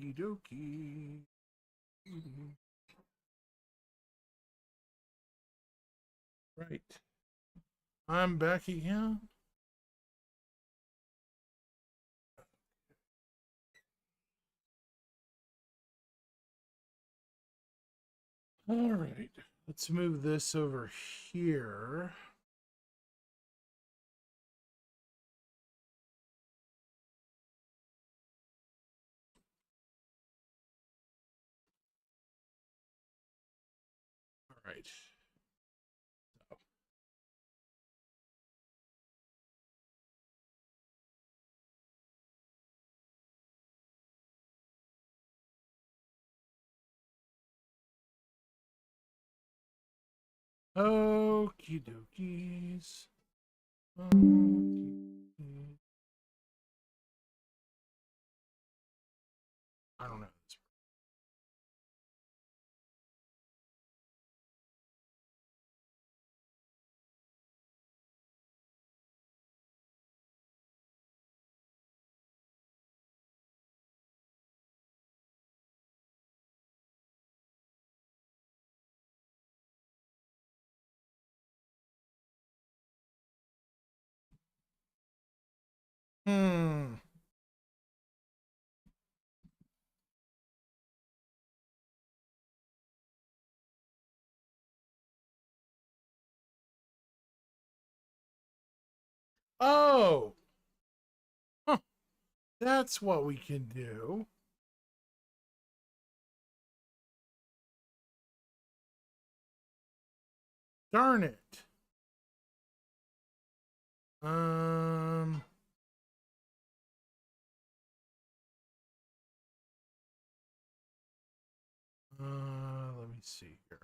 Okie dokie. Right. I'm back again. All right. Let's move this over here. All right. Okie dokies. I don't know. Hmm. Oh, huh. That's what we can do. Darn it. Um. Let me see here.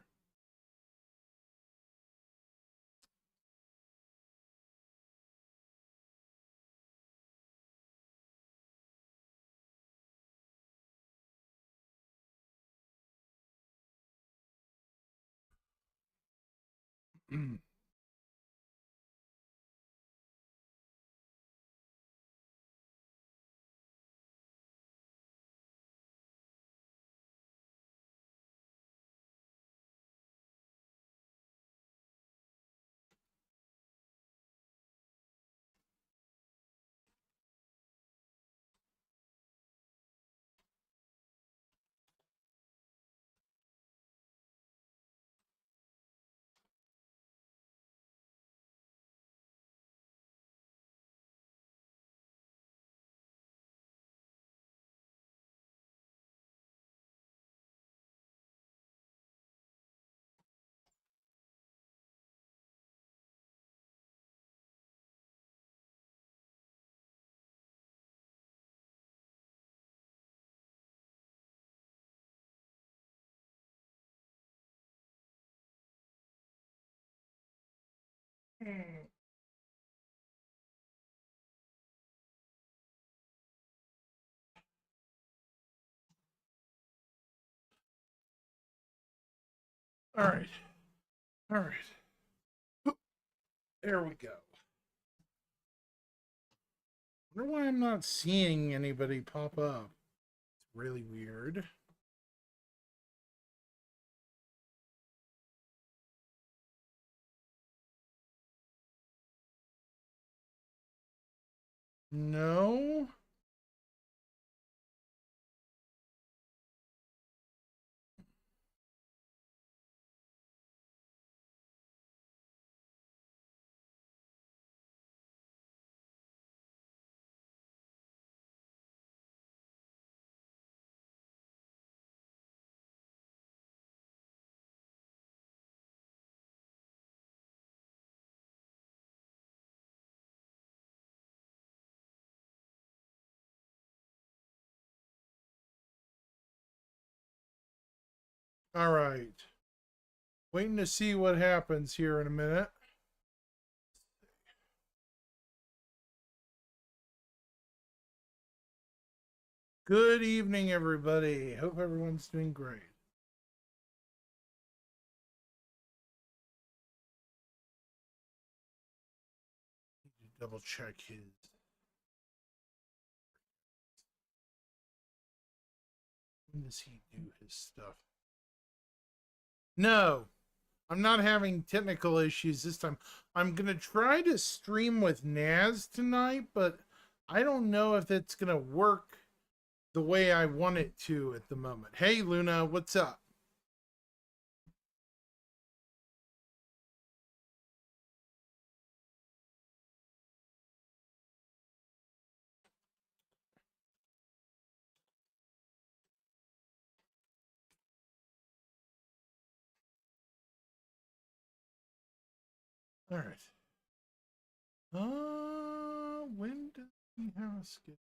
All right. All right. There we go. I wonder why I'm not seeing anybody pop up. It's really weird. No. All right. Waiting to see what happens here in a minute. Good evening, everybody. Hope everyone's doing great. Need to double check his. When does he do his stuff? No, I'm not having technical issues this time. I'm going to try to stream with Naz tonight, but I don't know if it's going to work the way I want it to at the moment. Hey, Luna, what's up? All right. When does he have a schedule?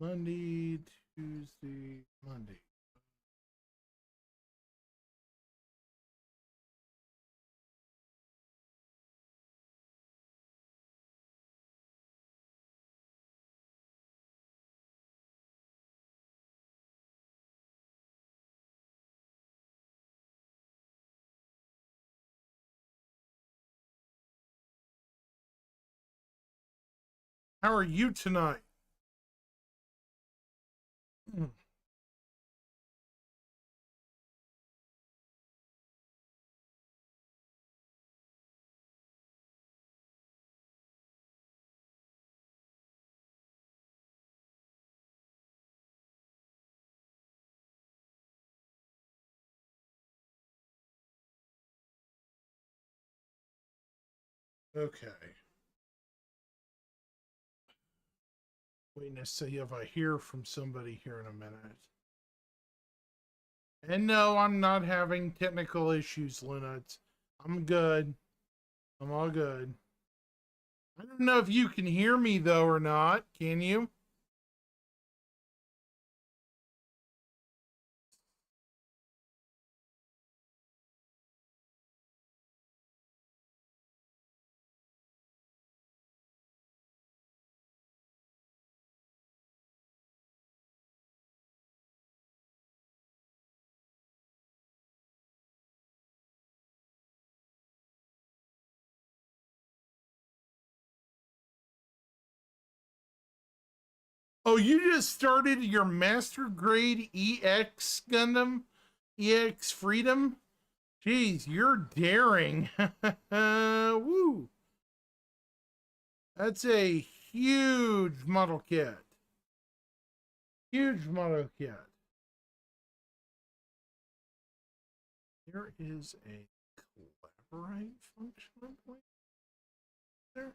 Monday, Tuesday, Monday. How are you tonight? Okay. Waiting to see if I hear from somebody here in a minute. And no, I'm not having technical issues, Luna. I'm good. I'm all good. I don't know if you can hear me though or not. Can you? Oh, you just started your master grade EX Gundam? EX Freedom? Jeez, you're daring. Woo. That's a huge model kit. Huge model kit. There is a collaborate function there.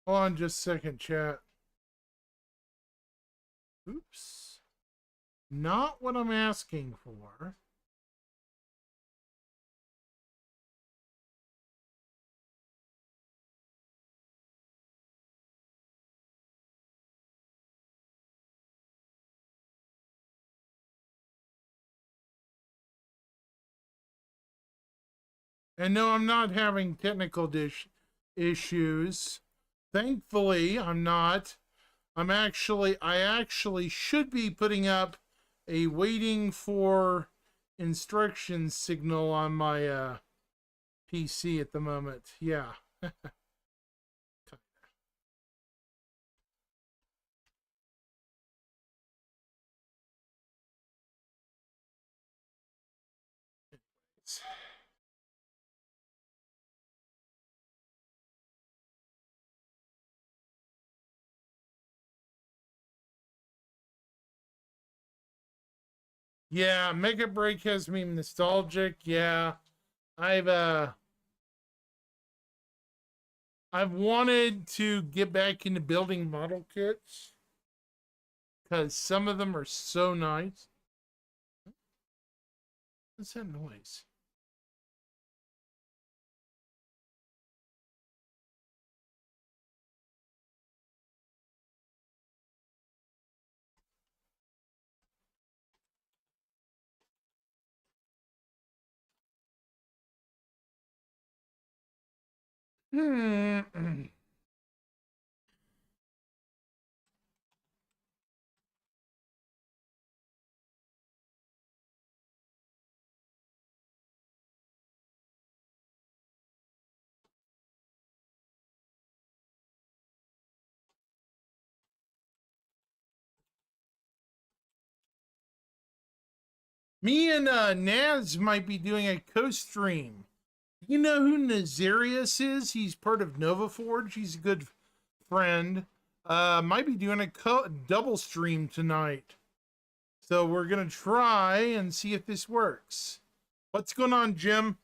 Hold on just a second, chat. Oops. Not what I'm asking for. And no, I'm not having technical issues. Thankfully, I'm not. I actually should be putting up a waiting for instructions signal on my PC at the moment. Yeah. Yeah, Mega Break has me nostalgic. Yeah. I've uh I've wanted to get back into building model kits because some of them are so nice. What's that noise? Hmm. Me and Naz might be doing a co-stream. You know who Nazarius is? He's part of Nova Forge. He's a good friend. Might be doing a double stream tonight. So we're gonna try and see if this works. What's going on, Jim?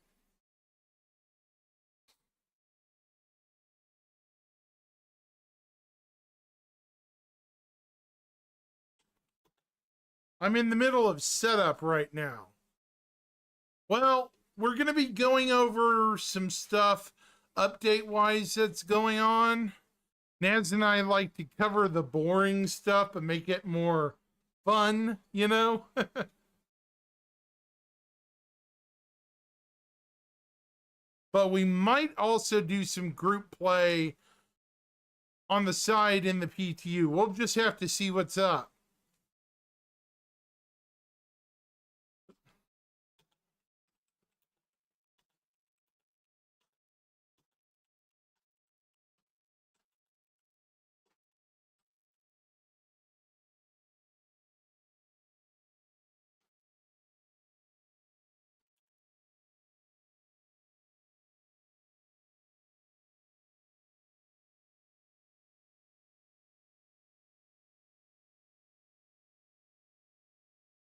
I'm in the middle of setup right now. Well, we're going to be going over some stuff update wise that's going on. Nance and I like to cover the boring stuff and make it more fun, you know? But we might also do some group play on the side in the PTU. We'll just have to see what's up.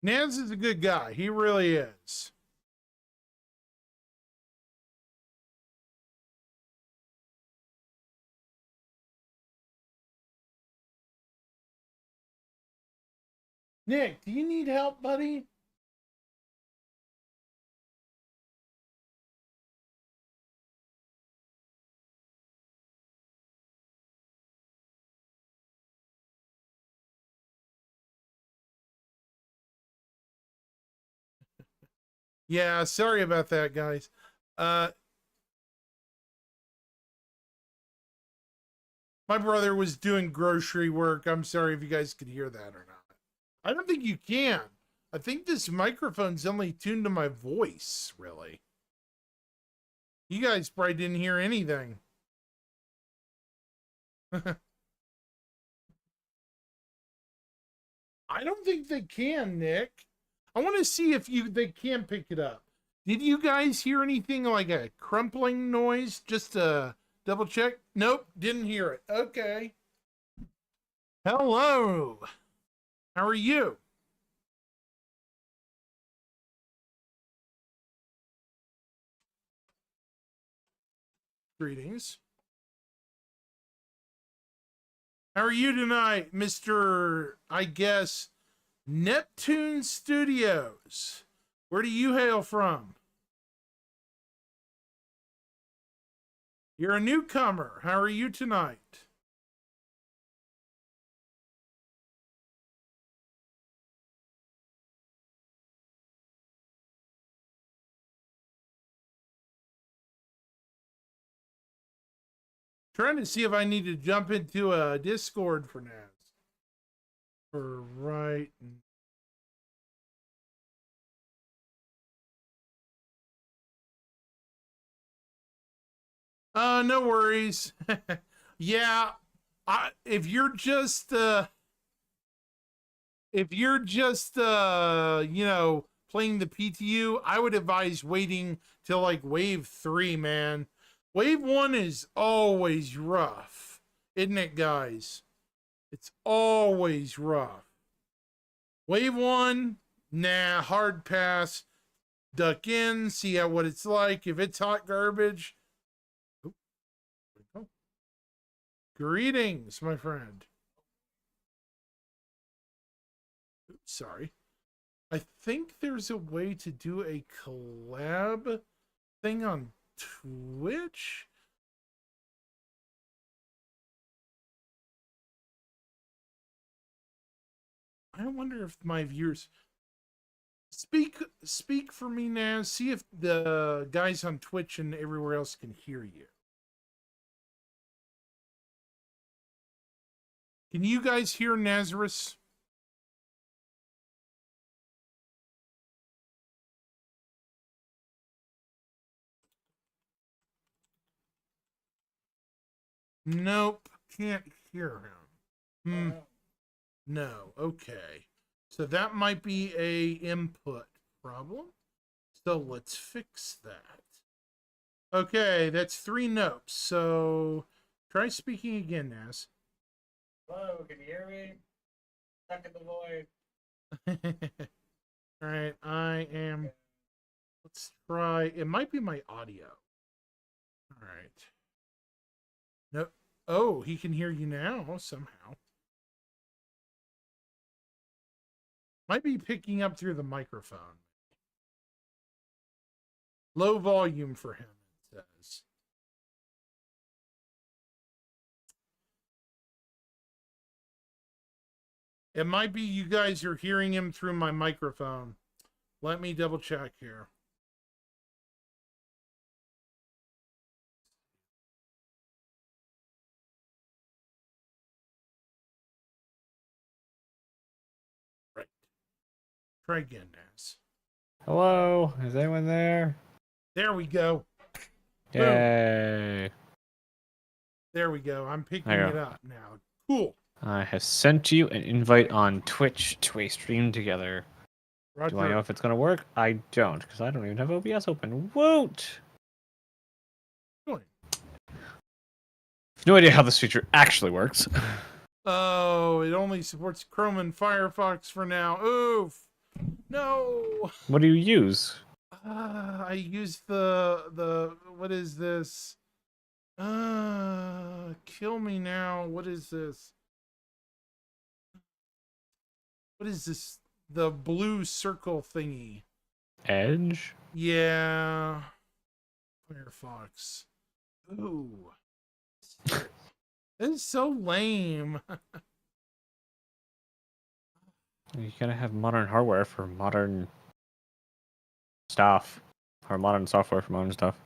Nance is a good guy. He really is. Nick, do you need help, buddy? Yeah, sorry about that, guys. Uh, my brother was doing grocery work. I'm sorry if you guys could hear that or not. I don't think you can. I think this microphone's only tuned to my voice, really. You guys probably didn't hear anything. I don't think they can, Nick. I want to see if they can pick it up. Did you guys hear anything like a crumpling noise? Just to double check. Nope, didn't hear it. Okay. Hello. How are you? Greetings. How are you tonight, Mr. I guess Neptune Studios? Where do you hail from? You're a newcomer. How are you tonight? Trying to see if I need to jump into a Discord for Naz. For right. No worries. Yeah, if you're just you know, playing the PTU, I would advise waiting till like wave 3, man. Wave 1 is always rough, isn't it, guys? It's always rough. Wave 1, nah, hard pass. Duck in, see how what it's like. If it's hot garbage, oh, greetings, my friend. Oops, sorry. I think there's a way to do a collab thing on Twitch. I wonder if my viewers speak for me now. See if the guys on Twitch and everywhere else can hear you. Can you guys hear Nazareth? Nope, can't hear him. No, okay. So that might be a input problem. So let's fix that. Okay, that's 3 notes. So try speaking again, Naz. Hello, can you hear me? Stuck in the void. All right, I am. Let's try. It might be my audio. All right. No. Oh, he can hear you now somehow. Might be picking up through the microphone. Low volume for him, it says. It might be you guys are hearing him through my microphone. Let me double check here. Right. Try again, Naz. Hello, is anyone there? There we go. Yay. There we go. I'm picking There you it go. up now. Cool. I have sent you an invite on Twitch to a stream together. Roger. Do I know if it's going to work? I don't, because I don't even have OBS open. Woot! Join. No idea how this feature actually works. Oh, it only supports Chrome and Firefox for now. Oof. No. What do you use? I use the what is this? Kill me now. What is this? What is this? The blue circle thingy. Edge? Yeah. Firefox. Ooh. This is so lame. You gotta have modern hardware for modern stuff. Or modern software for modern stuff.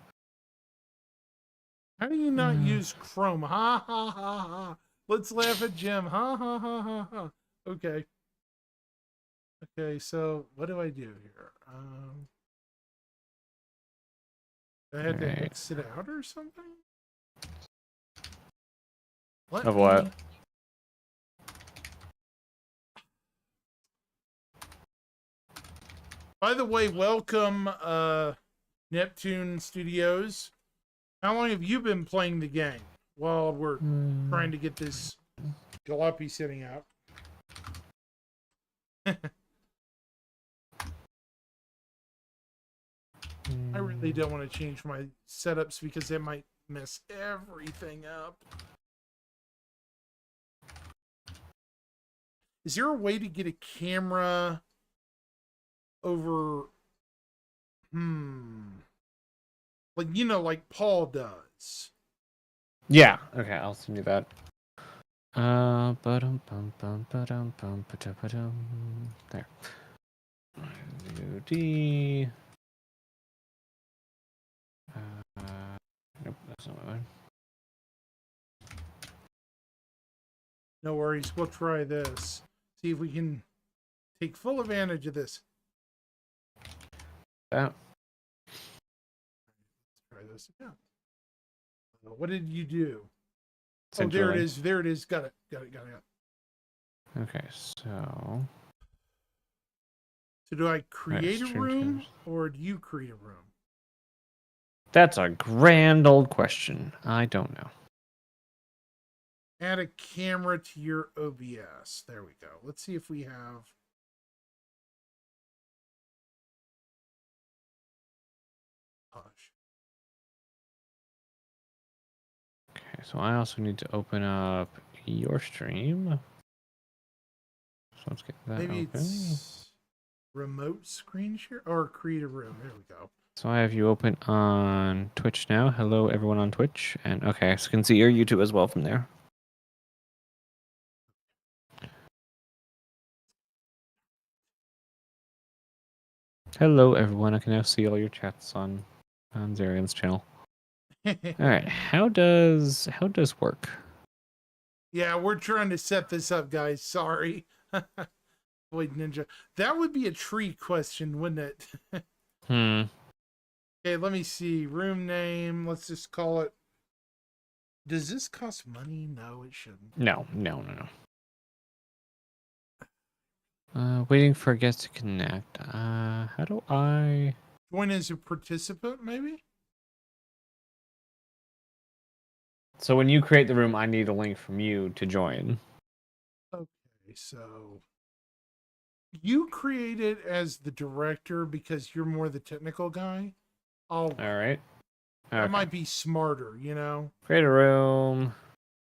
How do you not use Chrome? Ha ha ha ha. Let's laugh at Jim. Ha ha ha ha ha. Okay. Okay, so what do I do here? I had to exit out or something? Of what? By the way, welcome Neptune Studios. How long have you been playing the game while we're trying to get this jalopy sitting out? I really don't want to change my setups because it might mess everything up. Is there a way to get a camera over, like, you know, like Paul does? Yeah, okay, I'll send you that. There. D. Nope, that's not mine. No worries, we'll try this. See if we can take full advantage of this. Yeah. Let's try this again. What did you do? Oh, there it is. There it is. Got it. Got it. Got it. Okay, so. So do I create a room or do you create a room? That's a grand old question. I don't know. Add a camera to your OBS. There we go. Let's see if we have. Hush. Okay, so I also need to open up your stream. So let's get that Maybe open. it's remote screen share or create a room. There we go. So I have you open on Twitch now. Hello, everyone on Twitch. And okay, so you can see your YouTube as well from there. Hello, everyone. I can now see all your chats on Zarian's channel. All right, how does work? Yeah, we're trying to set this up, guys. Sorry. Void Ninja. That would be a tree question, wouldn't it? Hmm. Okay, let me see. Room name. Let's just call it. Does this cost money? No, it shouldn't. No. Waiting for guests to connect. How do I? Join as a participant, maybe? So when you create the room, I need a link from you to join. Okay, so you create it as the director because you're more the technical guy. All right. That Okay. might be smarter, you know? Create a room.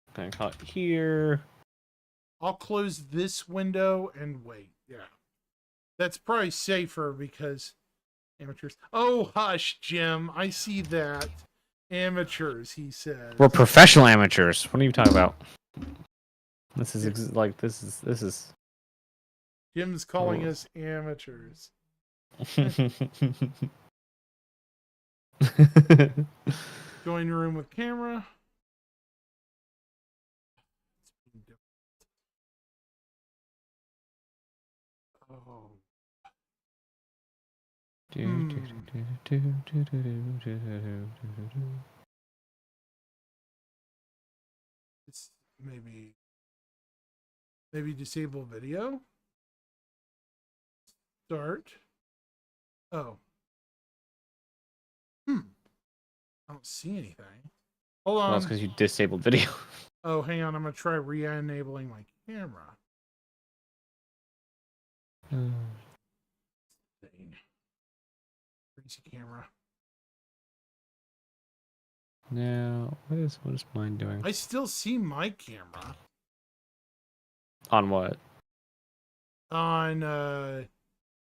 I'm gonna call it here. I'll close this window and wait. Yeah. That's probably safer because amateurs. Oh, hush, Jim. I see that. Amateurs, he says. We're professional amateurs. What are you talking about? This is this is. Jim's calling us amateurs. Join room with camera. Oh. It's maybe disable video. Start. Oh. I don't see anything. Hold Well, on. that's because you disabled video. Oh, hang on. I'm gonna try re-enabling my camera. Crazy camera. Now, what is mine doing? I still see my camera On what? on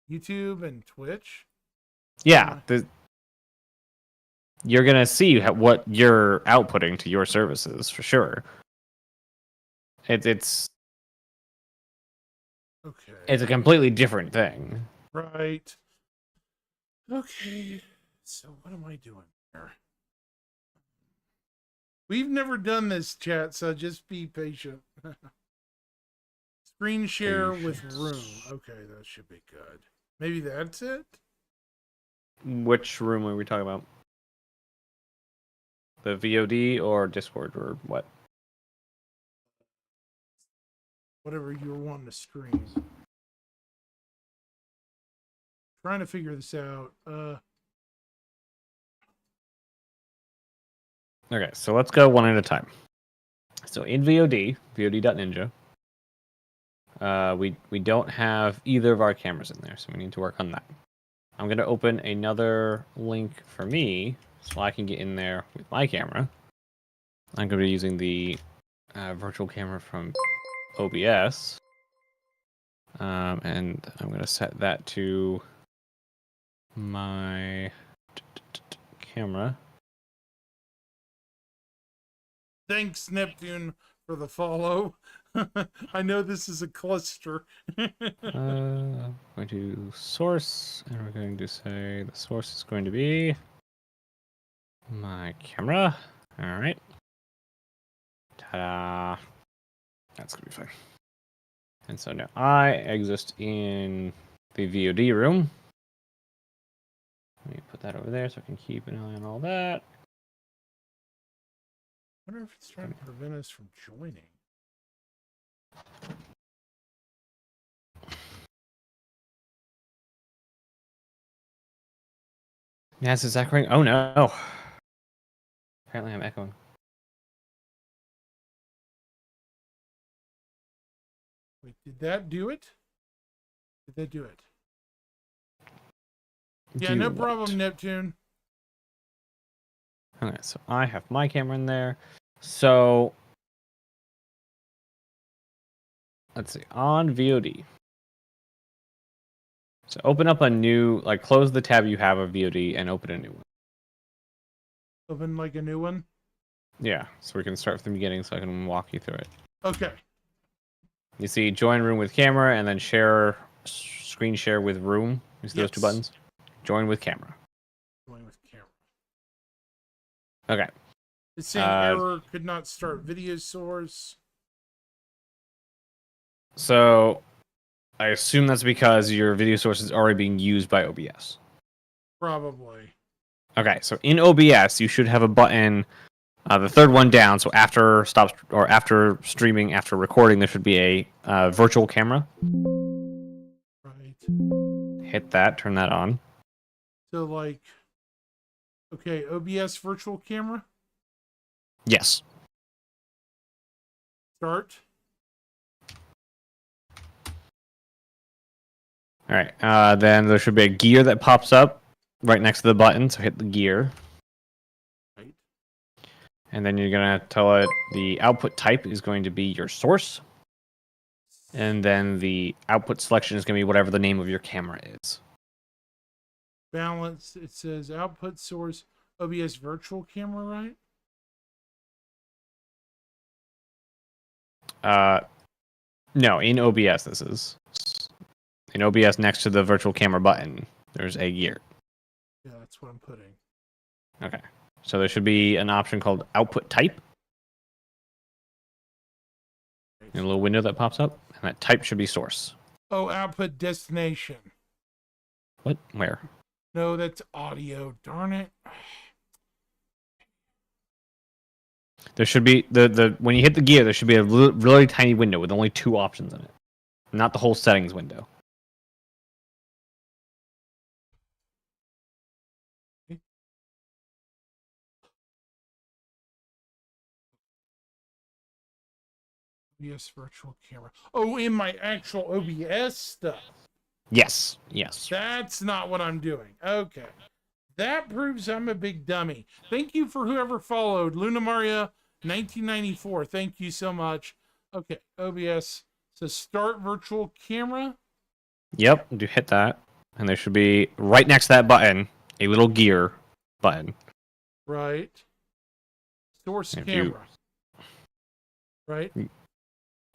YouTube and Twitch. Yeah, you're gonna see what you're outputting to your services for sure. It's Okay. a completely different thing. Right. Okay. So what am I doing here? We've never done this, chat, so just be patient. Screen share with room. Okay, that should be good. Maybe that's it? Which room are we talking about? The VOD or Discord or what? Whatever you were wanting to stream. Trying to figure this out. Okay, so let's go one at a time. So in VOD, VOD.ninja, we don't have either of our cameras in there, so we need to work on that. I'm going to open another link for me so I can get in there with my camera. I'm going to be using the virtual camera from OBS. And I'm going to set that to my camera. Thanks, Neptune, for the follow. I know this is a cluster. Going to source, and we're going to say the source is going to be my camera. All right. Ta-da. That's going to be fine. And so now I exist in the VOD room. Let me put that over there so I can keep an eye on all that. I wonder if it's trying to prevent us from joining. Yes, it's echoing. Oh no. Apparently I'm echoing. Wait, did that do it? Did that do it? Yeah, no problem, Neptune. Okay, so I have my camera in there. So let's see, on VOD. So open up a new, close the tab you have of VOD and open a new one. Open like a new one? Yeah, so we can start from the beginning so I can walk you through it. Okay. You see join room with camera and then screen share with room. You see those two buttons? Join with camera. Join with camera. Okay. It's saying error, could not start video source. So I assume that's because your video source is already being used by OBS. Probably. Okay, so in OBS you should have a button, the third one down. So after after streaming, after recording, there should be a virtual camera. Right. Hit that, turn that on. So like, okay, OBS virtual camera, Yes. start. All right. Then there should be a gear that pops up right next to the button. So hit the gear. Right. And then you're going to tell it the output type is going to be your source. And then the output selection is going to be whatever the name of your camera is. Balance, it says output source, OBS virtual camera, right? No, in OBS this is. In OBS next to the virtual camera button, there's a gear. Yeah, that's what I'm putting. Okay. So there should be an option called output type. In a little window that pops up, and that type should be source. Oh, output destination. What? Where? No, that's audio. Darn it. There should be the when you hit the gear, there should be a really tiny window with only 2 options in it, not the whole settings window. OBS virtual camera. Oh, in my actual OBS stuff. Yes. Yes. That's not what I'm doing. Okay. That proves I'm a big dummy. Thank you for whoever followed. Luna Maria 1994. Thank you so much. Okay. OBS says start virtual camera. Yep. Do hit that, and there should be right next to that button a little gear button. Right. Source If camera. Right.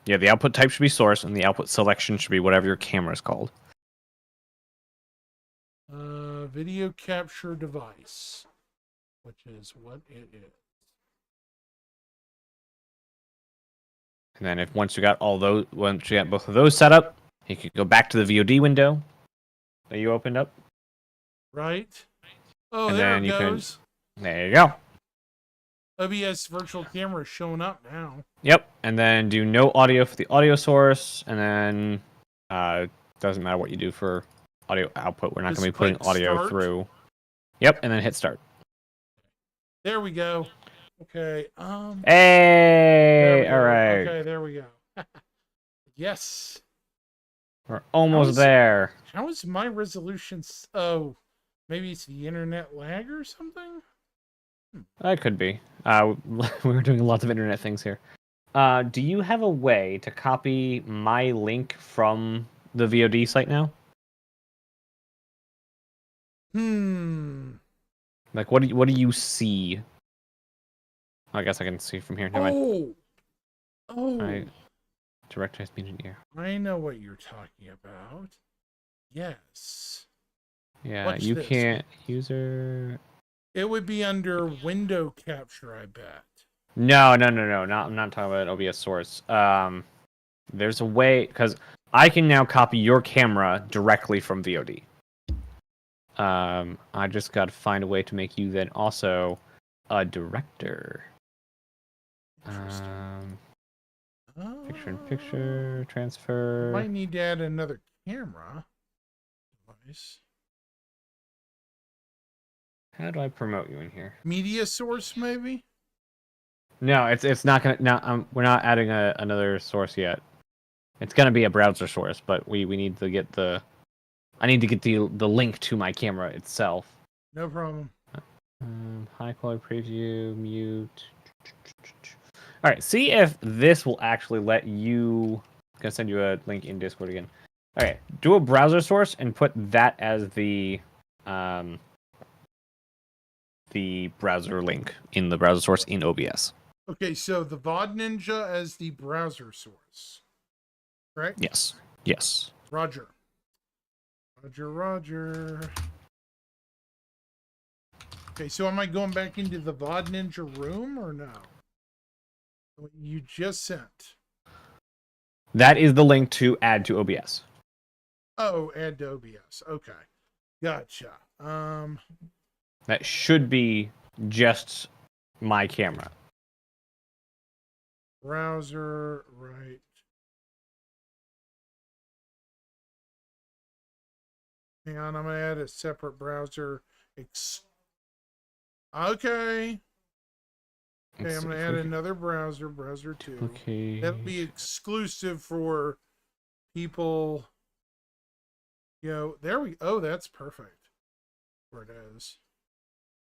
Yeah, the output type should be source, and the output selection should be whatever your camera is called. Video capture device, which is what it is. And then once you got both of those set up, you can go back to the VOD window that you opened up. Right. Oh, And there then it you can- goes. There you go. OBS virtual camera is showing up now. Yep. And then do no audio for the audio source, and then doesn't matter what you do for audio output. We're not Just going to be putting click audio start. through. Yep, and then hit start. There we go. Okay. Hey, There we go. all right. Okay, there we go. Yes. We're almost is- there. How is my resolution? Oh, maybe it's the internet lag or something. That could be. We're doing lots of internet things here. Do you have a way to copy my link from the VOD site now? Like, what do you see? I guess I can see from here. Never mind. Oh. Alright. Direct transmission here. I know what you're talking about. Yes. Yeah, Watch you this. can't user. It would be under window capture, I bet. No. I'm not talking about OBS source. There's a way because I can now copy your camera directly from VOD. I just got to find a way to make you then also a director. Interesting. Picture in picture transfer. Might need to add another camera device. How do I promote you in here? Media source, maybe. No, it's not gonna. No, we're not adding another source yet. It's gonna be a browser source, but we need to get the. I need to get the link to my camera itself. No problem. High quality preview, mute. All right, see if this will actually let you. I'm gonna send you a link in Discord again. All right, do a browser source and put that as the browser link in the browser source in OBS. Okay, so the VOD Ninja as the browser source. Right? Yes. Yes. Roger. Roger. Okay, so am I going back into the VOD Ninja room or no? What you just sent. That is the link to add to OBS. Oh, add to OBS. Okay. Gotcha. That should be just my camera. Browser, right. Hang on, I'm gonna add a separate browser. Okay. Okay, I'm gonna add another browser, browser 2. Okay. That'll be exclusive for people. You know, there we. Oh, that's perfect. Where it is.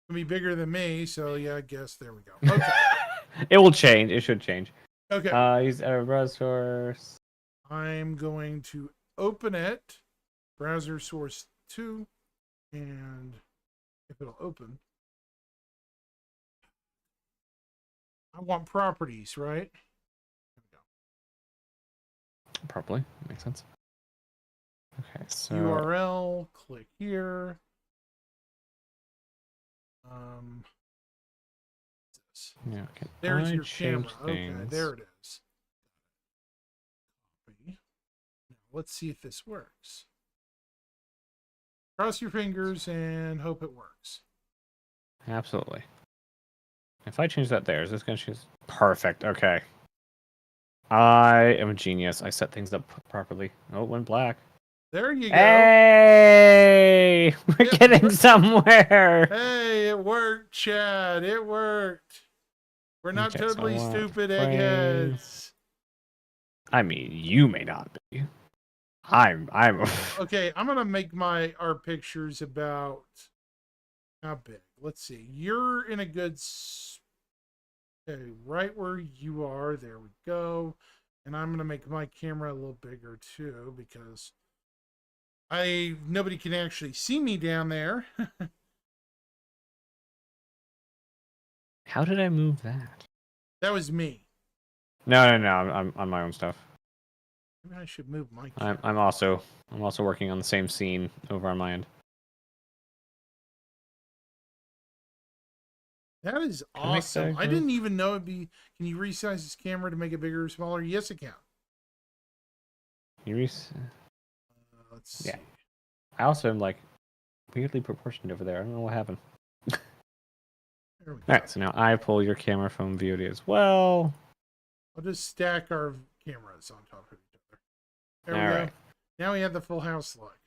It'll be bigger than me, so yeah, I guess there we go. Okay. It will change. It should change. Okay. Use our browser source. I'm going to open it, browser source 2, and if it'll open, I want properties, right? There we go. Probably makes sense. Okay, so URL, click here. yeah, okay. There's your camera. Okay, there it is. Copy. Now let's see if this works. Cross your fingers and hope it works. Absolutely. If I change that there, is this going to choose? Perfect. Okay. I am a genius. I set things up properly. Oh, it went black. There you go. Hey! We're getting somewhere. Hey, it worked, Chad. It worked. We're not Okay, so totally I want stupid frame. eggheads. I mean, you may not be. I'm Okay, I'm gonna make our pictures about how big. Let's see. You're in a good. Okay, right where you are. There we go. And I'm gonna make my camera a little bigger too because nobody can actually see me down there. How did I move that? That was me. No. I'm on my own stuff. Maybe I should move my camera. I'm also working on the same scene over on my end. That is Can I make awesome. that I go? didn't even know it'd be. Can you resize this camera to make it bigger or smaller? Yes, it can. Let's See. Yeah. I also am like weirdly proportioned over there. I don't know what happened. There we go. All right, so now I pull your camera from VOD as well. I'll just stack our cameras on top of each other. There we All go. right. Now we have the full house look.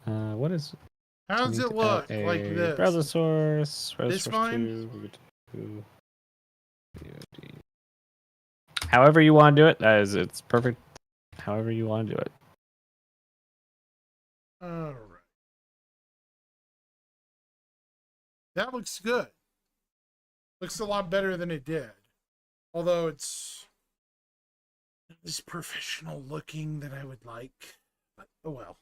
What is? How does it look like this? Browser source. Browser This source fine? 2, VOD. However you want to do it, it's perfect. However you want to do it. All right. That looks good. Looks a lot better than it did. Although it's not as professional looking that I would like. But oh well.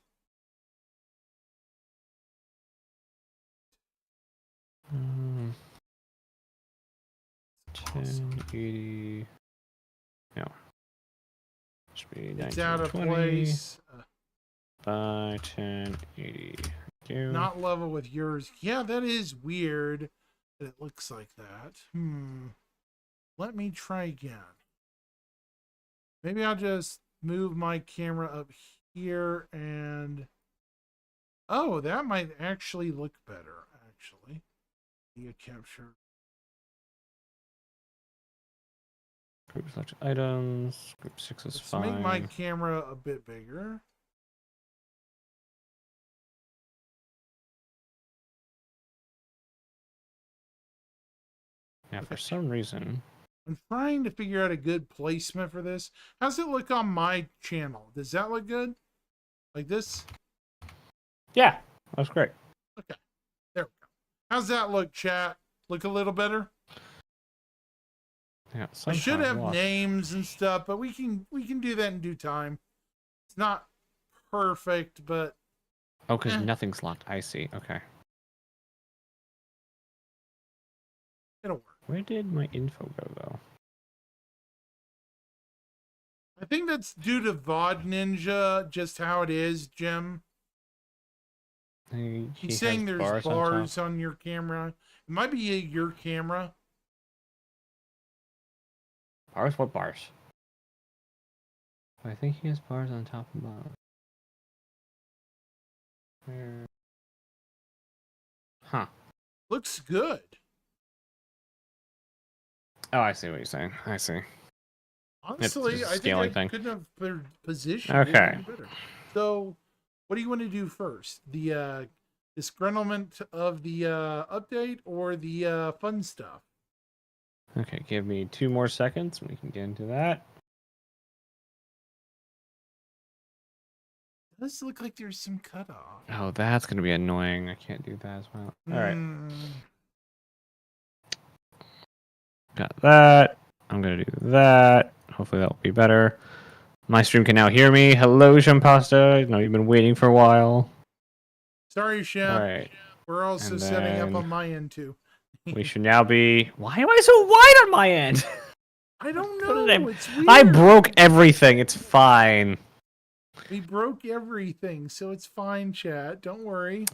1080. No. Should be It's out of 1920 place. by 1080. Not level with yours. Yeah, that is weird that it looks like that. Let me try again. Maybe I'll just move my camera up here and... Oh, that might actually look better, actually. Media capture. Group selected items. Group 6 is Let's fine. make my camera a bit bigger. Yeah, for some reason. I'm trying to figure out a good placement for this. How's it look on my channel? Does that look good? Like this? Yeah, that's great. Okay. There we go. How's that look, chat? Look a little better? Yeah, I should have somehow names and stuff, but we can do that in due time. It's not perfect, but Oh, because nothing's locked. I see. Okay. it'll work. Where did my info go, though? I think that's due to VOD Ninja, just how it is, Jim. He He's has saying there's bars on bars top. on your camera. It might be your camera. Bars? What bars? I think he has bars on top and bottom. Where? Huh. Looks good. Oh, I see what you're saying. I see. Honestly, just a I think scaling I thing. couldn't have positioned it Okay. any better. So, what do you want to do first? The disgruntlement of the update or the fun stuff? Okay, give me 2 more seconds. We can get into that. It does look like there's some cutoff. Oh, that's gonna be annoying. I can't do that as well. All right, got that. I'm gonna do that. Hopefully that will be better. My stream can now hear me. Hello, Shampasta. I know you've been waiting for a while. Sorry, All Shemp. right, We're also and setting up then- on my end too. we should now be. Why am I so wide on my end? I don't What know. did I- It's weird. I broke everything. It's fine. We broke everything, so it's fine, chat. Don't worry.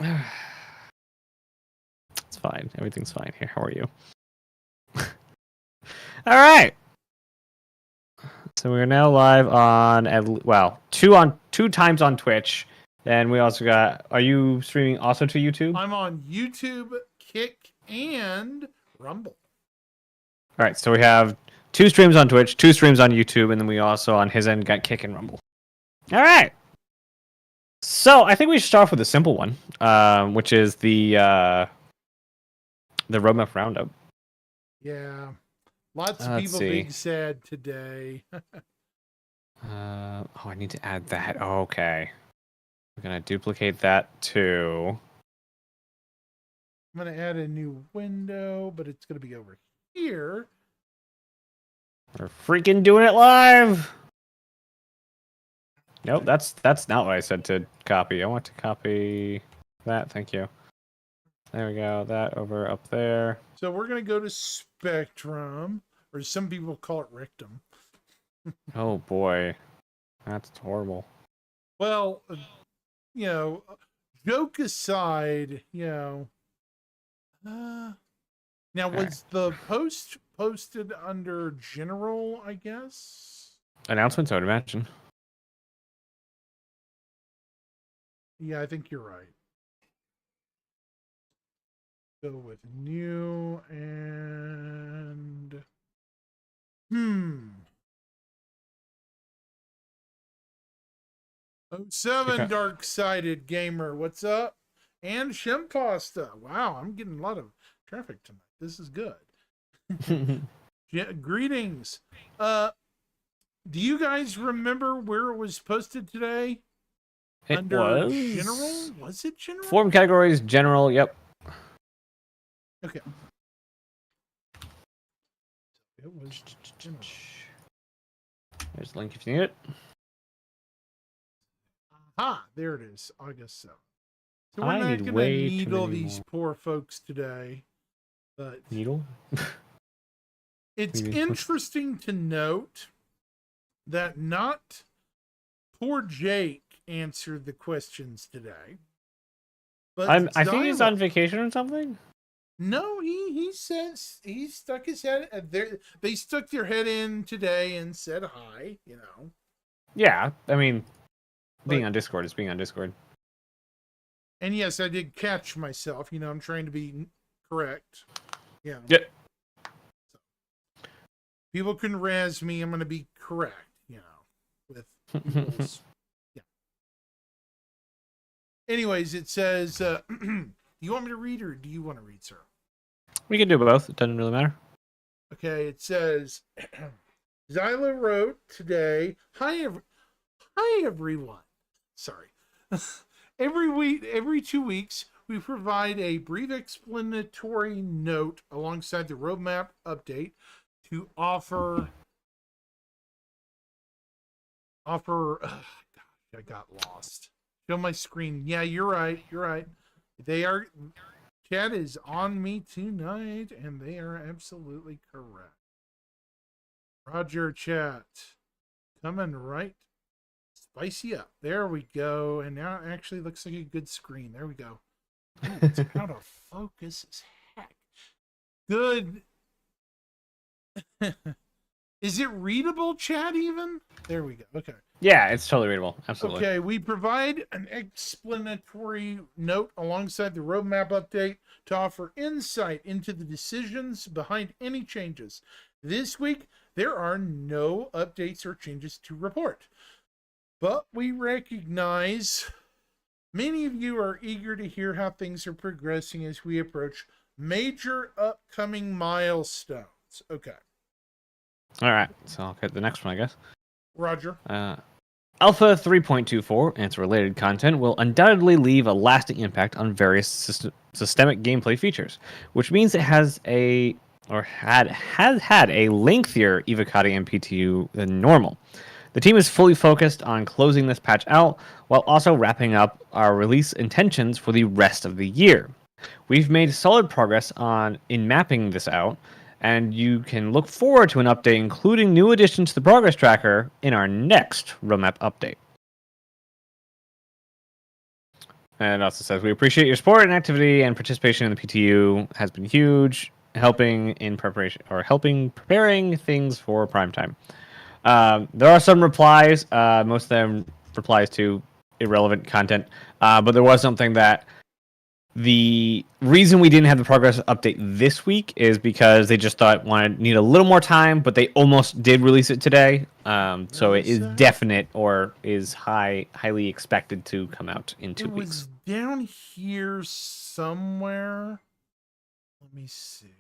It's fine. Everything's fine here. How are you? All right. So we're now live on two times on Twitch. Then we also got. Are you streaming also to YouTube? I'm on YouTube, Kick, and Rumble. All right. So we have 2 streams on Twitch, 2 streams on YouTube, and then we also on his end got Kick and Rumble. All right. So I think we should start off with a simple one, which is the roadmap roundup. Yeah. Lots of Let's people see. being sad today. I need to add that. Okay. I'm gonna duplicate that too. I'm going to add a new window, but it's going to be over here. We're freaking doing it live. Nope, that's not what I said to copy. I want to copy that. Thank you. There we go. That over up there. So we're going to go to Spectrum, or some people call it Rectum. Oh boy, that's horrible. Well, joke aside, now Okay. was the post posted under general, I guess? Announcements, I would imagine. Yeah, I think you're right. Go with new and Oh, 07 Okay. Dark-Sided Gamer, what's up? And Shimpasta. Wow, I'm getting a lot of traffic tonight. This is good. Greetings. Do you guys remember where it was posted today? It Under was general? Was it general? Form categories, general. Yep. Okay. It was general. There's the link if you need it. Ah, there it is. August 7th. So we're I not need going to way too needle many these more. poor folks today. But Needle. it's Maybe. interesting to note that not poor Jake answered the questions today. But I think he's Xylo. on vacation or something. No, he says he stuck his head there. They stuck their head in today and said hi, Yeah, I mean, being But- on Discord is being on Discord. And yes, I did catch myself. I'm trying to be correct. Yeah. Yep. So, people can razz me. I'm going to be correct. With people's. Yeah. Anyways, it says, do you want me to read or do you want to read, sir? We can do both. It doesn't really matter. Okay, it says, Xyla wrote today, hi everyone. Sorry. Every 2 weeks, we provide a brief explanatory note alongside the roadmap update to offer, gosh, I got lost. Show my screen. Yeah, you're right. Chat is on me tonight, and they are absolutely correct. Roger, chat. Coming right. Spicy up. There we go. And now it actually looks like a good screen. There we go. Ooh, it's out of focus as heck. Good. Is it readable, chat, even? There we go. Okay. Yeah, it's totally readable. Absolutely. Okay, we provide an explanatory note alongside the roadmap update to offer insight into the decisions behind any changes. This week, there are no updates or changes to report, but we recognize many of you are eager to hear how things are progressing as we approach major upcoming milestones. Okay, All right, so I'll get the next one, I guess. Roger. Alpha 3.24 and its related content will undoubtedly leave a lasting impact on various systemic gameplay features, which means it has had a lengthier Evocati MPTU than normal. The team is fully focused on closing this patch out while also wrapping up our release intentions for the rest of the year. We've made solid progress in mapping this out, and you can look forward to an update including new additions to the progress tracker in our next roadmap update. And it also says, we appreciate your support and activity and participation in the PTU has been huge, helping preparing things for prime time. There are some replies, most of them replies to irrelevant content, but there was something that the reason we didn't have the progress update this week is because they just thought need a little more time, but they almost did release it today. So it is definite or is highly expected to come out in 2 weeks. It was down here somewhere. Let me see.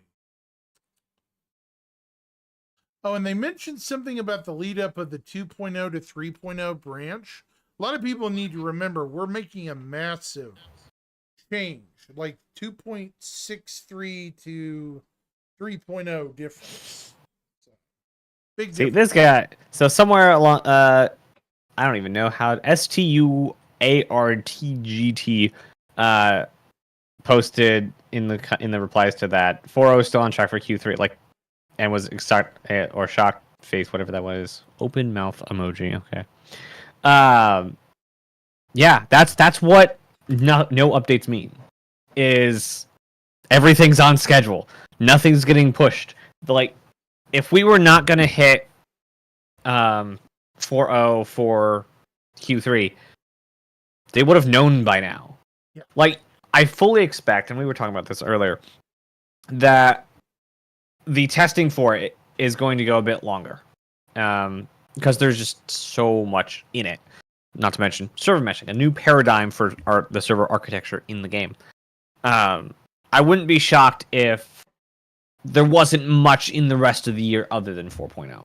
Oh, and they mentioned something about the lead up of the 2.0 to 3.0 branch. A lot of people need to remember we're making a massive change, like 2.63 to 3.0 difference. So, big difference. See, this guy, so somewhere along, I don't even know how, STUARTGT posted in the replies to that, 4.0 is still on track for Q3, like, and was excited or shocked face, whatever that was, open mouth emoji. Okay, yeah, that's what no updates mean. Is everything's on schedule, nothing's getting pushed. Like, if we were not gonna hit 4.0 for Q3, they would have known by now. Yeah. Like, I fully expect, and we were talking about this earlier, that the testing for it is going to go a bit longer, because there's just so much in it. Not to mention server meshing, a new paradigm for the server architecture in the game. I wouldn't be shocked if there wasn't much in the rest of the year other than 4.0.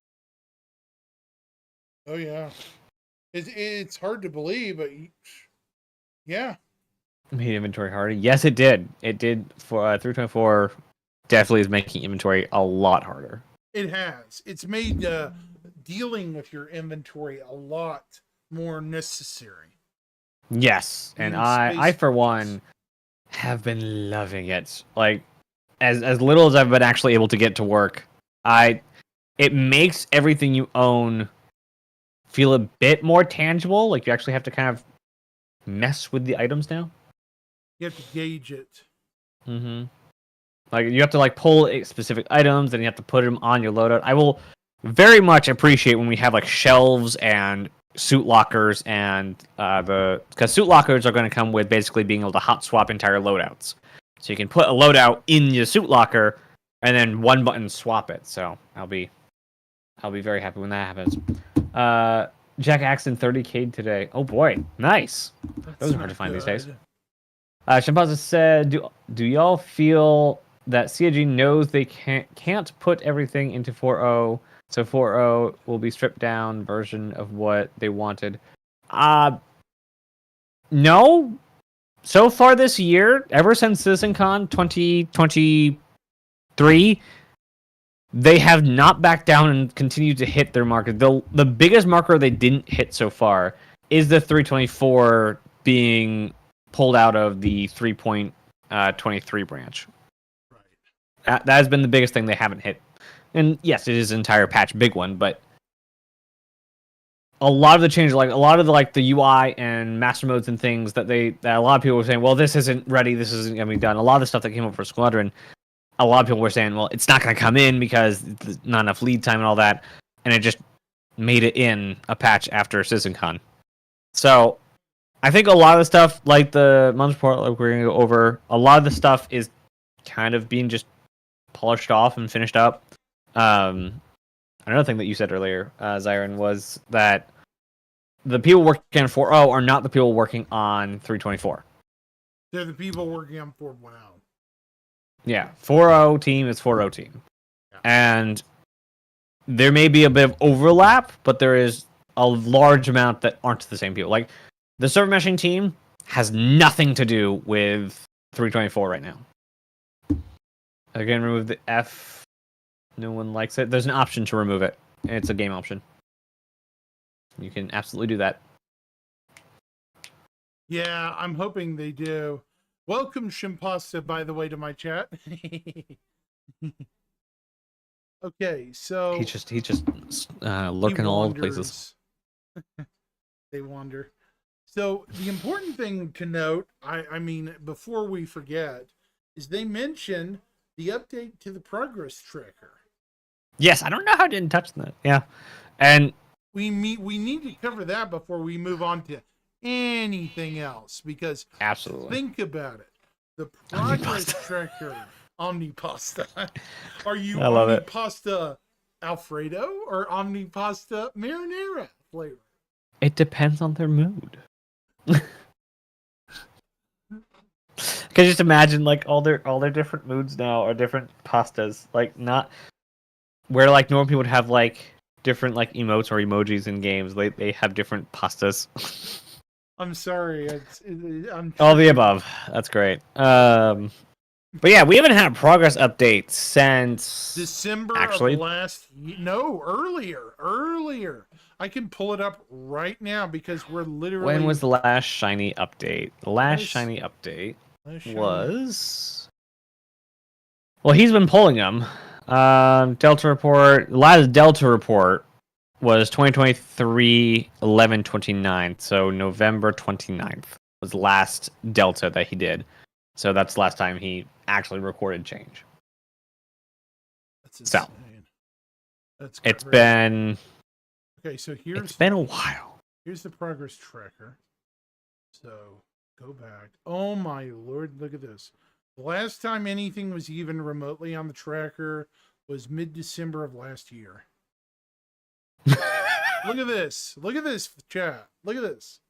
Oh yeah, it's hard to believe, but yeah. Made inventory harder. Yes, it did. It did. For 3.4 definitely is making inventory a lot harder. It has. It's made dealing with your inventory a lot more necessary. Yes, and I for one have been loving it. Like, as little as I've been actually able to get to work, it makes everything you own feel a bit more tangible. Like, you actually have to kind of mess with the items now. You have to gauge it. Mm-hmm. Like, you have to pull specific items, and you have to put them on your loadout. I will very much appreciate when we have shelves and suit lockers, and because suit lockers are going to come with basically being able to hot swap entire loadouts. So you can put a loadout in your suit locker, and then one button swap it. So I'll be very happy when that happens. Jack Axton 30K today. Oh boy, nice. Those are hard to find these days. Shampaza said, "Do y'all feel that CIG knows they can't put everything into 4.0, so 4.0 will be stripped down version of what they wanted?" No. So far this year, ever since CitizenCon 2023, they have not backed down and continued to hit their marker. The biggest marker they didn't hit so far is the 3.24 being pulled out of the 3.23 branch. Right. That has been the biggest thing they haven't hit. And yes, it is an entire patch, big one, but a lot of the changes, a lot of the UI and master modes and things that a lot of people were saying, well, this isn't ready, this isn't going to be done. A lot of the stuff that came up for Squadron, a lot of people were saying, well, it's not going to come in because there's not enough lead time and all that. and it just made it in a patch after CitizenCon. So I think a lot of the stuff, like the month report, like we're gonna go over, a lot of the stuff is kind of being just polished off and finished up. Another thing that you said earlier, Zyron, was that the people working on 4.0 are not the people working on 3.24. They're the people working on 4.0. Yeah, 4.0 team is 4.0 team. Yeah. And there may be a bit of overlap, but there is a large amount that aren't the same people. Like, the server meshing team has nothing to do with 3.24 right now. Again, remove the F. No one likes it. There's an option to remove it. It's a game option. You can absolutely do that. Yeah, I'm hoping they do. Welcome, Shimpasta, by the way, to my chat. Okay, so He's just lurking all over the places. They wander. So the important thing to note, I mean, before we forget, is they mention the update to the progress tracker. Yes, I don't know how I didn't touch that. Yeah, and We need to cover that before we move on to anything else, because absolutely. think about it. The progress tracker, Omnipasta. Are you I love it. Omnipasta Alfredo or Omnipasta marinara flavor? It depends on their mood. Can you just imagine, like, all their different moods now are different pastas, like, not where, like, normal people would have, like, different, like, emotes or emojis in games. They have different pastas. I'm sorry. I'm All the above. That's great. But yeah, we haven't had a progress update since December actually of last no, earlier. I can pull it up right now because we're literally. When was the last shiny update? The last Last- shiny update Last shiny- was. Well, he's been pulling them. Delta report. The last Delta report was 2023 11/29. So November 29th was the last Delta that he did. So that's the last time he actually recorded change. That's So. insane. That's It's crazy. been Okay, so it's been a while. here's the progress tracker. So go back. Oh my lord, look at this. The last time anything was even remotely on the tracker was mid-December of last year. Look at this. Look at this, chat. Look at this.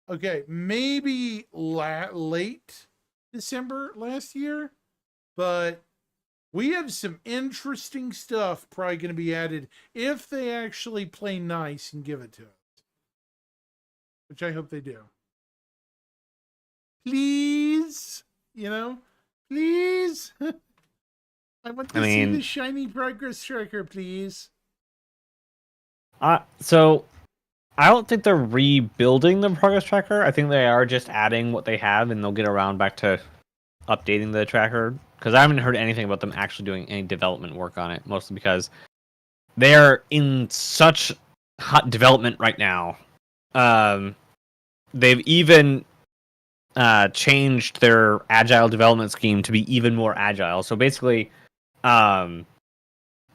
Okay, maybe late December last year, but we have some interesting stuff probably going to be added if they actually play nice and give it to us, which I hope they do. Please, please. I want to see the shiny progress tracker, please. So I don't think they're rebuilding the progress tracker. I think they are just adding what they have, and they'll get around back to updating the tracker. Because I haven't heard anything about them actually doing any development work on it, mostly because they are in such hot development right now. They've even changed their agile development scheme to be even more agile. So basically,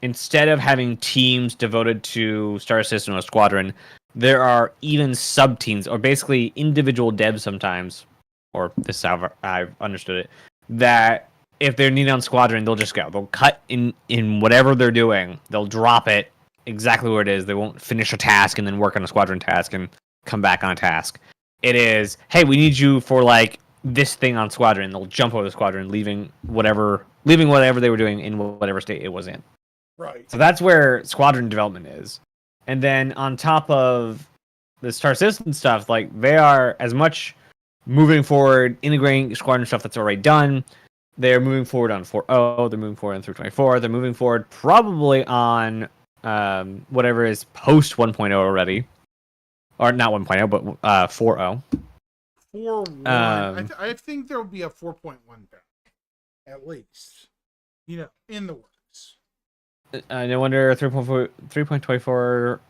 instead of having teams devoted to Star System or Squadron, there are even sub-teams, or basically individual devs sometimes, or this is how I've understood it, that if they're needed on Squadron, they'll just go. They'll cut in whatever they're doing. They'll drop it exactly where it is. They won't finish a task and then work on a Squadron task and come back on a task. It is, hey, we need you for, like, this thing on Squadron. They'll jump over the Squadron, leaving whatever they were doing in whatever state it was in. Right. So that's where Squadron development is. And then on top of the Star System stuff, like, they are as much moving forward, integrating Squadron stuff that's already done. They're moving forward on 4.0. They're moving forward on 3.24. They're moving forward probably on whatever is post 1.0 already. Or not 1.0, but 4.0. 4.1. I think there will be a 4.1 back, at least. In the works. No wonder 3.24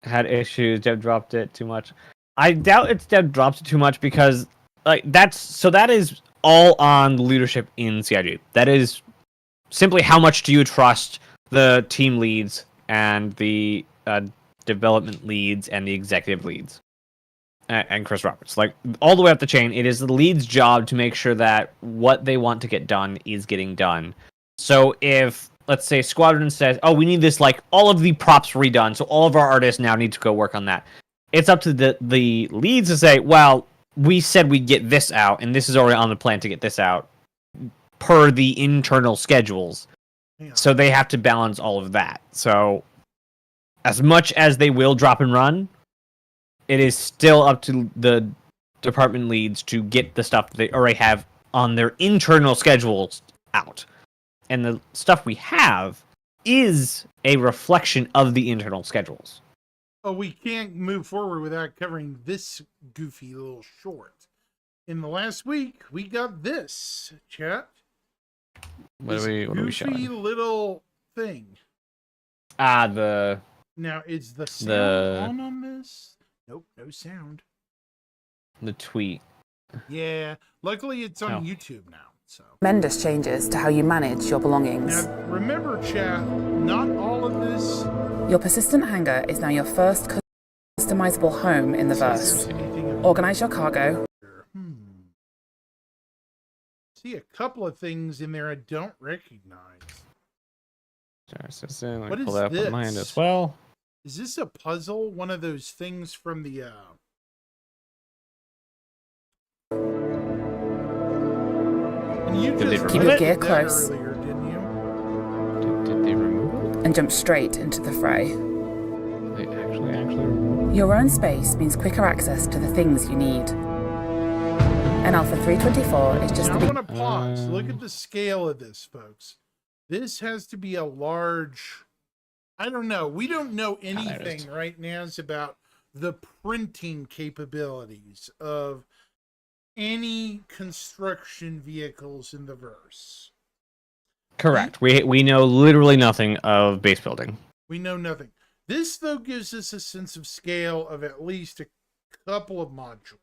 had issues. Dev dropped it too much. I doubt it's Dev dropped it too much because, like, that is all on the leadership in CIG. That is simply how much do you trust the team leads and the development leads and the executive leads, and Chris Roberts. Like all the way up the chain, it is the lead's job to make sure that what they want to get done is getting done. So if, let's say, Squadron says, "Oh, we need this, like all of the props redone, so all of our artists now need to go work on that," it's up to the leads to say, "Well, we said we'd get this out, and this is already on the plan to get this out per the internal schedules." Yeah. So they have to balance all of that. So as much as they will drop and run, it is still up to the department leads to get the stuff that they already have on their internal schedules out. And the stuff we have is a reflection of the internal schedules. Oh, we can't move forward without covering this goofy little short. In the last week, we got this, chat. What This are we goofy showing? little thing. The Now, is the sound on this? Nope, no sound. tweet. Yeah, luckily it's on Oh. YouTube now. So Tremendous changes to how you manage your belongings. now, remember, chat. Not all of this Your persistent hangar is now your first customizable home in the verse. says anything about Organize your cargo. here. See a couple of things in there I don't recognize. Let What me pull is that up on my end this? as well. Is this a puzzle? One of those things from the and you Did they just remove looked it? Gear at that close. earlier, didn't you? Did they remove And jump straight into the fray. it? They actually remove it? Your own space means quicker access to the things you need. And Alpha 324 is just Now, the I want to pause. Look at Um, the scale of this, folks. This has to be a large. I don't know. We don't know there it is. anything right now about the printing capabilities of any construction vehicles in the verse. Correct. We know literally nothing of base building. We know nothing. This, though, gives us a sense of scale of at least a couple of modules.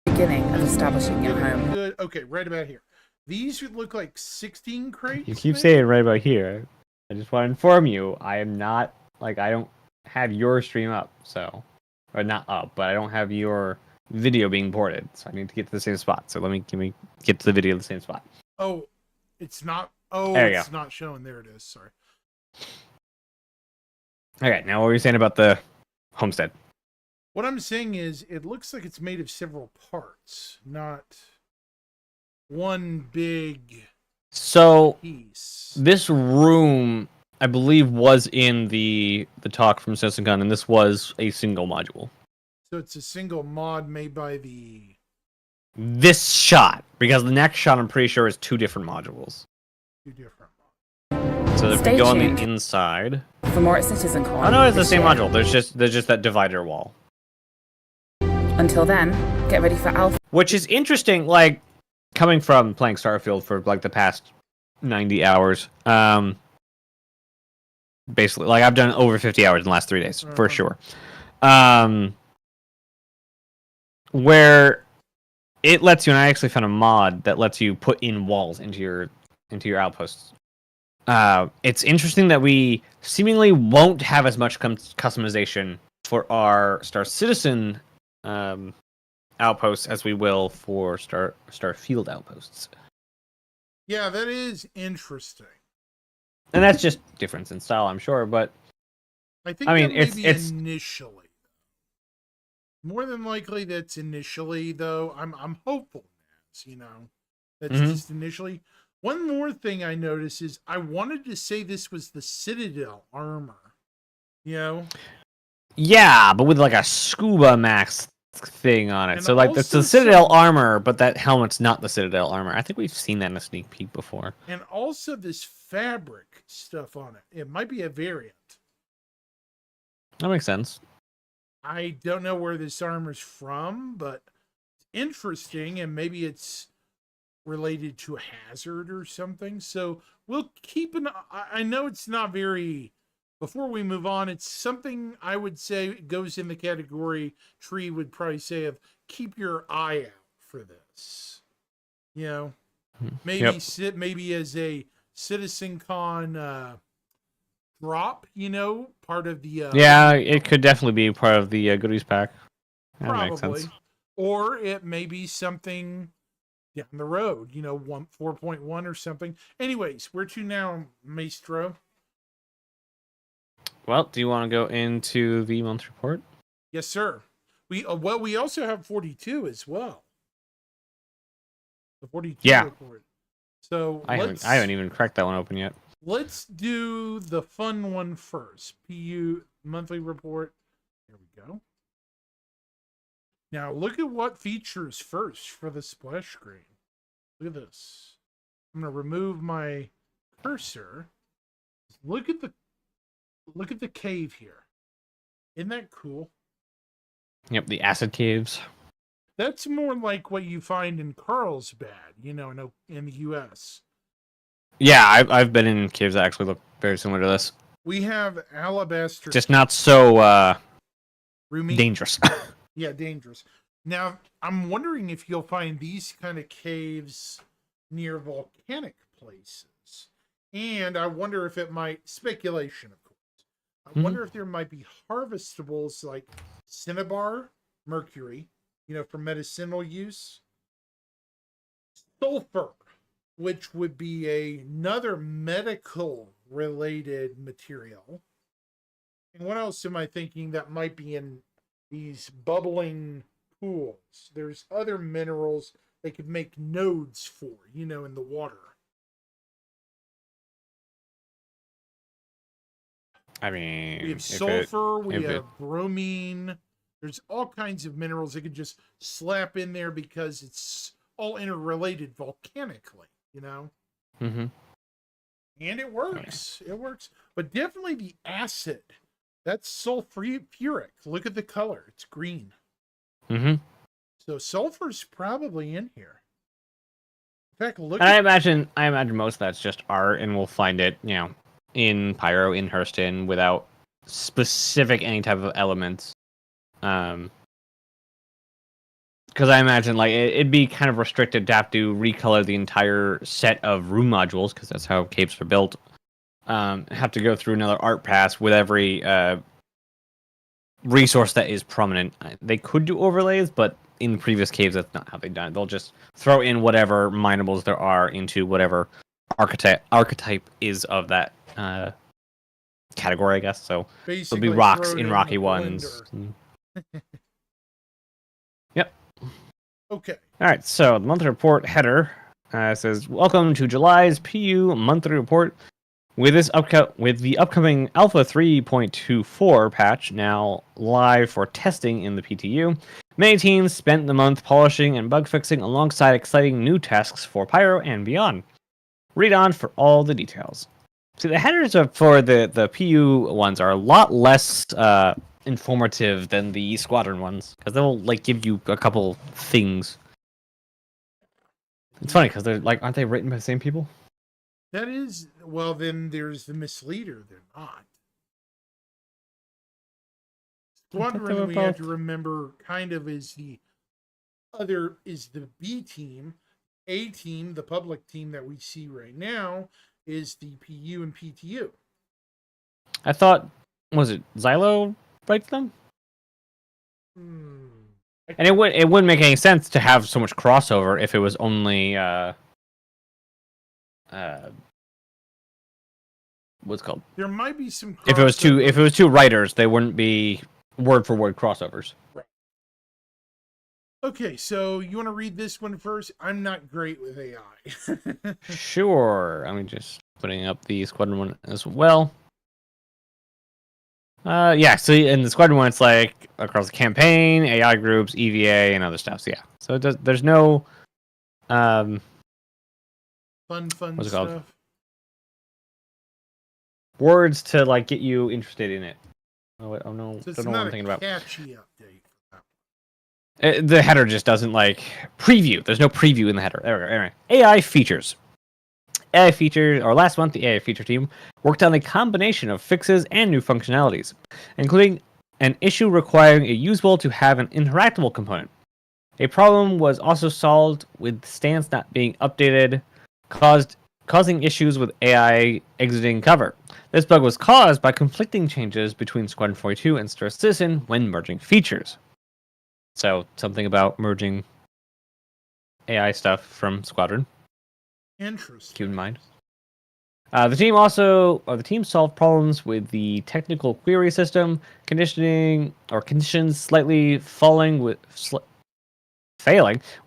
beginning of establishing your home. Good. Okay, right about here. These would look like 16 crates. You keep maybe? saying right about here. I just want to inform you, I am not, like, I don't have your stream up, so, or not up, but I don't have your video being ported, so I need to get to the same spot. So let me get to the video at the same spot. Oh, it's not. Oh, There you it's not showing. There it is. Sorry. Okay, now what were you saying about the homestead? What I'm saying is, it looks like it's made of several parts, not one big So piece. this room, I believe, was in the talk from Sensengun, and this was a single module. So it's a single mod made by the. This shot, because the next shot I'm pretty sure is two different modules. Two different mods. So if Stay we go on tuned. the inside, For more at CitizenCon. oh no, it's the this same year. module. There's just that divider wall, Until then, get ready for Alpha. which is interesting. Like coming from playing Starfield for like the past 90 hours, basically, like I've done over 50 hours in the last 3 days for sure. Where it lets you, and I actually found a mod that lets you put in walls into your outposts. It's interesting that we seemingly won't have as much customization for our Star Citizen outposts as we will for Starfield outposts, Yeah, that is interesting. and that's just difference in style, I'm sure. But I think I mean, that may be it's- initially. More than likely, that's initially, though. I'm hopeful, that's Mhm. just initially. One more thing I noticed is I wanted to say this was the Citadel armor. yeah, but with like a scuba max thing on it. And So like that's also the Citadel some- armor, but that helmet's not the Citadel armor. I think we've seen that in a sneak peek before. And also this fabric stuff on it. It might be a variant. That makes sense. I don't know where this armor's from, but it's interesting, and maybe it's related to a hazard or something. So we'll keep an eye. I know it's not very. Before we move on, it's something I would say goes in the category Tree would probably say of keep your eye out for this. Maybe Yep. maybe as a CitizenCon drop, part of the Yeah, it could definitely be part of the goodies pack. That makes probably, sense. or it may be something down the road, 4.1 or something. Anyways, where to now, Maestro? Well, do you want to go into the month report? Yes, sir. We also have 42 as well. The 42 Yeah. report. So I haven't even cracked that one open yet. let's do the fun one first. PU monthly report. There we go. Now look at what features first for the splash screen. Look at this. I'm gonna remove my cursor. Look at the cave here. Isn't that cool? Yep, the acid caves. That's more like what you find in Carlsbad, in the U.S. Yeah, I've been in caves that actually look very similar to this. We have alabaster. Just not so roomy. dangerous. Yeah, dangerous. Now, I'm wondering if you'll find these kind of caves near volcanic places. And I wonder if it might, speculation, of course. I wonder if there might be harvestables like cinnabar, mercury, for medicinal use. Sulfur, which would be another medical related material. And what else am I thinking that might be in these bubbling pools? There's other minerals they could make nodes for, in the water. I mean, We have sulfur, we have bromine. There's all kinds of minerals they could just slap in there because it's all interrelated volcanically, Mm-hmm. And it works. It works. But definitely the acid. That's sulfuric. Look at the color. It's green. Mm-hmm. So sulfur's probably in here. In fact, look. And I imagine most of that's just art, and we'll find it, in Pyro, in Hurston, without specific any type of elements. Because I imagine it'd be kind of restricted to have to recolor the entire set of room modules, because that's how caves are built. Have to go through another art pass with every resource that is prominent. They could do overlays, but in the previous caves, that's not how they've done it. They'll just throw in whatever minables there are into whatever archetype is of that category, I guess. So Basically there'll be rocks throw it in the rocky ones. Yep. Okay. All right. So the monthly report header says, "Welcome to July's PU monthly report. With the upcoming Alpha 3.24 patch now live for testing in the PTU, many teams spent the month polishing and bug fixing alongside exciting new tasks for Pyro and beyond. Read on for all the details." See, the headers for the PU ones are a lot less informative than the Squadron ones, because they'll give you a couple things. It's funny because they're aren't they written by the same people? That is, well, then there's the misleader. They're not. Squadron, we have to remember, kind of is the B team. A team, the public team that we see right now, is the PU and PTU. I thought, was it Xylo writes them? And it wouldn't make any sense to have so much crossover if it was only what's it called? There might be some. If it was two writers, they wouldn't be word for word crossovers. Right. Okay, so you want to read this one first? I'm not great with AI. Sure. I'm just putting up the Squadron one as well. Yeah, so in the Squadron one, it's across the campaign, AI groups, EVA, and other stuff. So yeah, so there's no fun what's it stuff. called? Words to get you interested in it. Oh, wait, no, So it's don't know what I'm not thinking a about. catchy update. The header just doesn't preview. There's no preview in the header. There we go. Anyway, AI features. Last month, the AI feature team worked on a combination of fixes and new functionalities, including an issue requiring a usable to have an interactable component. A problem was also solved with stance not being updated, caused causing issues with AI exiting cover. This bug was caused by conflicting changes between Squadron 42 and Star Citizen when merging features. So, something about merging AI stuff from Squadron. Interesting. Keep in mind. The team solved problems with the technical query system, conditions slightly failing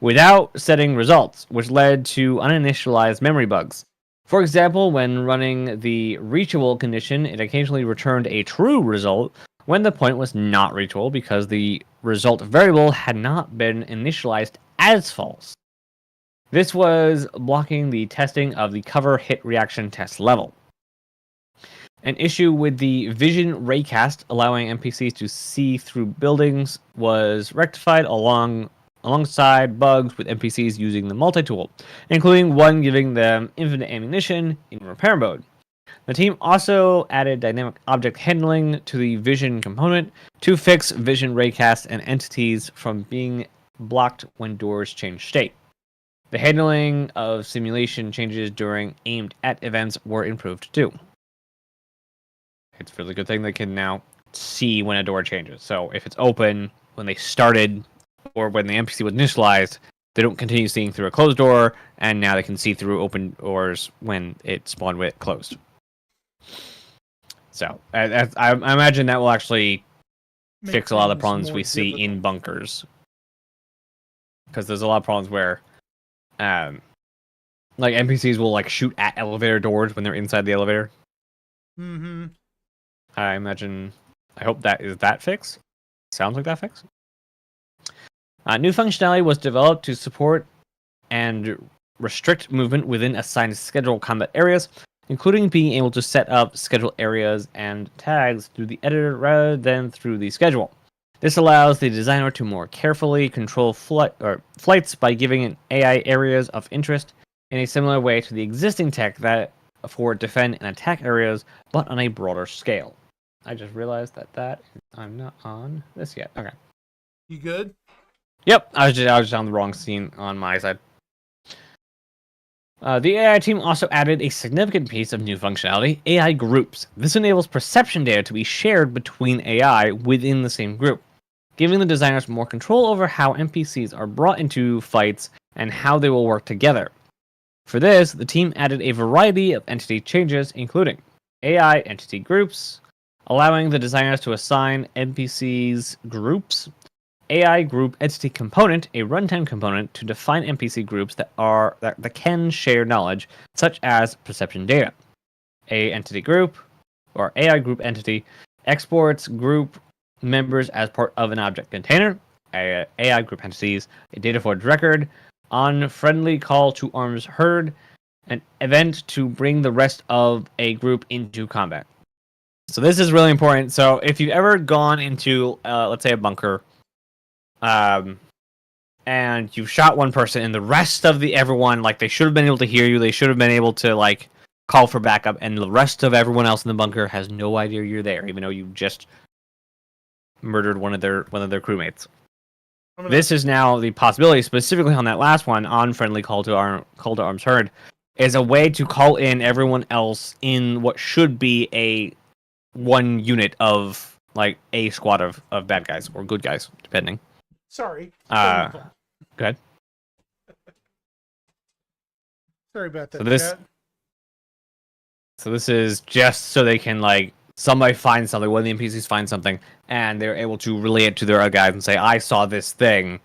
without setting results, which led to uninitialized memory bugs. For example, when running the reachable condition, it occasionally returned a true result when the point was not reachable because the result variable had not been initialized as false. This was blocking the testing of the cover hit reaction test level. An issue with the vision raycast allowing NPCs to see through buildings was rectified alongside bugs with NPCs using the multi-tool, including one giving them infinite ammunition in repair mode. The team also added dynamic object handling to the vision component to fix vision raycast and entities from being blocked when doors change state. The handling of simulation changes during aimed at events were improved too. It's a really good thing they can now see when a door changes. So if it's open when they started or when the NPC was initialized, they don't continue seeing through a closed door, and now they can see through open doors when it spawned with it closed. So I imagine that will actually fix a lot of the problems we see in bunkers. Because there's a lot of problems where like NPCs will like shoot at elevator doors when they're inside the elevator. Mm-hmm. I hope that is that fix. Sounds like that fix. New functionality was developed to support and restrict movement within assigned scheduled combat areas, including being able to set up schedule areas and tags through the editor rather than through the schedule. This allows the designer to more carefully control flights by giving it AI areas of interest in a similar way to the existing tech that for defend and attack areas, but on a broader scale. I just realized that I'm not on this yet. Okay. You good? Yep, I was just on the wrong scene on my side. The AI team also added a significant piece of new functionality, AI groups. This enables perception data to be shared between AI within the same group, giving the designers more control over how NPCs are brought into fights and how they will work together. For this, the team added a variety of entity changes, including AI entity groups, allowing the designers to assign NPCs groups, AI group entity component, a runtime component to define NPC groups that can share knowledge, such as perception data. A entity group, or AI group entity, exports group members as part of an object container. AI group entities, a data forge record, on friendly call to arms heard, an event to bring the rest of a group into combat. So this is really important. So if you've ever gone into, let's say, a bunker, and you've shot one person, and the rest of everyone, like, they should have been able to hear you, they should have been able to, like, call for backup, and the rest of everyone else in the bunker has no idea you're there, even though you just murdered one of their crewmates. This is now the possibility, specifically on that last one, on friendly call to arms heard, is a way to call in everyone else in what should be a one unit of, like, a squad of bad guys or good guys, depending. Sorry. Go ahead. Sorry about that. So this is just so they can, like, somebody find something, one of the NPCs find something, and they're able to relay it to their other guys and say, I saw this thing.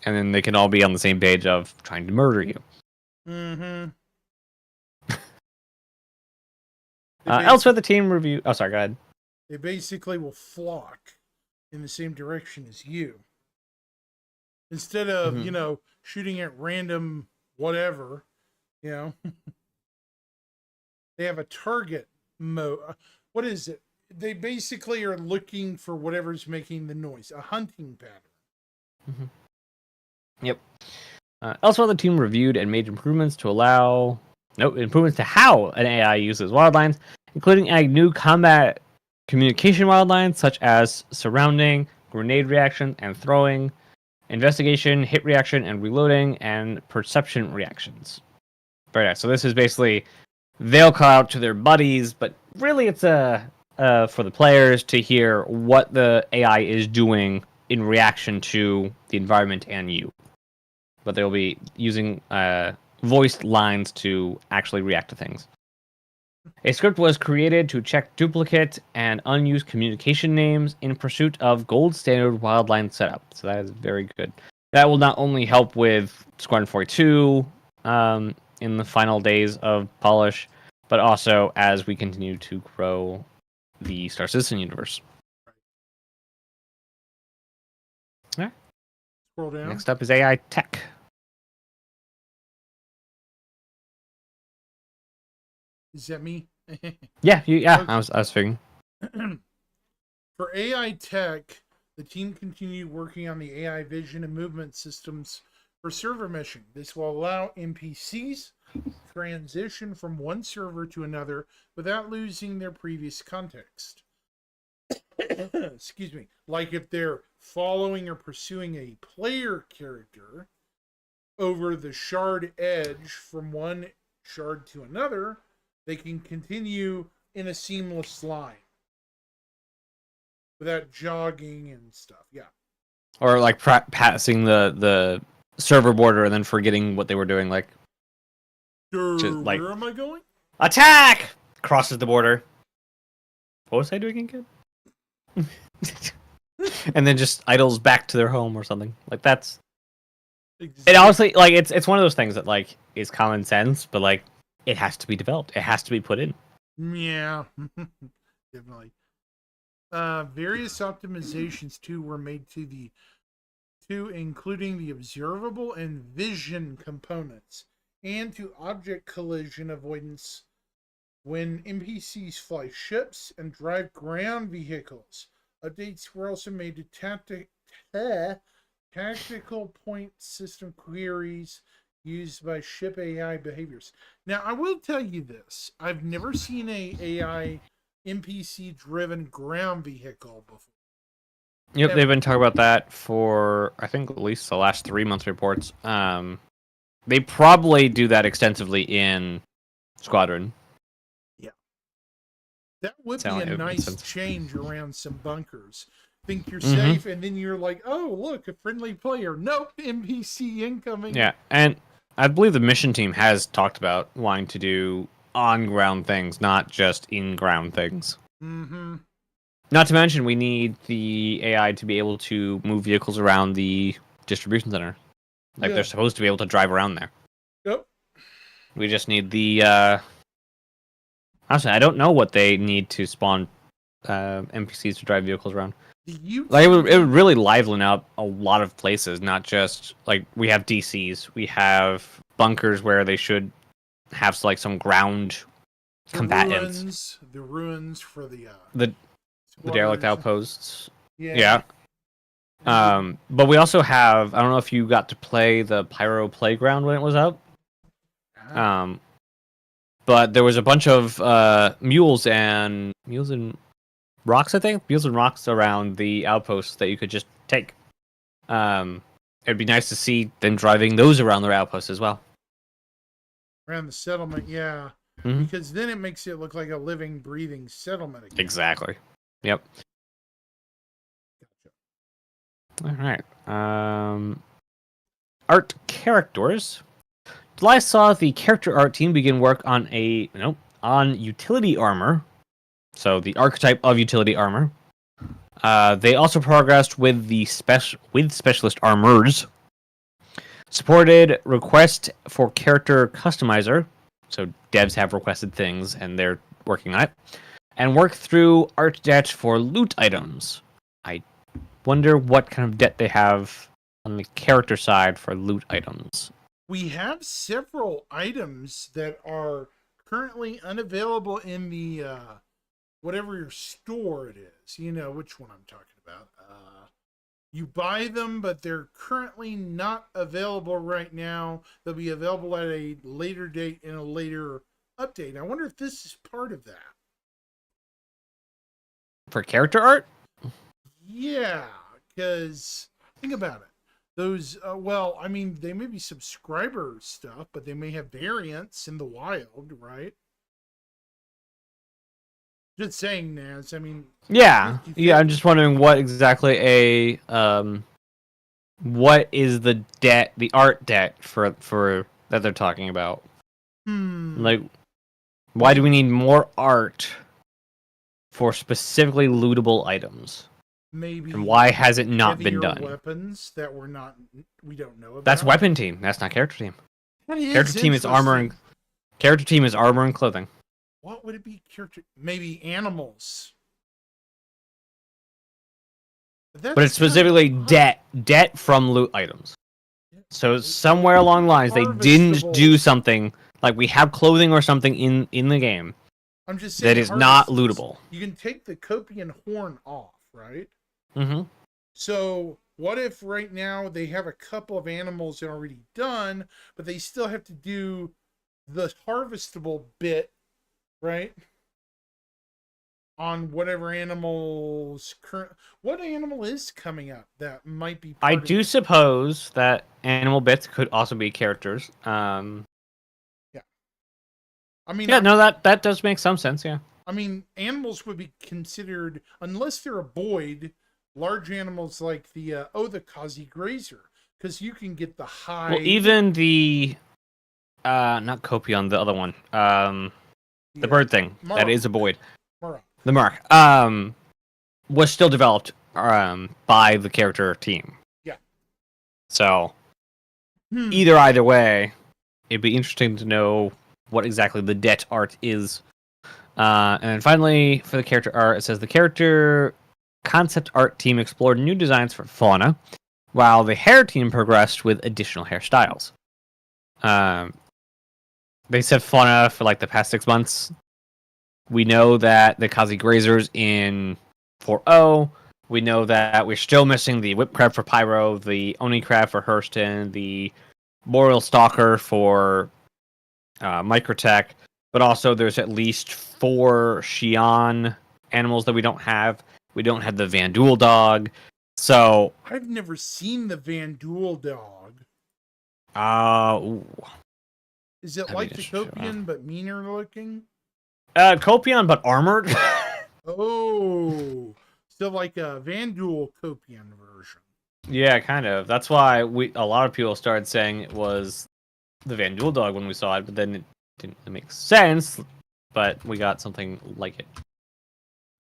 And then they can all be on the same page of trying to murder you. Mm-hmm. Elsewhere, the team review... Oh, sorry, go ahead. They basically will flock in the same direction as you. Instead of, shooting at random whatever, they have a target mode. What is it? They basically are looking for whatever's making the noise, a hunting pattern. Mm-hmm. Yep. Elsewhere, the team reviewed and made improvements to how an AI uses wildlines, including adding new combat communication wildlines such as surrounding, grenade reaction and throwing, investigation, hit reaction and reloading, and perception reactions. Very nice. So this is basically they'll call out to their buddies, but really it's for the players to hear what the AI is doing in reaction to the environment and you. But they'll be using voiced lines to actually react to things. A script was created to check duplicate and unused communication names in pursuit of gold standard wildline setup. So that is very good. That will not only help with Squadron 42 in the final days of polish, but also as we continue to grow the Star Citizen universe. All right. Scroll down. Next up is AI tech. Is that me? Yeah, Okay. I was figuring. For AI tech, the team continued working on the AI vision and movement systems for server meshing. This will allow NPCs transition from one server to another without losing their previous context. Excuse me. Like if they're following or pursuing a player character over the shard edge from one shard to another, they can continue in a seamless line without jogging and stuff. Yeah. Or like passing the server border and then forgetting what they were doing. Like like- Where am I going? attack crosses the border. What was I doing again? And then just idles back to their home or something. Like that's it. Honestly, like it's one of those things that like is common sense, but like it has to be developed. It has to be put in. Yeah, definitely. Various optimizations too were made to including the observable and vision components, and to object collision avoidance when NPCs fly ships and drive ground vehicles. Updates were also made to tactical point system queries used by ship AI behaviors. Now, I will tell you this. I've never seen a AI NPC-driven ground vehicle before. Yep, they've been talking about that for I think at least the last 3 month reports. They probably do that extensively in Squadron. That would Sound be like a it would make nice sense. change around some bunkers. Think you're Mhm. safe, and then you're like, oh, look, a friendly player. Nope, NPC incoming. Yeah, and I believe the mission team has talked about wanting to do on-ground things, not just in-ground things. Mm-hmm. Not to mention, we need the AI to be able to move vehicles around the distribution center. Like Yeah. they're supposed to be able to drive around there. Yep. We just need the. Honestly, I don't know what they need to spawn NPCs to drive vehicles around. Do you Like it would really liven up a lot of places, not just like we have DCs, we have bunkers where they should have like some ground combatants, the ruins for the the derelict squatters. outposts. Yeah. Yeah. But we also have I don't know if you got to play the Pyro Playground when it was up. But there was a bunch of mules and rocks, I think. Mules and rocks around the outposts that you could just take. It'd be nice to see them driving those around their outposts as well. Around the settlement, yeah. Mhm. Because then it makes it look like a living, breathing settlement again. Exactly. Yep. All right. Art characters. July saw the character art team begin work on on utility armor. So the archetype of utility armor. They also progressed with the specialist armors. Supported request for character customizer. So devs have requested things and they're working on it. And worked through art debt for loot items. I wonder what kind of debt they have on the character side for loot items. We have several items that are currently unavailable in the whatever your store it is. You know which one I'm talking about. You buy them, but they're currently not available right now. They'll be available at a later date in a later update. I wonder if this is part of that. For character art? Yeah, because think about it. those. Well, I mean, they may be subscriber stuff, but they may have variants in the wild, right? Just saying, Naz. I mean, Yeah, 50-50. yeah. I'm just wondering what exactly what is the debt, the art debt for that they're talking about? Like, why do we need more art for specifically lootable items? Maybe. And why has it not been heavier done? Weapons that we don't know about. That's weapon team. That's not character team. That is Character team is armor and interesting. character team is armor and clothing. What would it be? Maybe animals. But it's specifically debt from loot items. So somewhere along the lines they didn't do something like we have clothing or something in the game I'm just saying that is not harvestables. lootable. You can take the Copian horn off, right? Mm-hmm. So what if right now they have a couple of animals already done, but they still have to do the harvestable bit, right? On whatever animals what animal is coming up that might be I part of do it? suppose that animal bits could also be characters. I mean, Yeah, no, that does make some sense. Yeah. I mean, animals would be considered, unless they're a Boyd, large animals like the Kazi Grazer, because you can get the high. Well, even the not Copion, the other one, the bird thing that is a Boyd, the Mark, was still developed by the character team. Yeah. So either way, it'd be interesting to know what exactly the debt art is. And then finally, for the character art, it says the character concept art team explored new designs for fauna, while the hair team progressed with additional hairstyles. They said fauna for like the past 6 months. We know that the Kazi Grazers in 4.0. We know that we're still missing the Whip Crab for Pyro, the Oni Crab for Hurston, the Boreal Stalker for Microtech, but also there's at least 4 Xi'an animals that we don't have. We don't have the Vandul dog. So I've never seen the Vandul dog. Is it like the Copian but meaner looking? Copion but armored. Oh, so like a Vandul Copian version. Yeah, kind of. That's why a lot of people started saying it was the Vandul dog when we saw it, but then it didn't make sense. But we got something like it.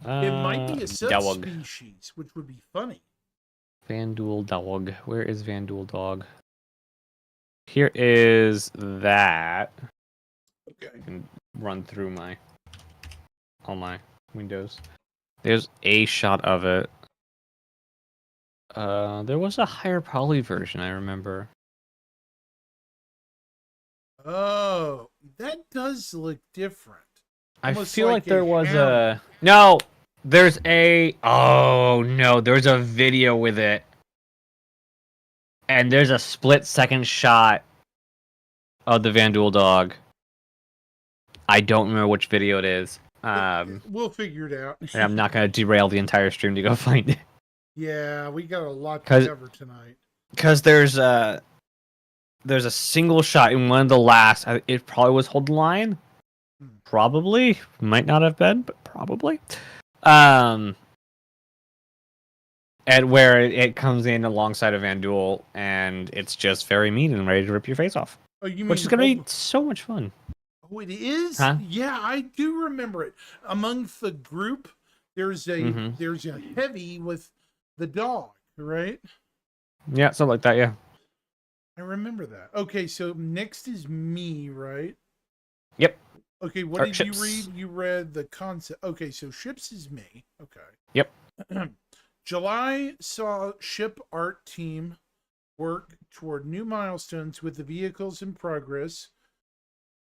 It might be a Dawg. subspecies, which would be funny. Vandul dog. Where is Vandul dog? Here is that. Okay. I can run through all my windows. There's a shot of it. There was a higher poly version, I remember. Oh, that does look different. I Almost feel like like there a was hammer. no. There's there's a video with it, and there's a split-second shot of the Vandul dog. I don't remember which video it is. We'll figure it out. And I'm not gonna derail the entire stream to go find it. Yeah, we got a lot to cover tonight. Because there's a single shot in one of the last. It probably was Hold the Line. Probably might not have been, but probably. And where it comes in alongside of Vandul, and it's just very mean and ready to rip your face off. Oh, you mean which is gonna be so much fun. Oh, it is? Huh? Yeah, I do remember it. Amongst the group, there's a heavy with the dog, right? Yeah, something like that, yeah. I remember that. Okay, so next is me, right? Yep. Okay, what Or did Ships. you read? You read the concept. Okay, so Ships is me. Okay. Yep. July saw Ship Art Team work toward new milestones with the vehicles in progress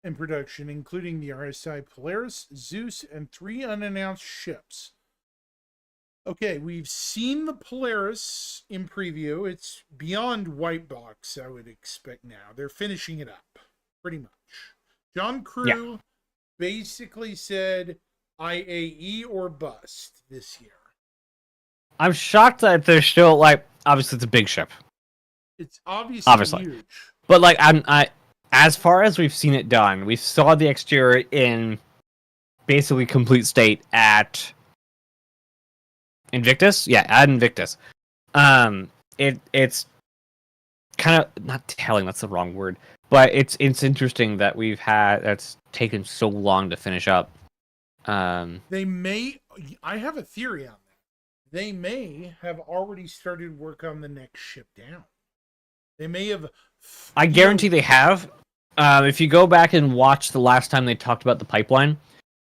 in production, including the RSI Polaris, Zeus, and 3 unannounced ships. Okay, we've seen the Polaris in preview. It's beyond white box, I would expect now. They're finishing it up, pretty much. John Crew basically said IAE or bust this year. I'm shocked that they're still, like, obviously it's a big ship. It's obviously huge. But like I as far as we've seen it done, we saw the exterior in basically complete state at Invictus. Yeah, at Invictus. It's kind of not telling. That's the wrong word. But it's interesting that that's taken so long to finish up. They may. I have a theory on that. They may have already started work on the next ship down. They may have. I guarantee they have. If you go back and watch the last time they talked about the pipeline,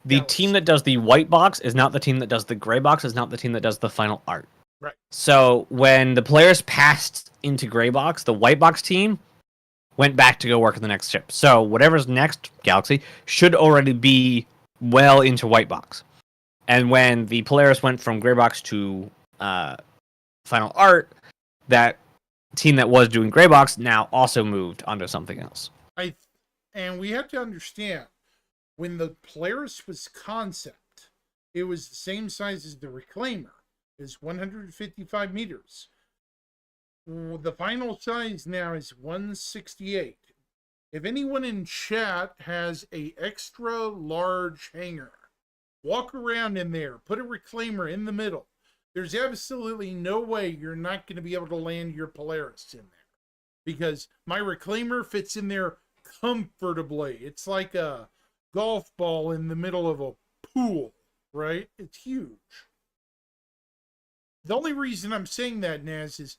the team that does the white box is not the team that does the gray box, is not the team that does the final art. Right. So when the players passed into gray box, the white box team went back to go work on the next ship. So whatever's next, Galaxy, should already be well into white box. And when the Polaris went from gray box to final art, that team that was doing gray box now also moved onto something else. And we have to understand, when the Polaris was concept, it was the same size as the Reclaimer, is 155 meters. The final size now is 168. If anyone in chat has a extra large hangar, walk around in there, put a Reclaimer in the middle. There's absolutely no way you're not going to be able to land your Polaris in there, because my Reclaimer fits in there comfortably. It's like a golf ball in the middle of a pool, right? It's huge. The only reason I'm saying that, Naz, is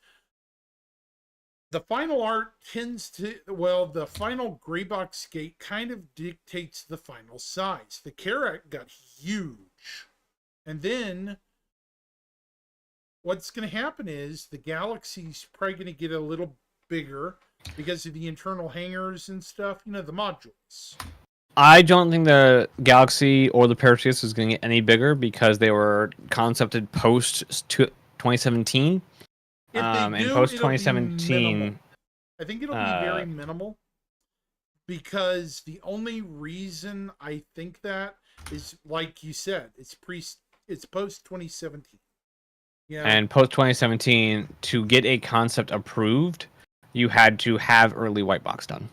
the final art tends to, the final gray box gate kind of dictates the final size. The Karak got huge. And then what's going to happen is the Galaxy's probably going to get a little bigger because of the internal hangars and stuff, the modules. I don't think the Galaxy or the Perseus is going to get any bigger because they were concepted post 2017. And post 2017, I think it'll be very minimal, because the only reason I think that is, like you said, it's post 2017. Yeah. And post 2017, to get a concept approved, you had to have early white box done.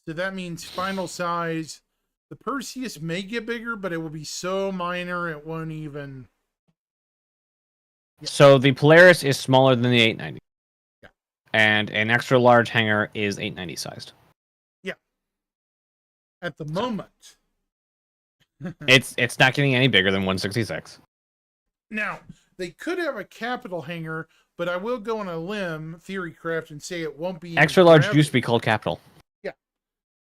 So that means final size. The Perseus may get bigger, but it will be so minor it won't even. Yeah. So the Polaris is smaller than the 890. Yeah. And an extra large hangar is 890 sized. Yeah. At the moment. it's not getting any bigger than 166. Now, they could have a capital hangar, but I will go on a limb, Theorycraft, and say it won't be extra large used to be called capital. Yeah.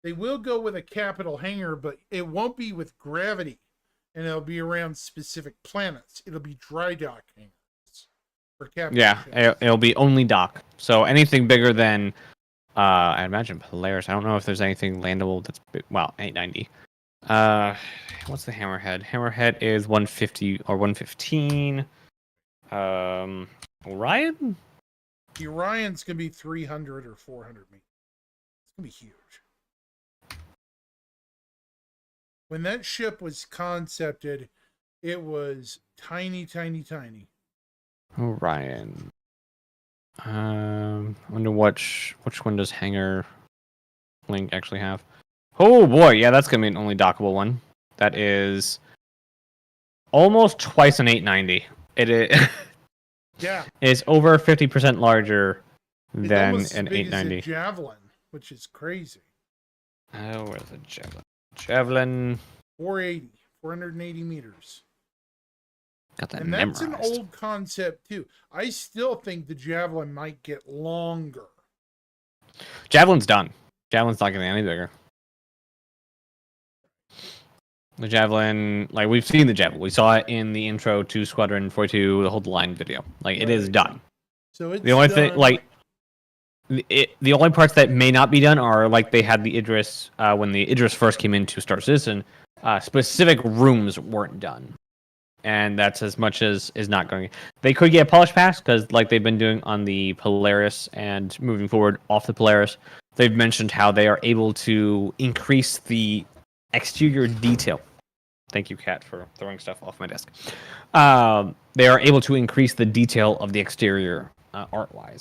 They will go with a capital hangar, but it won't be with gravity, and it'll be around specific planets. It'll be dry dock hangars for capital. Yeah, it'll be only dock. So anything bigger than I imagine Polaris. I don't know if there's anything landable that's 890. What's the Hammerhead? Hammerhead is 150 or 115. Orion? The Orion's gonna be 300 or 400 meters. It's gonna be huge. When that ship was concepted, it was tiny, tiny, tiny. Orion. I wonder which one does Hangar Link actually have? Oh boy, yeah, that's gonna be an only dockable one. That is almost twice an 890. It is. Yeah. It's over 50% larger It's than almost an as big 890. as a Javelin, which is crazy. Oh, where's the Javelin? Javelin. 480 meters. Got that And that's memorized. an old concept too. I still think the Javelin might get longer. Javelin's done. Javelin's not getting any bigger. The Javelin, like, we've seen the Javelin. We saw it in the intro to Squadron 42, the Hold the Line video. Like, it is done. So it's The only done. thing, like, the only parts that may not be done are, like, they had the Idris, when the Idris first came into Star Citizen, specific rooms weren't done. And that's as much as is not going. They could get a polish pass, because, like, they've been doing on the Polaris and moving forward off the Polaris, they've mentioned how they are able to increase the exterior detail. Thank you, Kat, for throwing stuff off my desk. They are able to increase the detail of the exterior art-wise.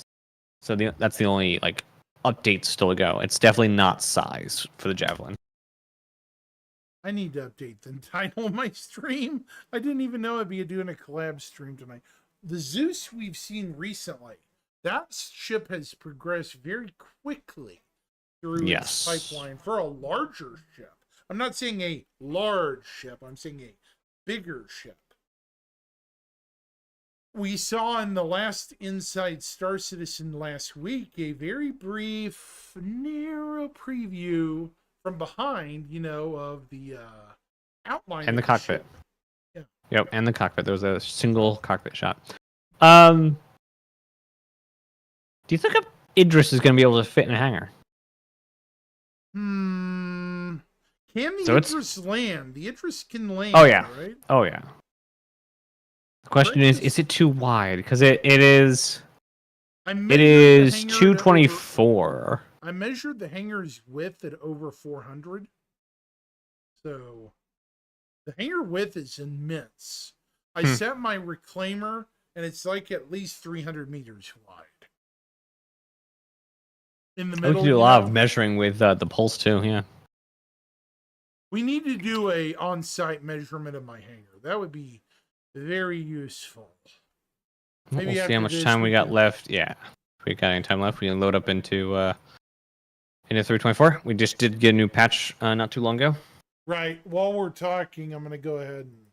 So that's the only like update still to go. It's definitely not size for the Javelin. I need to update the title of my stream. I didn't even know I'd be doing a collab stream tonight. The Zeus we've seen recently, that ship has progressed very quickly through its pipeline for a larger ship. I'm not saying a large ship, I'm saying a bigger ship. We saw in the last Inside Star Citizen last week a very brief, narrow preview from behind, of the outline and the cockpit. Yeah. Yep, and the cockpit. There was a single cockpit shot. Do you think Idris is going to be able to fit in a hangar? Can the Idris land? The Idris can land. Oh yeah, right? Oh yeah. The question is it too wide? Because it is 224. I measured the hangar's width at over 400. So the hangar width is immense. I set my reclaimer and it's like at least 300 meters wide. In the middle. We can do a lot of measuring with the pulse too, yeah. We need to do a on-site measurement of my hangar. That would be very useful. Maybe we'll see how much time we got left. Yeah. If we got any time left, we can load up into 324. We just did get a new patch not too long ago. Right. While we're talking, I'm going to go ahead and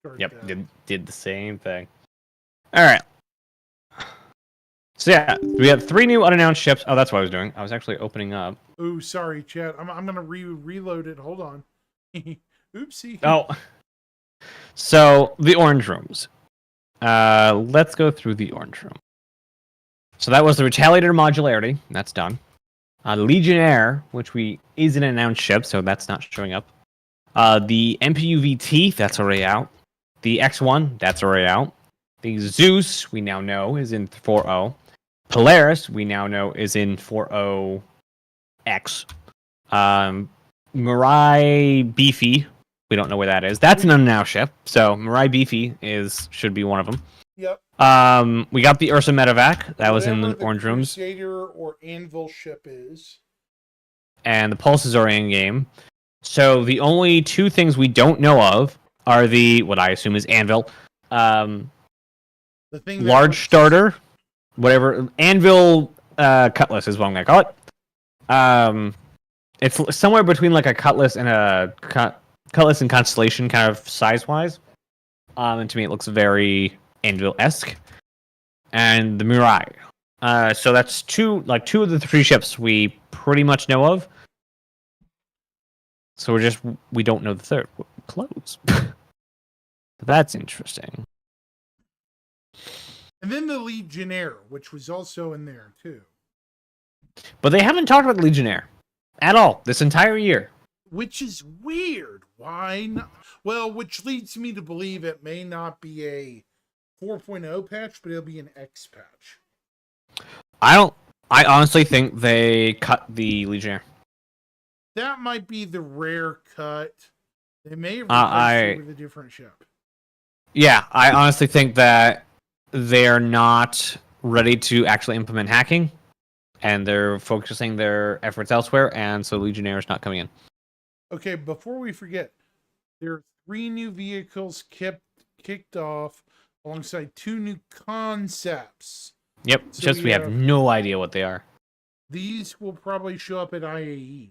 start. Yep. Did the same thing. All right. So yeah, we have 3 new unannounced ships. Oh, that's what I was doing. I was actually opening up. Oh, sorry, chat. I'm going to reload it. Hold on. Oopsie. Oh. So the orange rooms. Let's go through the orange room. So that was the Retaliator modularity. That's done. Legionnaire, which is an announced ship, so that's not showing up. The MPU-VT, that's already out. The X1, that's already out. The Zeus, we now know, is in 4.0. Polaris, we now know, is in 4.0X. Mirai Beefy, we don't know where that is. That's an unannounced ship, so Mirai Beefy should be one of them. Yep. We got the Ursa Medevac. That was in the orange rooms. Crusader or Anvil ship is. And the pulses are in game. So the only 2 things we don't know of are what I assume is Anvil. The thing large starter, whatever. Anvil Cutlass is what I'm gonna call it. It's somewhere between like a Cutlass and a Cutlass and Constellation, kind of size wise. And to me, it looks very Anvil-esque. And the Mirai. So that's 2 of the 3 ships we pretty much know of. So we don't know the third. We're close. That's interesting. And then the Legionnaire, which was also in there too. But they haven't talked about the Legionnaire at all this entire year. Which is weird. Why not? Well, which leads me to believe it may not be a 4.0 patch, but it'll be an X patch. I honestly think they cut the Legionnaire. That might be the rare cut. They may have replaced it with a different ship. Yeah, I honestly think that they're not ready to actually implement hacking, and they're focusing their efforts elsewhere, and so Legionnaire is not coming in. Okay, before we forget, there are 3 new vehicles kicked off alongside 2 new concepts. Yep, so we have no idea what they are. These will probably show up at IAE.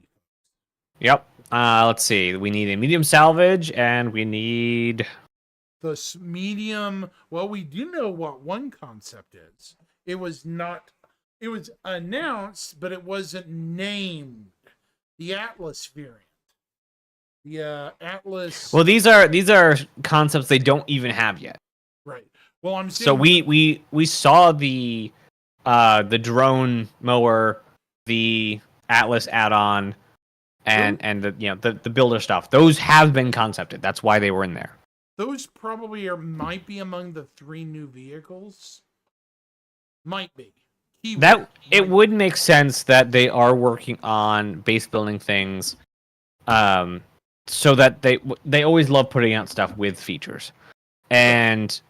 Yep. Let's see. We need a medium salvage, and we need the medium. Well, we do know what one concept is. It was announced, but it wasn't named. The Atlas variant. The Atlas. Well, these are concepts they don't even have yet. Right. Well, I'm saying. So we saw the drone mower, the Atlas add-on, and the builder stuff. Those have been concepted. That's why they were in there. Those probably might be among the 3 new vehicles. Might be. It would make sense that they are working on base building things, so that they always love putting out stuff with features, and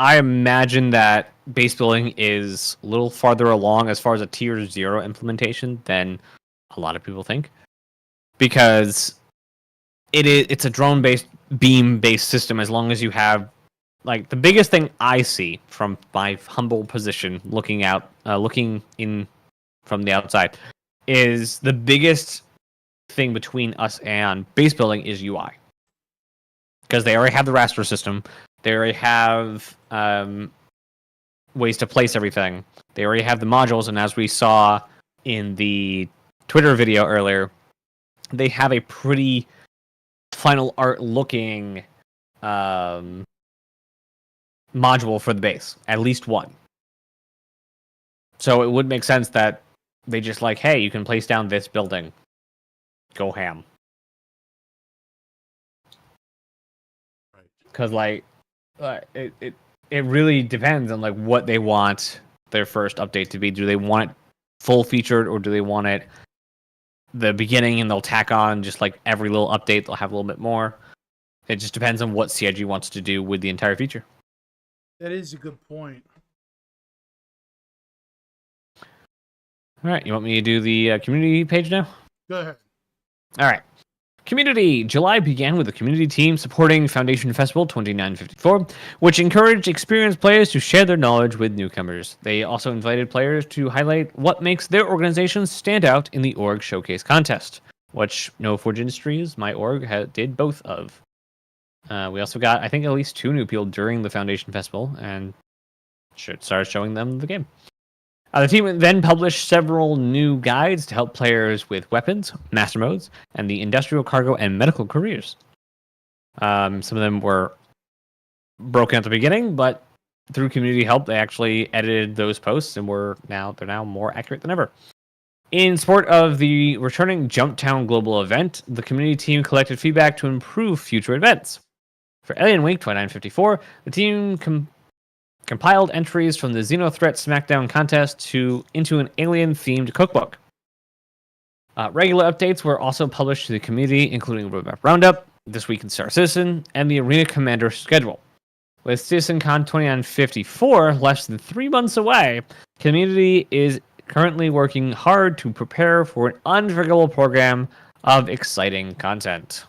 I imagine that base building is a little farther along as far as a tier 0 implementation than a lot of people think, because it's a drone based beam based system. As long as you have, like, the biggest thing I see from my humble position looking in from the outside is the biggest thing between us and base building is UI, because they already have the raster system. They already have ways to place everything. They already have the modules, and as we saw in the Twitter video earlier, they have a pretty final art looking module for the base, at least one. So it would make sense that they just like, hey, you can place down this building. Go ham. Right. Because it really depends on like what they want their first update to be. Do they want it full featured, or do they want it the beginning and they'll tack on just like every little update, they'll have a little bit more? It just depends on what CIG wants to do with the entire feature. That is a good point. All right, you want me to do the community page now? Go ahead. All right. Community. July began with the community team supporting Foundation Festival 2954, which encouraged experienced players to share their knowledge with newcomers. They also invited players to highlight what makes their organizations stand out in the org showcase contest, which No Forge Industries, my org, did both of. We also got, I think, at least 2 new people during the Foundation Festival, and should start showing them the game. The team then published several new guides to help players with weapons, master modes, and the industrial, cargo, and medical careers. Some of them were broken at the beginning, but through community help, they actually edited those posts, and they're now more accurate than ever. In support of the returning Jumptown Global event, the community team collected feedback to improve future events. For Alien Week 2954, the team compiled entries from the Xenothreat Smackdown contest into an alien-themed cookbook. Regular updates were also published to the community, including Roadmap Roundup, This Week in Star Citizen, and the Arena Commander schedule. With CitizenCon 2954 less than 3 months away, community is currently working hard to prepare for an unforgettable program of exciting content.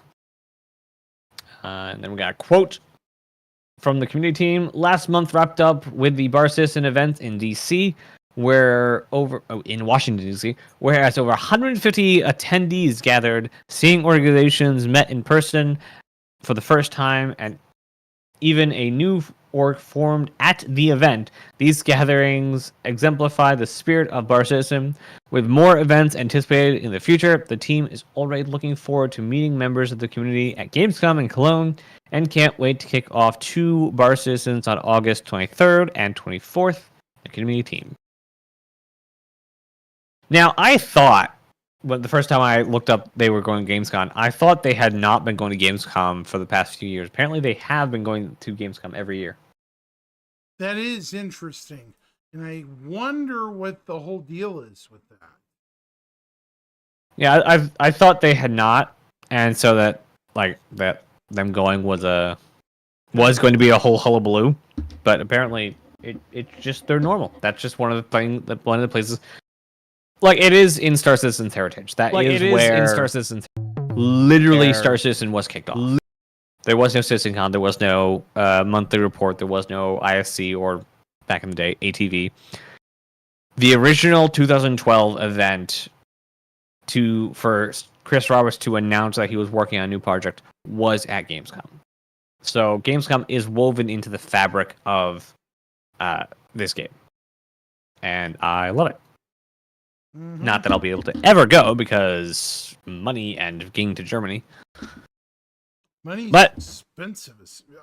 And then we got a quote from the community team. Last month wrapped up with the Bar Citizen event in DC, in Washington DC, whereas over 150 attendees gathered, seeing organizations met in person for the first time, and even a new org formed at the event. These gatherings exemplify the spirit of Bar Citizen. With more events anticipated in the future, the team is already looking forward to meeting members of the community at Gamescom in Cologne, and can't wait to kick off 2 Bar Citizens on August 23rd and 24th, the community team. Now, I thought, the first time I looked up they were going to Gamescom, I thought they had not been going to Gamescom for the past few years. Apparently, they have been going to Gamescom every year. That is interesting. And I wonder what the whole deal is with that. Yeah, I thought they had not, and so that them going was going to be a whole hullabaloo, but apparently it's just they're normal. That's just one of the places. Like, it is in Star Citizen's heritage. That is where in Star Citizen's literally Star Citizen was kicked off. There was no CitizenCon. There was no monthly report. There was no ISC, or back in the day, ATV. The original 2012 event for Chris Roberts to announce that he was working on a new project was at Gamescom. So Gamescom is woven into the fabric of this game. And I love it. Mm-hmm. Not that I'll be able to ever go because money and getting to Germany. Money's But expensive.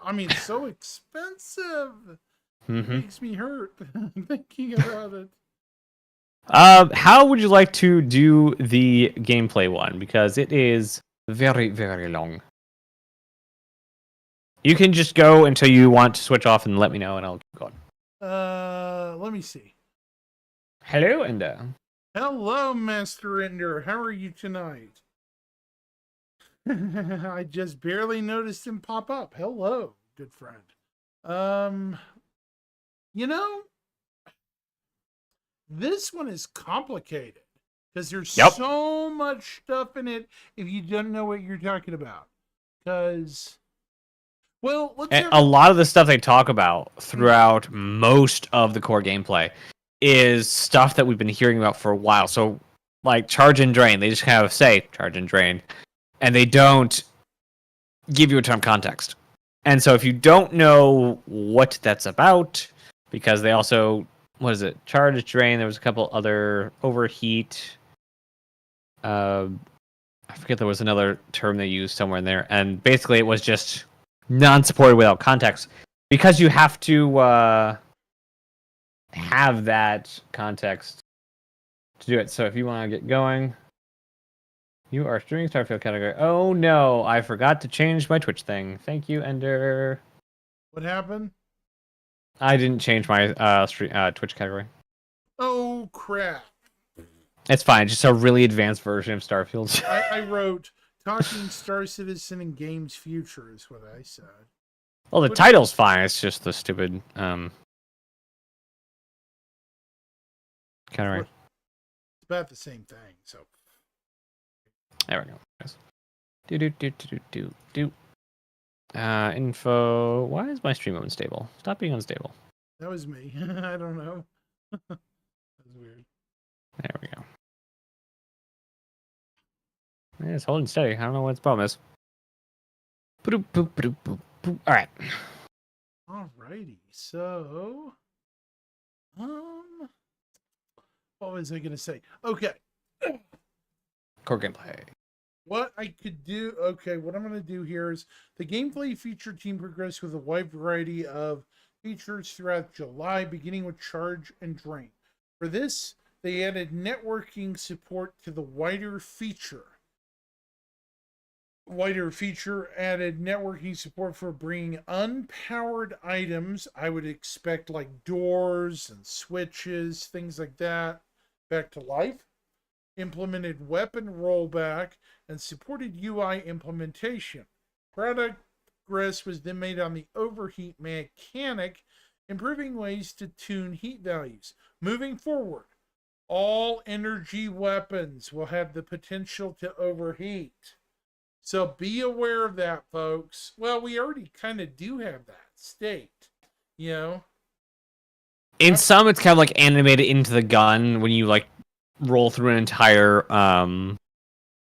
I mean, so expensive. Mm-hmm. It makes me hurt thinking about it. How would you like to do the gameplay one? Because it is very, very long. You can just go until you want to switch off and let me know, and I'll keep going. Let me see. Hello, Enda. Hello, Master Ender. How are you tonight? I just barely noticed him pop up. Hello, good friend. You know, this one is complicated because there's Yep. so much stuff in it if you don't know what you're talking about. Because, well, let's And have a lot of the stuff they talk about throughout most of the core gameplay is stuff that we've been hearing about for a while. So, like charge and drain, they just kind of say charge and drain, and they don't give you a ton of context. And so, if you don't know what that's about, because they also, what is it? Charge, drain. There was a couple other overheat. I forget there was another term they used somewhere in there, and basically it was just non-supported without context because you have to have that context to do it. So if you want to get going, you are streaming Starfield category. Oh no, I forgot to change my Twitch thing. Thank you, Ender. what happened. I didn't change my Twitch category. Oh, crap. It's fine. Just a really advanced version of Starfield. I wrote Talking Star Citizen and Games Future is what I said. Well, the title's fine. It's just the stupid category. It's about the same thing. So There we go. Yes. Do. Info. Why is my stream unstable? Stop being unstable. that was me. I don't know. That was weird. There we go. Yeah, it's holding steady. I don't know what its problem is. Boop, boop, boop, boop, boop. All right. Alrighty. So, what was I gonna say? Okay. Core gameplay. What I could do, okay, what I'm going to do here is the gameplay feature team progressed with a wide variety of features throughout July, beginning with Charge and Drain. For this, they added networking support to the wider feature. Wider feature added networking support for bringing unpowered items, I would expect like doors and switches, things like that, back to life. Implemented weapon rollback and supported UI implementation. Progress was then made on the overheat mechanic, improving ways to tune heat values. Moving forward, all energy weapons will have the potential to overheat. So be aware of that, folks. Well, we already kind of do have that state, you know? In some, it's kind of like animated into the gun when you like roll through an entire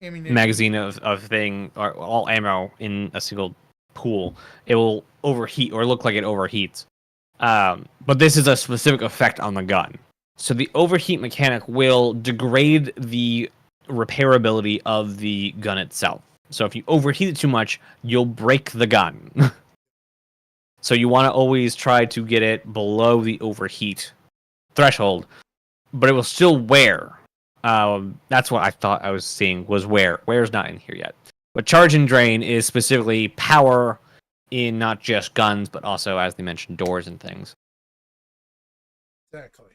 magazine of thing or all ammo in a single pool. It will overheat or look like it overheats. But this is a specific effect on the gun. So the overheat mechanic will degrade the repairability of the gun itself. So if you overheat it too much, you'll break the gun. So you want to always try to get it below the overheat threshold, but it will still wear. That's what I thought I was seeing was wear. Wear's not in here yet. But charge and drain is specifically power in not just guns, but also, as they mentioned, doors and things. Exactly.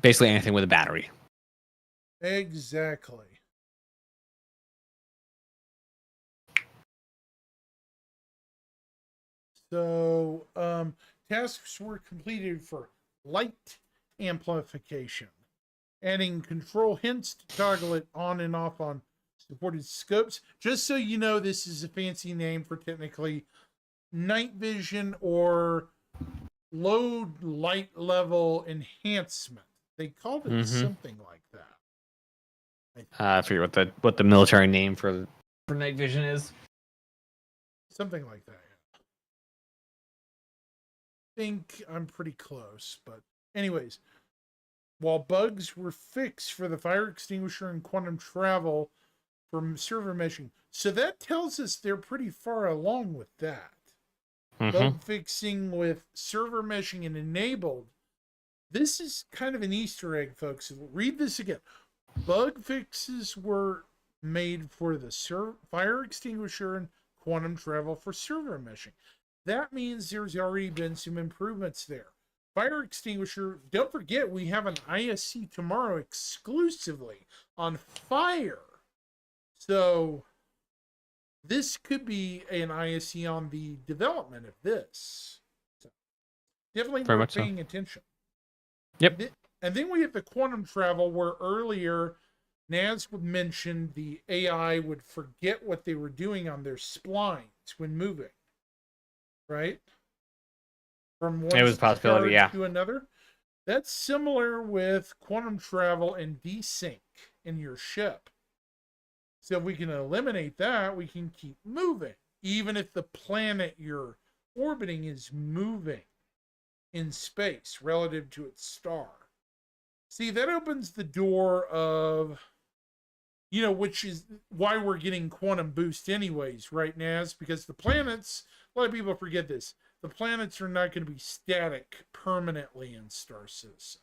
Basically anything with a battery. Exactly. So, tasks were completed for light amplification, adding control hints to toggle it on and off on supported scopes. Just so you know, this is a fancy name for technically night vision or low light level enhancement. They called it something like that. I forget what the military name for night vision is. Something like that. I think I'm pretty close, but anyways, while bugs were fixed for the fire extinguisher and quantum travel from server meshing, so that tells us they're pretty far along with that. Bug fixing with server meshing and enabled. This is kind of an Easter egg, folks. Read this again. Bug fixes were made for the fire extinguisher and quantum travel for server meshing. That means there's already been some improvements there. Fire extinguisher, don't forget we have an ISC tomorrow exclusively on fire. So this could be an ISC on the development of this. So Definitely Very worth much so. paying attention. Yep. And then we have the quantum travel where earlier Naz would mention the AI would forget what they were doing on their splines when moving. Right? From one It was a possibility, star yeah. to another. That's similar with quantum travel and desync in your ship. So if we can eliminate that, we can keep moving. Even if the planet you're orbiting is moving in space relative to its star. See, that opens the door of, which is why we're getting quantum boost anyways, right, Naz? Because the planets, a lot of people forget this, the planets are not going to be static permanently in Star Citizen.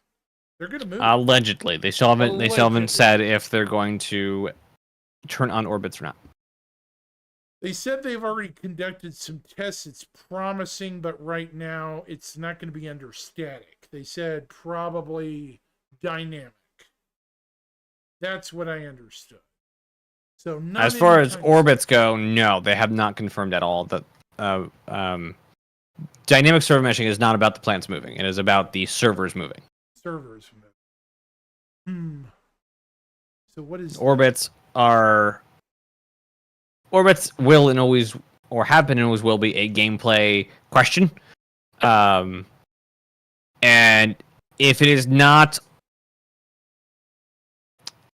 They're going to move. Allegedly. They still haven't Allegedly. said if they're going to turn on orbits or not. They said they've already conducted some tests. It's promising, but right now it's not going to be under static. They said probably dynamic. That's what I understood. So As far as orbits go, no, they have not confirmed at all that dynamic server meshing is not about the planets moving. It is about the servers moving. Servers. So what is Orbits will and always, or have been and always will be, a gameplay question. And if it is not,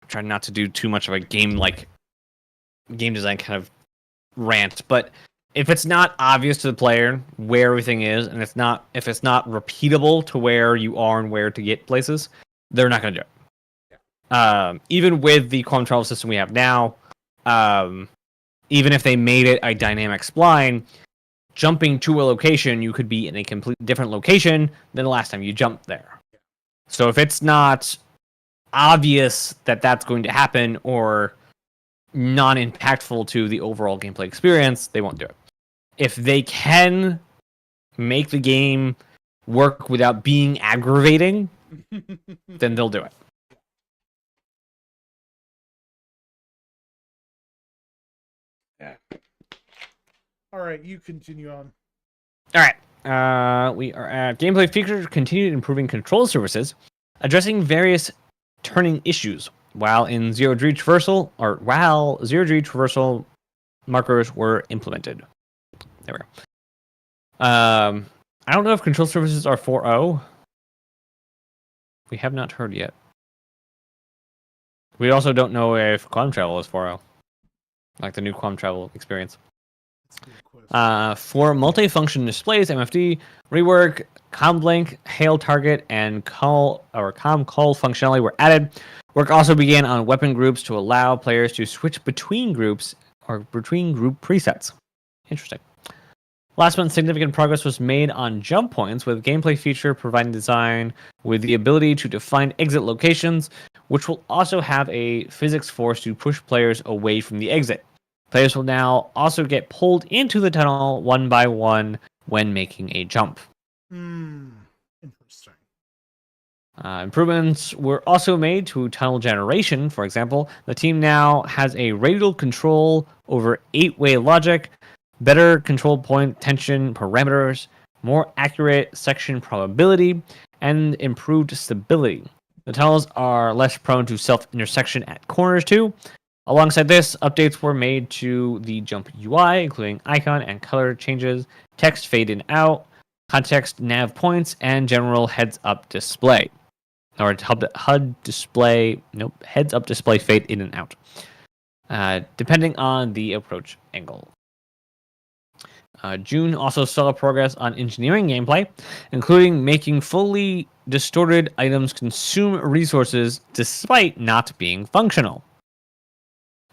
I'm trying not to do too much of a game design kind of rant, but if it's not obvious to the player where everything is, and if it's not repeatable to where you are and where to get places, they're not going to do it. Yeah. Even with the quantum travel system we have now, even if they made it a dynamic spline, jumping to a location, you could be in a completely different location than the last time you jumped there. So if it's not obvious that that's going to happen or non-impactful to the overall gameplay experience, they won't do it. If they can make the game work without being aggravating, then they'll do it. Yeah. All right, you continue on. All right. We are at gameplay features continued improving control surfaces, addressing various turning issues while zero-G traversal markers were implemented. There we go. I don't know if control surfaces are 4.0. We have not heard yet. We also don't know if quantum travel is 4.0, like the new quantum travel experience. For multifunction displays, MFD, rework, comlink, hail target, and com call functionality were added. Work also began on weapon groups to allow players to switch between groups or between group presets. Interesting. Last month, significant progress was made on jump points, with gameplay feature providing design with the ability to define exit locations, which will also have a physics force to push players away from the exit. Players will now also get pulled into the tunnel one by one when making a jump. Interesting. Improvements were also made to tunnel generation. For example, the team now has a radial control over 8-way logic, better control point tension parameters, more accurate section probability, and improved stability. The tunnels are less prone to self-intersection at corners too. Alongside this, updates were made to the jump UI, including icon and color changes, text fade in out, context nav points, and general heads-up display. Or heads-up display fade in and out, depending on the approach angle. June also saw progress on engineering gameplay, including making fully distorted items consume resources despite not being functional.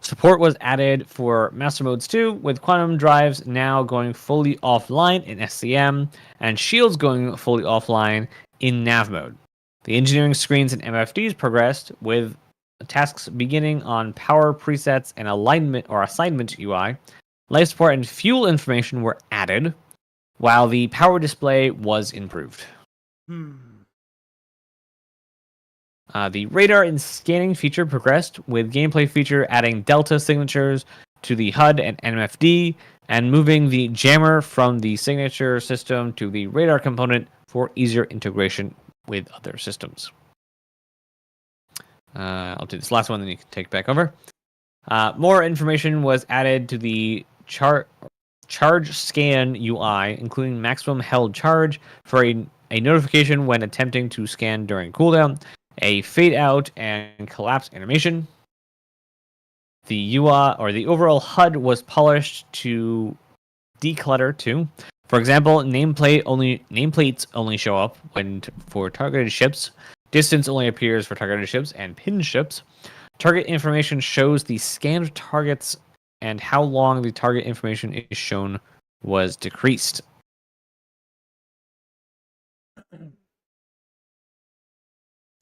Support was added for Master Modes 2, with quantum drives now going fully offline in SCM, and shields going fully offline in nav mode. The engineering screens and MFDs progressed, with tasks beginning on power presets and alignment or assignment UI. Life support and fuel information were added, while the power display was improved. The radar and scanning feature progressed, with gameplay feature adding delta signatures to the HUD and NMFD, and moving the jammer from the signature system to the radar component for easier integration with other systems. I'll do this last one, then you can take it back over. More information was added to the charge scan UI, including maximum held charge for a notification when attempting to scan during cooldown, a fade out and collapse animation. The UI or the overall HUD was polished to declutter too. For example, nameplates only show up for targeted ships. Distance only appears for targeted ships and pinned ships. Target information shows the scanned targets, and how long the target information is shown was decreased.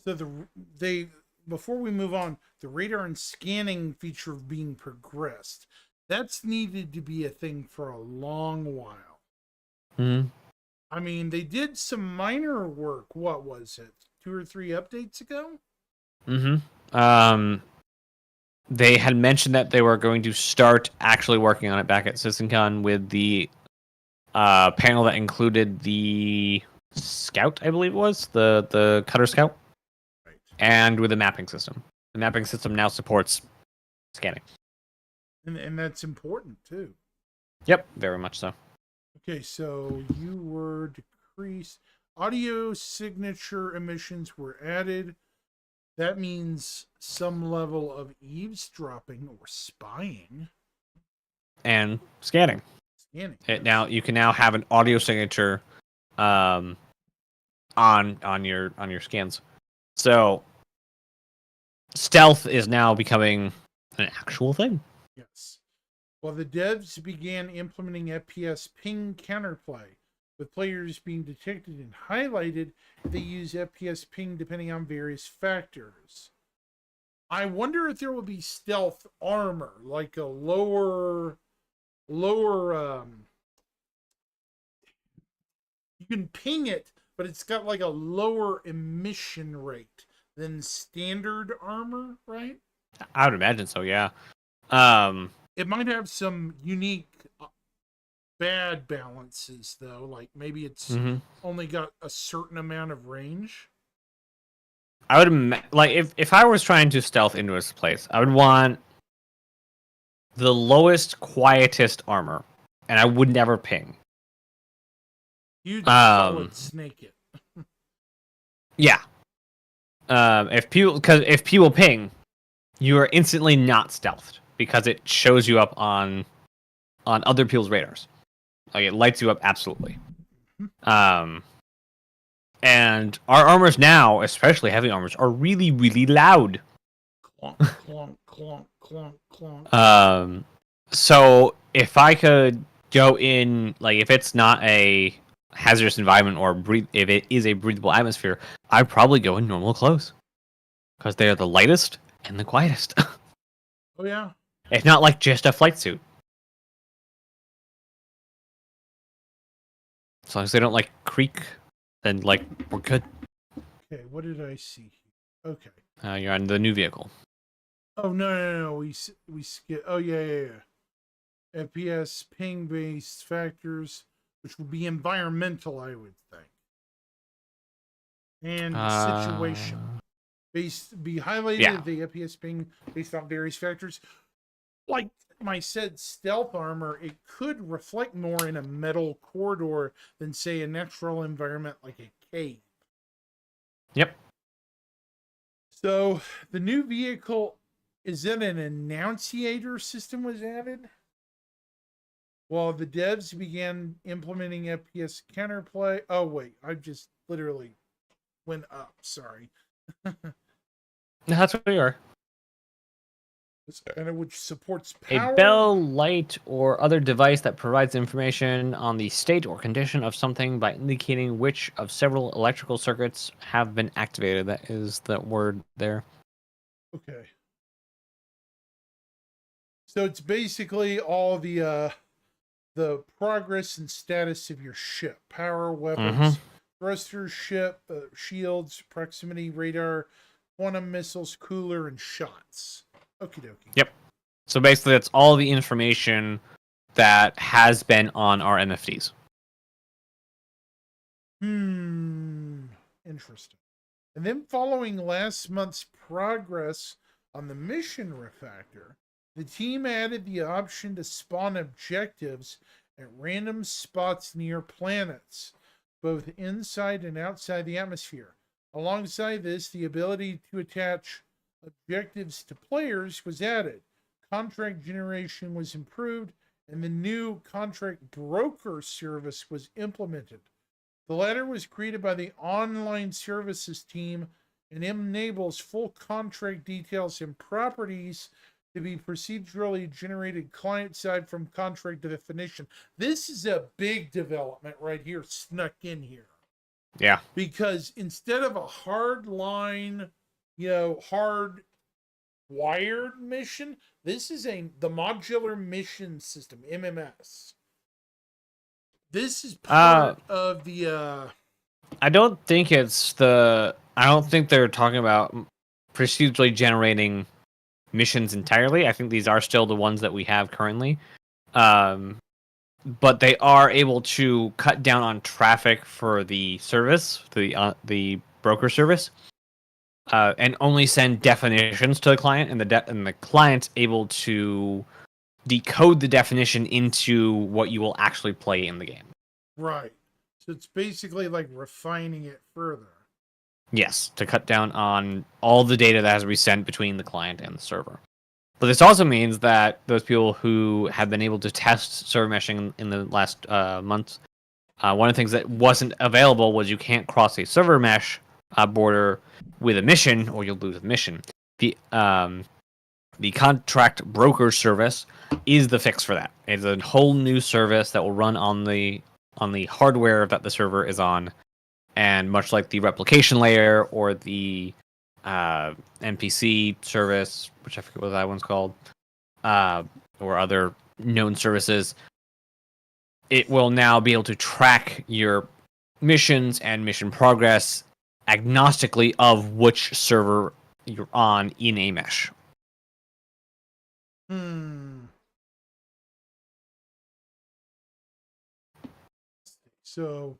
So before we move on, the radar and scanning feature being progressed. That's needed to be a thing for a long while. Mm-hmm. I mean, they did some minor work. What was it? 2 or 3 updates ago? Mm-hmm. They had mentioned that they were going to start actually working on it back at CitizenCon with the panel that included the Scout, I believe it was, the Cutter Scout, right, and with the mapping system. The mapping system now supports scanning. And that's important, too. Yep, very much so. Okay, so you were decreased. Audio signature emissions were added. That means some level of eavesdropping or spying. And scanning. Scanning. You can now have an audio signature on your scans. So stealth is now becoming an actual thing. Yes. While the devs began implementing FPS ping counterplay, with players being detected and highlighted, they use FPS ping depending on various factors. I wonder if there will be stealth armor, like a lower you can ping it, but it's got like a lower emission rate than standard armor, right? I would imagine so, yeah. It might have some unique bad balances, though. Like maybe it's only got a certain amount of range. I would if I was trying to stealth into a place, I would want the lowest, quietest armor, and I would never ping. You'd solid snake it. Yeah. If people ping, you are instantly not stealthed because it shows you up on other people's radars. Like it lights you up absolutely. And our armors now, especially heavy armors, are really, really loud. Clonk, clonk, clonk, clonk, clonk. So if I could go in, like if it's not a hazardous environment or if it is a breathable atmosphere, I'd probably go in normal clothes because they are the lightest and the quietest. Oh yeah. If not like just a flight suit. As long as they don't like creak, then like we're good. Okay, what did I see? Okay. You're on the new vehicle. Oh no! We skip. Oh yeah. FPS ping based factors, which would be environmental, I would think, and situation based be highlighted. Yeah. The FPS ping based on various factors, like I said, stealth armor. It could reflect more in a metal corridor than say a natural environment like a cave. Yep. So the new vehicle, is it an annunciator system was added? While the devs began implementing FPS counterplay. Oh wait, I just literally went up. Sorry. That's what we are. And which supports power. A bell, light, or other device that provides information on the state or condition of something by indicating which of several electrical circuits have been activated. That is the word there. Okay. So it's basically all the progress and status of your ship. Power, weapons, thrusters, ship, shields, proximity radar, quantum missiles, cooler, and shots. Okie dokie. Yep. So basically, that's all the information that has been on our NFTs. Interesting. And then following last month's progress on the mission refactor, the team added the option to spawn objectives at random spots near planets, both inside and outside the atmosphere. Alongside this, the ability to attach objectives to players was added. Contract generation was improved, and the new contract broker service was implemented. The latter was created by the online services team and enables full contract details and properties to be procedurally generated client side from contract definition. This is a big development right here, snuck in here. Yeah. Because instead of a hard line, hard wired mission, this is the modular mission system, MMS. This is part of the I don't think they're talking about procedurally generating missions entirely. I think these are still the ones that we have currently. But they are able to cut down on traffic for the service, the broker service, and only send definitions to the client, and the client's able to decode the definition into what you will actually play in the game. Right. So it's basically like refining it further. Yes, to cut down on all the data that has to be sent between the client and the server. But this also means that those people who have been able to test server meshing in the last months, one of the things that wasn't available was you can't cross a server mesh border with a mission, or you'll lose the mission. The contract broker service is the fix for that. It's a whole new service that will run on the hardware that the server is on, and much like the replication layer or the NPC service, which I forget what that one's called, or other known services, it will now be able to track your missions and mission progress agnostically of which server you're on in a mesh. So,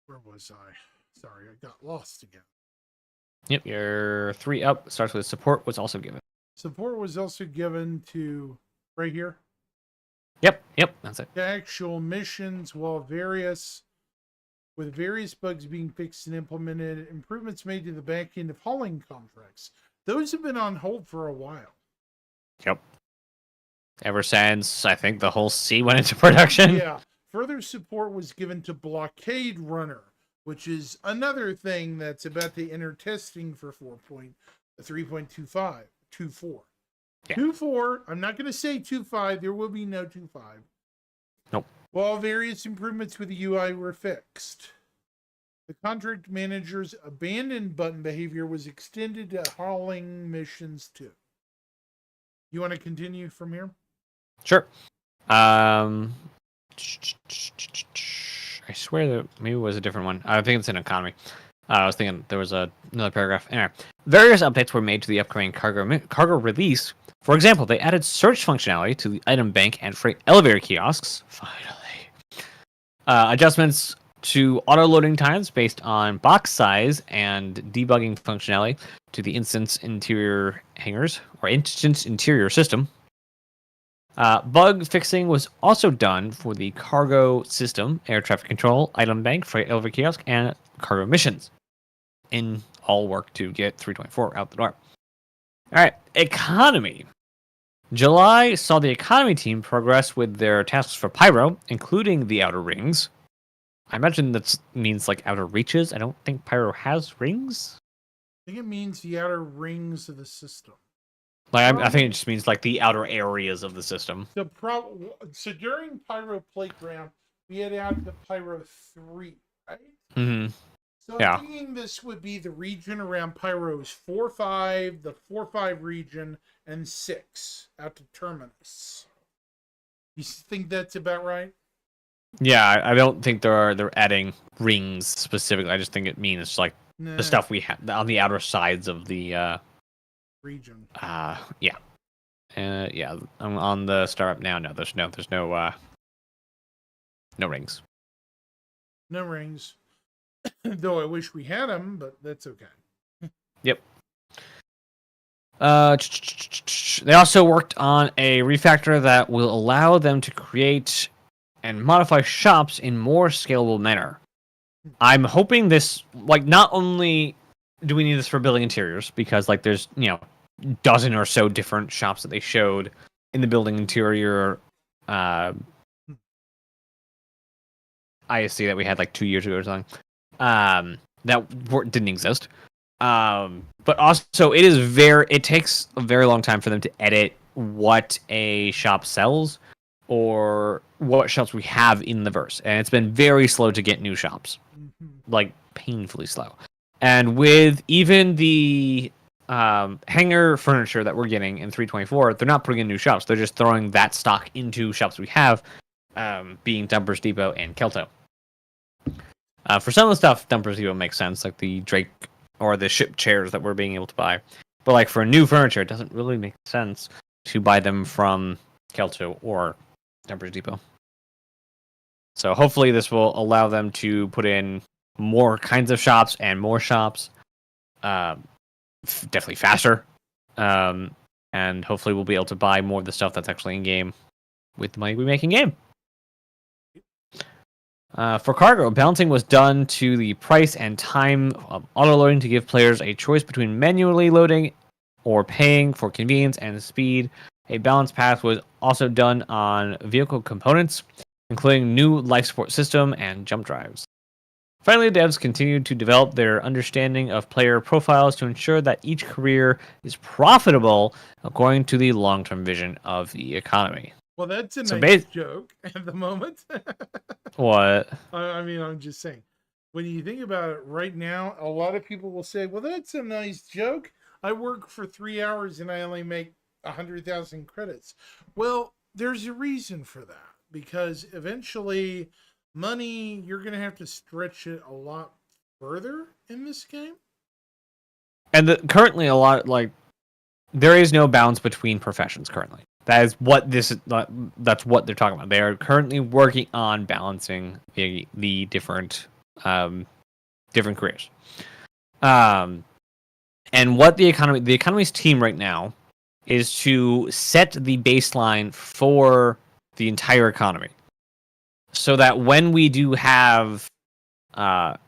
where was I? Sorry, I got lost again. Yep, your 3 up starts with support was also given. Support was also given to right here. Yep, that's it. The actual missions, with various bugs being fixed and implemented, improvements made to the back end of hauling contracts. Those have been on hold for a while. Yep. Ever since, I think, the whole C went into production. Yeah. Further support was given to Blockade Runner, which is another thing that's about to enter testing for 3.25, 2.4. Yeah. 2.4, I'm not going to say 2.5. There will be no 2.5. Nope. While various improvements with the UI were fixed, the contract manager's abandoned button behavior was extended to hauling missions too. You want to continue from here? Sure. I swear that maybe it was a different one. I think it's in economy. I was thinking there was another paragraph. Anyway, various updates were made to the upcoming cargo release. For example, they added search functionality to the item bank and freight elevator kiosks. Finally. Adjustments to auto-loading times based on box size and debugging functionality to the instance interior hangars or instance interior system. Bug fixing was also done for the cargo system, air traffic control, item bank, freight elevator kiosk, and cargo missions. In all work to get 3.4 out the door. All right, economy. July saw the economy team progress with their tasks for Pyro, including the outer rings. I imagine that means like outer reaches. I don't think Pyro has rings. I think it means the outer rings of the system. Like I think it just means like the outer areas of the system. So during Pyro Playground, we had out the Pyro 3, right? Mm-hmm. So Yeah. I'm thinking this would be the region around Pyro's 4-5, the 4-5 region, and 6 out to Terminus. You think that's about right? Yeah, I don't think they're adding rings specifically. I just think it means like the stuff we have on the outer sides of the region. Yeah. I'm on the startup now. No, there's no rings. No rings. Though I wish we had them, but that's okay. Yep. They also worked on a refactor that will allow them to create and modify shops in more scalable manner. I'm hoping this, like, not only do we need this for building interiors, because like there's dozen or so different shops that they showed in the building interior ISC that we had like 2 years ago or something. Didn't exist. But also it takes a very long time for them to edit what a shop sells or what shops we have in the verse. And it's been very slow to get new shops. Like painfully slow. And with even the hangar furniture that we're getting in 324, they're not putting in new shops. They're just throwing that stock into shops we have, being Dumpers Depot and Kelto. For some of the stuff, Dumpers Depot makes sense, like the Drake or the ship chairs that we're being able to buy. But like for new furniture, it doesn't really make sense to buy them from Kelto or Dumpers Depot. So hopefully this will allow them to put in more kinds of shops and more shops. Definitely faster. And hopefully we'll be able to buy more of the stuff that's actually in game with the money we make in game. For cargo, balancing was done to the price and time of auto-loading to give players a choice between manually loading or paying for convenience and speed. A balance path was also done on vehicle components, including new life support system and jump drives. Finally, devs continued to develop their understanding of player profiles to ensure that each career is profitable according to the long-term vision of the economy. Well, that's a nice joke at the moment. What? I mean, I'm just saying. When you think about it right now, a lot of people will say, well, that's a nice joke. I work for 3 hours and I only make 100,000 credits. Well, there's a reason for that. Because eventually, money, you're going to have to stretch it a lot further in this game. And currently, a lot, like, there is no balance between professions currently. That is what that's what they're talking about. They are currently working on balancing the different careers. And what the economy's team right now is to set the baseline for the entire economy, so that when we do have StarSim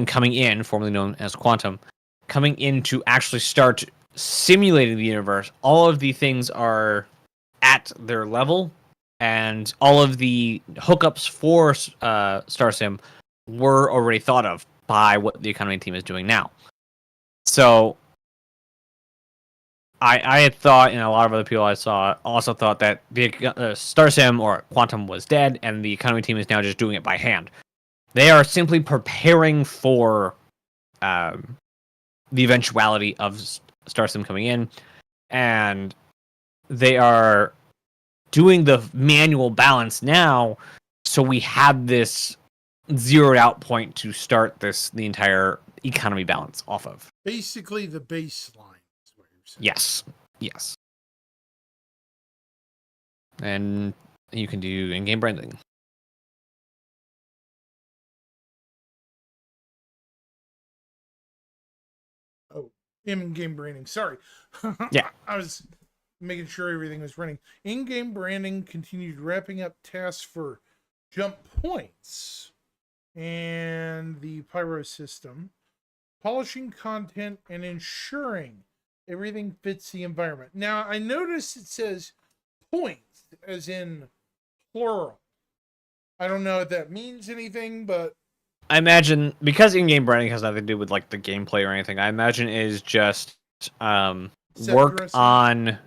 coming in, formerly known as Quantum, coming in to actually start simulating the universe, all of the things are at their level, and all of the hookups for StarSim were already thought of by what the economy team is doing now. So I had thought, and a lot of other people I saw also thought that the StarSim or Quantum was dead, and the economy team is now just doing it by hand. They are simply preparing for the eventuality of StarSim coming in, and they are doing the manual balance now, so we have this zeroed out point to start the entire economy balance off of. Basically, the baseline is what you're saying. Yes. And you can do in-game branding. In-game branding. Sorry. Yeah. I was making sure everything was running. In-game branding continued wrapping up tasks for jump points and the pyro system, polishing content, and ensuring everything fits the environment. Now, I noticed it says points, as in plural. I don't know if that means anything, but I imagine, because in-game branding has nothing to do with like the gameplay or anything, I imagine it is just work dressing? on.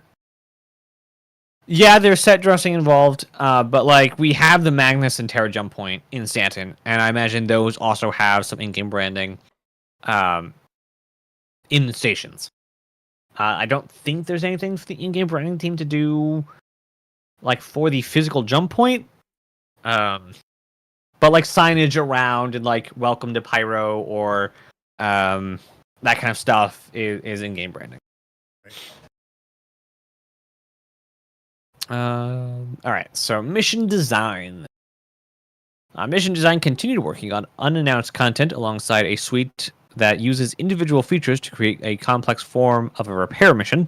Yeah, there's set dressing involved, but like we have the Magnus and Terra Jump Point in Stanton, and I imagine those also have some in-game branding in the stations. I don't think there's anything for the in-game branding team to do, like for the physical jump point. But like signage around and like welcome to Pyro or that kind of stuff is in-game branding. All right, so mission design. Mission Design continued working on unannounced content alongside a suite that uses individual features to create a complex form of a repair mission.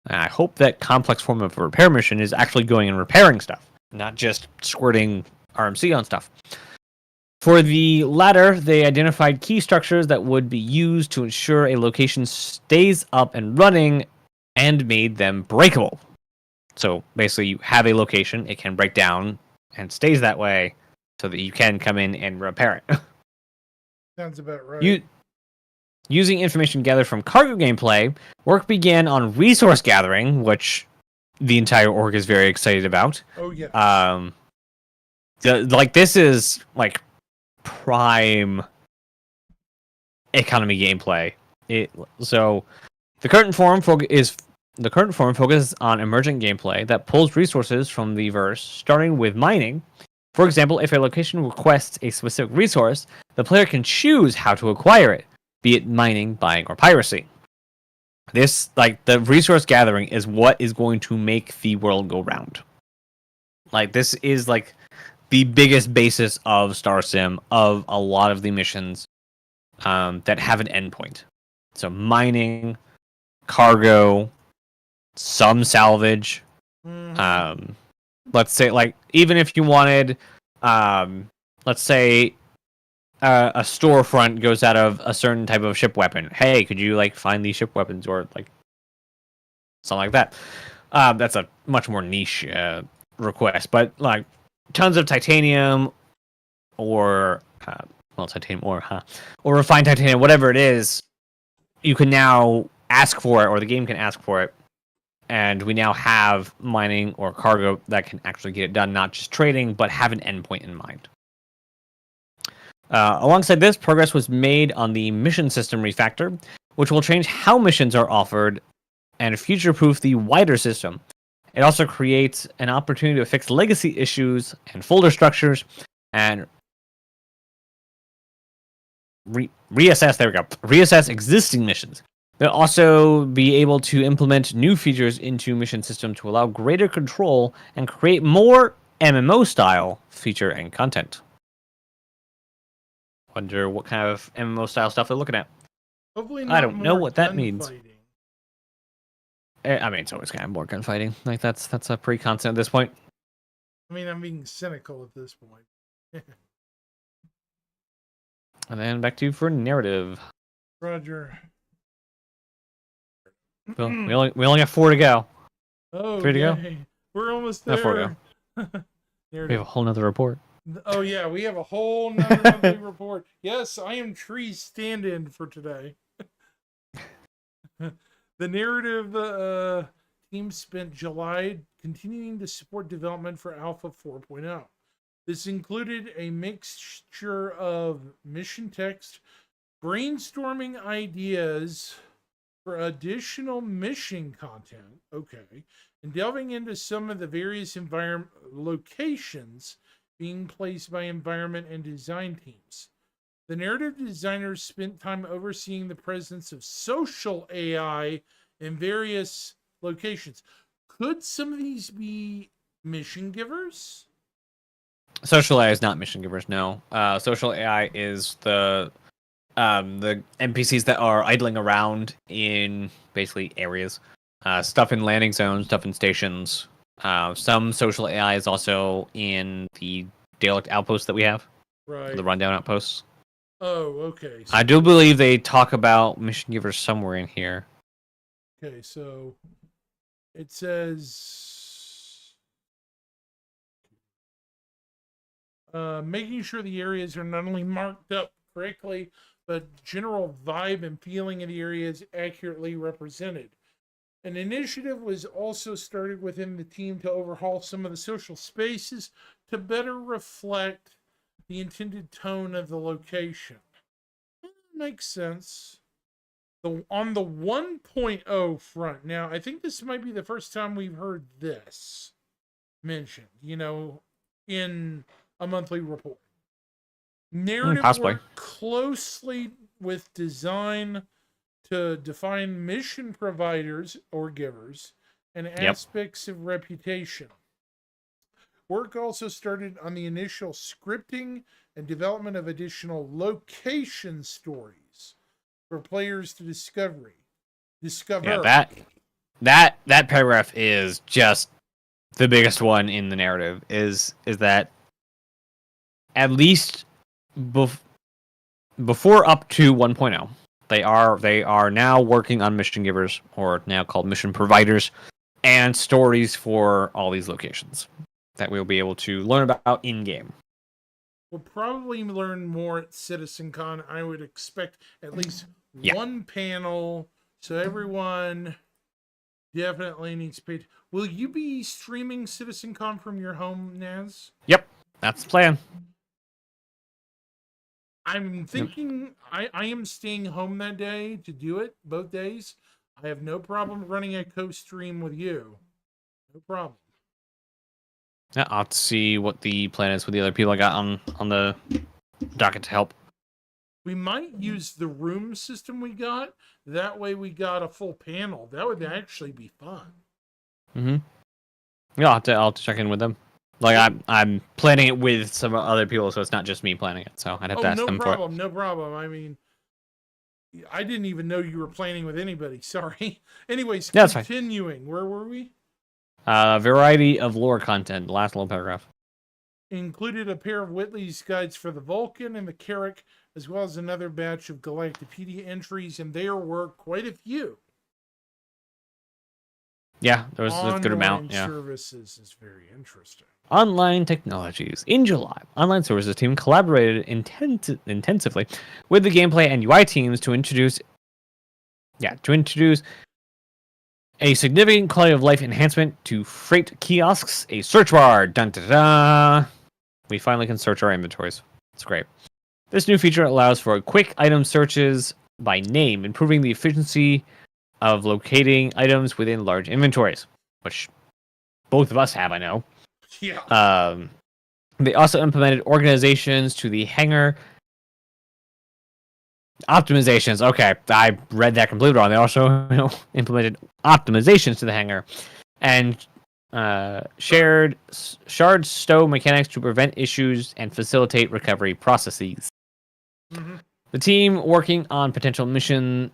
And I hope that complex form of a repair mission is actually going and repairing stuff, not just squirting RMC on stuff. For the latter, they identified key structures that would be used to ensure a location stays up and running and made them breakable. So basically, you have a location, it can break down and stays that way so that you can come in and repair it. Sounds about right. Using information gathered from cargo gameplay, work began on resource gathering, which the entire org is very excited about. Oh, yeah. This is like prime economy gameplay. So the current forum focuses on emergent gameplay that pulls resources from the verse, starting with mining. For example, if a location requests a specific resource, the player can choose how to acquire it, be it mining, buying, or piracy. This, the resource gathering is what is going to make the world go round. This is the biggest basis of Star Sim, of a lot of the missions that have an endpoint. So mining, cargo, some salvage. Let's say, even if you wanted, let's say, a storefront goes out of a certain type of ship weapon. Hey, could you find these ship weapons or something like that? That's a much more niche request, but tons of titanium or or refined titanium, whatever it is, you can now ask for it, or the game can ask for it. And we now have mining or cargo that can actually get it done, not just trading, but have an endpoint in mind. Alongside this, progress was made on the mission system refactor, which will change how missions are offered and future-proof the wider system. It also creates an opportunity to fix legacy issues and folder structures and reassess existing missions. They'll also be able to implement new features into mission system to allow greater control and create more MMO-style feature and content. Wonder what kind of MMO-style stuff they're looking at. Hopefully I don't know what that means. gunfighting. I mean, it's always kind of more gunfighting. That's a pre-concept at this point. I mean, I'm being cynical at this point. And then back to you for narrative. Roger. Well, we only got 4 to go. Oh, 3 to go. yay. We're almost No, 4 there. to go. We Narrative. have a whole nother report. Oh yeah, we have a whole nother monthly report. Yes, I am Tree's stand-in for today. The narrative team spent July continuing to support development for Alpha 4.0. This included a mixture of mission text, brainstorming ideas for additional mission content, and delving into some of the various locations being placed by environment and design teams. The narrative designers spent time overseeing the presence of social AI in various locations. Could some of these be mission givers? Social AI is not mission givers, no. Social AI is the NPCs that are idling around in basically areas. Stuff in landing zones, stuff in stations. Some social AI is also in the derelict outposts that we have. Right. The rundown outposts. Oh, okay. So, I do believe they talk about mission givers somewhere in here. okay, so it says making sure the areas are not only marked up correctly, but general vibe and feeling of the area is accurately represented. An initiative was also started within the team to overhaul some of the social spaces to better reflect the intended tone of the location. Makes sense. On the 1.0 front, now I think this might be the first time we've heard this mentioned, in a monthly report. Narrative possibly. worked closely with design to define mission providers or givers and aspects of reputation. Work also started on the initial scripting and development of additional location stories for players to discover. Yeah, that paragraph is just the biggest one in the narrative. Is that at least before up to 1.0, they are now working on mission givers, or now called mission providers, and stories for all these locations that we'll be able to learn about in game. We'll probably learn more at CitizenCon. I would expect at least Yeah. one panel, so everyone definitely needs to pay. Will you be streaming CitizenCon from your home, Naz? Yep, that's the plan. I'm thinking I am staying home that day to do it, both days. I have no problem running a co-stream with you. No problem. Yeah, I'll have to see what the plan is with the other people I got on the docket to help. We might use the room system we got. That way we got a full panel. That would actually be fun. Mm-hmm. Yeah, I'll have to check in with them. Like I'm planning it with some other people, so it's not just me planning it. So I'd have to ask them for it. No problem. I mean, I didn't even know you were planning with anybody. Sorry. Anyways, Yeah, that's fine. continuing. Where were we? Variety of lore content. Last little paragraph. Included a pair of Whitley's guides for the Vulcan and the Carrack, as well as another batch of Galactopedia entries, and there were quite a few. Yeah, there was a good amount. Yeah. Services is very interesting. Online technologies. In July, Online Services team collaborated intensively with the gameplay and UI teams to introduce a significant quality of life enhancement to freight kiosks, a search bar. Dun, da, da. We finally can search our inventories. It's great. This new feature allows for quick item searches by name, improving the efficiency of locating items within large inventories, which both of us have, I know. Yeah. They also implemented organizations to the hangar. Optimizations. Okay, I read that completely wrong. They also implemented optimizations to the hangar and shared shard stow mechanics to prevent issues and facilitate recovery processes. Mm-hmm. The team working on potential mission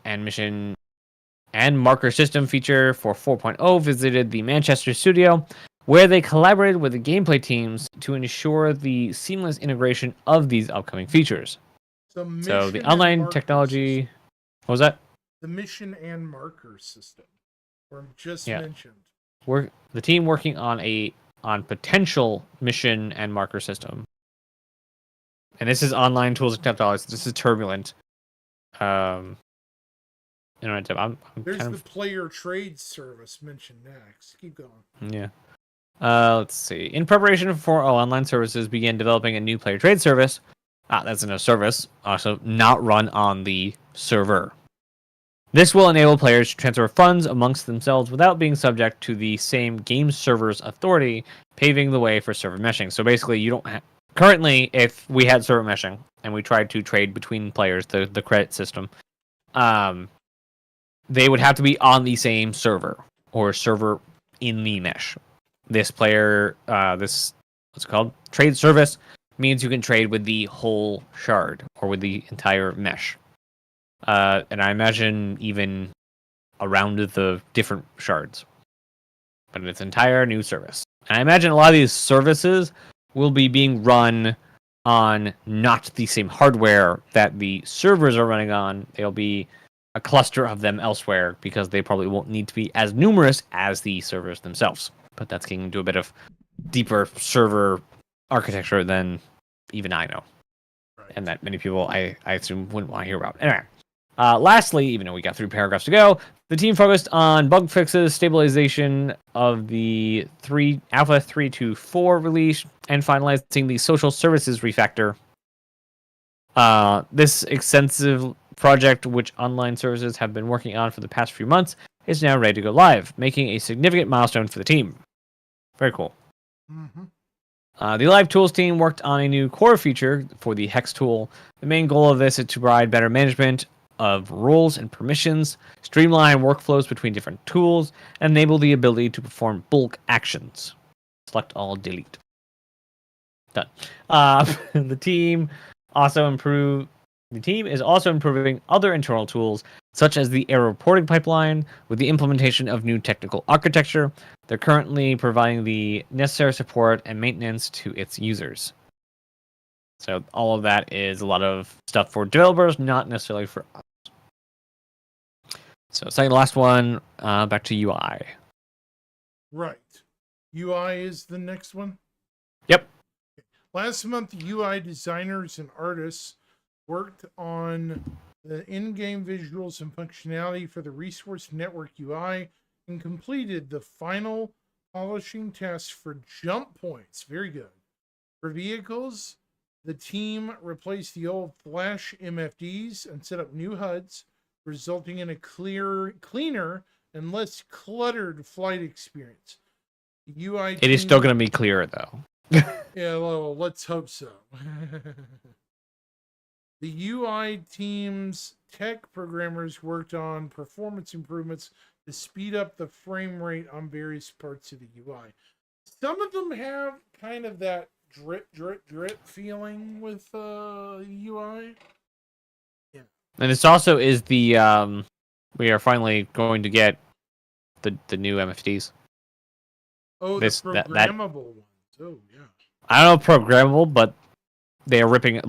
and marker system feature for 4.0 visited the Manchester studio, where they collaborated with the gameplay teams to ensure the seamless integration of these upcoming features. So the online technology... System. What was that? The mission and marker system, or just mentioned. The team working on potential mission and marker system. And this is online tools and technologies. This is Turbulent. I'm There's kind the of... player trade service mentioned next. Keep going. Yeah. Let's see. In preparation for Online Services began developing a new player trade service. That's in a service, also not run on the server. This will enable players to transfer funds amongst themselves without being subject to the same game server's authority, paving the way for server meshing. So basically, you don't currently, if we had server meshing and we tried to trade between players, the credit system, they would have to be on the same server or server in the mesh. This player, what's it called? Trade service means you can trade with the whole shard or with the entire mesh. And I imagine even around the different shards. But it's an entire new service. And I imagine a lot of these services will be being run on not the same hardware that the servers are running on. They'll be a cluster of them elsewhere because they probably won't need to be as numerous as the servers themselves. But that's getting into a bit of deeper server architecture than even I know. Right. And that many people, I assume, wouldn't want to hear about. Anyway. Lastly, even though we got 3 paragraphs to go, the team focused on bug fixes, stabilization of the Alpha 3.2.4 release, and finalizing the social services refactor. This extensive project, which Online Services have been working on for the past few months, is now ready to go live, making a significant milestone for the team. Very cool. Mm-hmm. The Live Tools team worked on a new core feature for the Hex tool. The main goal of this is to provide better management of roles and permissions, streamline workflows between different tools, and enable the ability to perform bulk actions. Select all, delete. Done. The team is also improving other internal tools, such as the error reporting pipeline, with the implementation of new technical architecture. They're currently providing the necessary support and maintenance to its users. So all of that is a lot of stuff for developers, not necessarily for us. So second to last one, back to UI. Right. UI is the next one. Yep. Last month, UI designers and artists worked on the in-game visuals and functionality for the Resource Network UI and completed the final polishing test for jump points. Very good. For vehicles, the team replaced the old Flash MFDs and set up new HUDs, resulting in a cleaner and less cluttered flight experience. The UI It is still going to be clearer, though. Yeah, well, let's hope so. The UI team's tech programmers worked on performance improvements to speed up the frame rate on various parts of the UI. Some of them have kind of that drip feeling with UI. Yeah. And this also is the we are finally going to get the new MFDs. Oh, This- the that- programmable ones. Oh, yeah. I don't know programmable, but they are ripping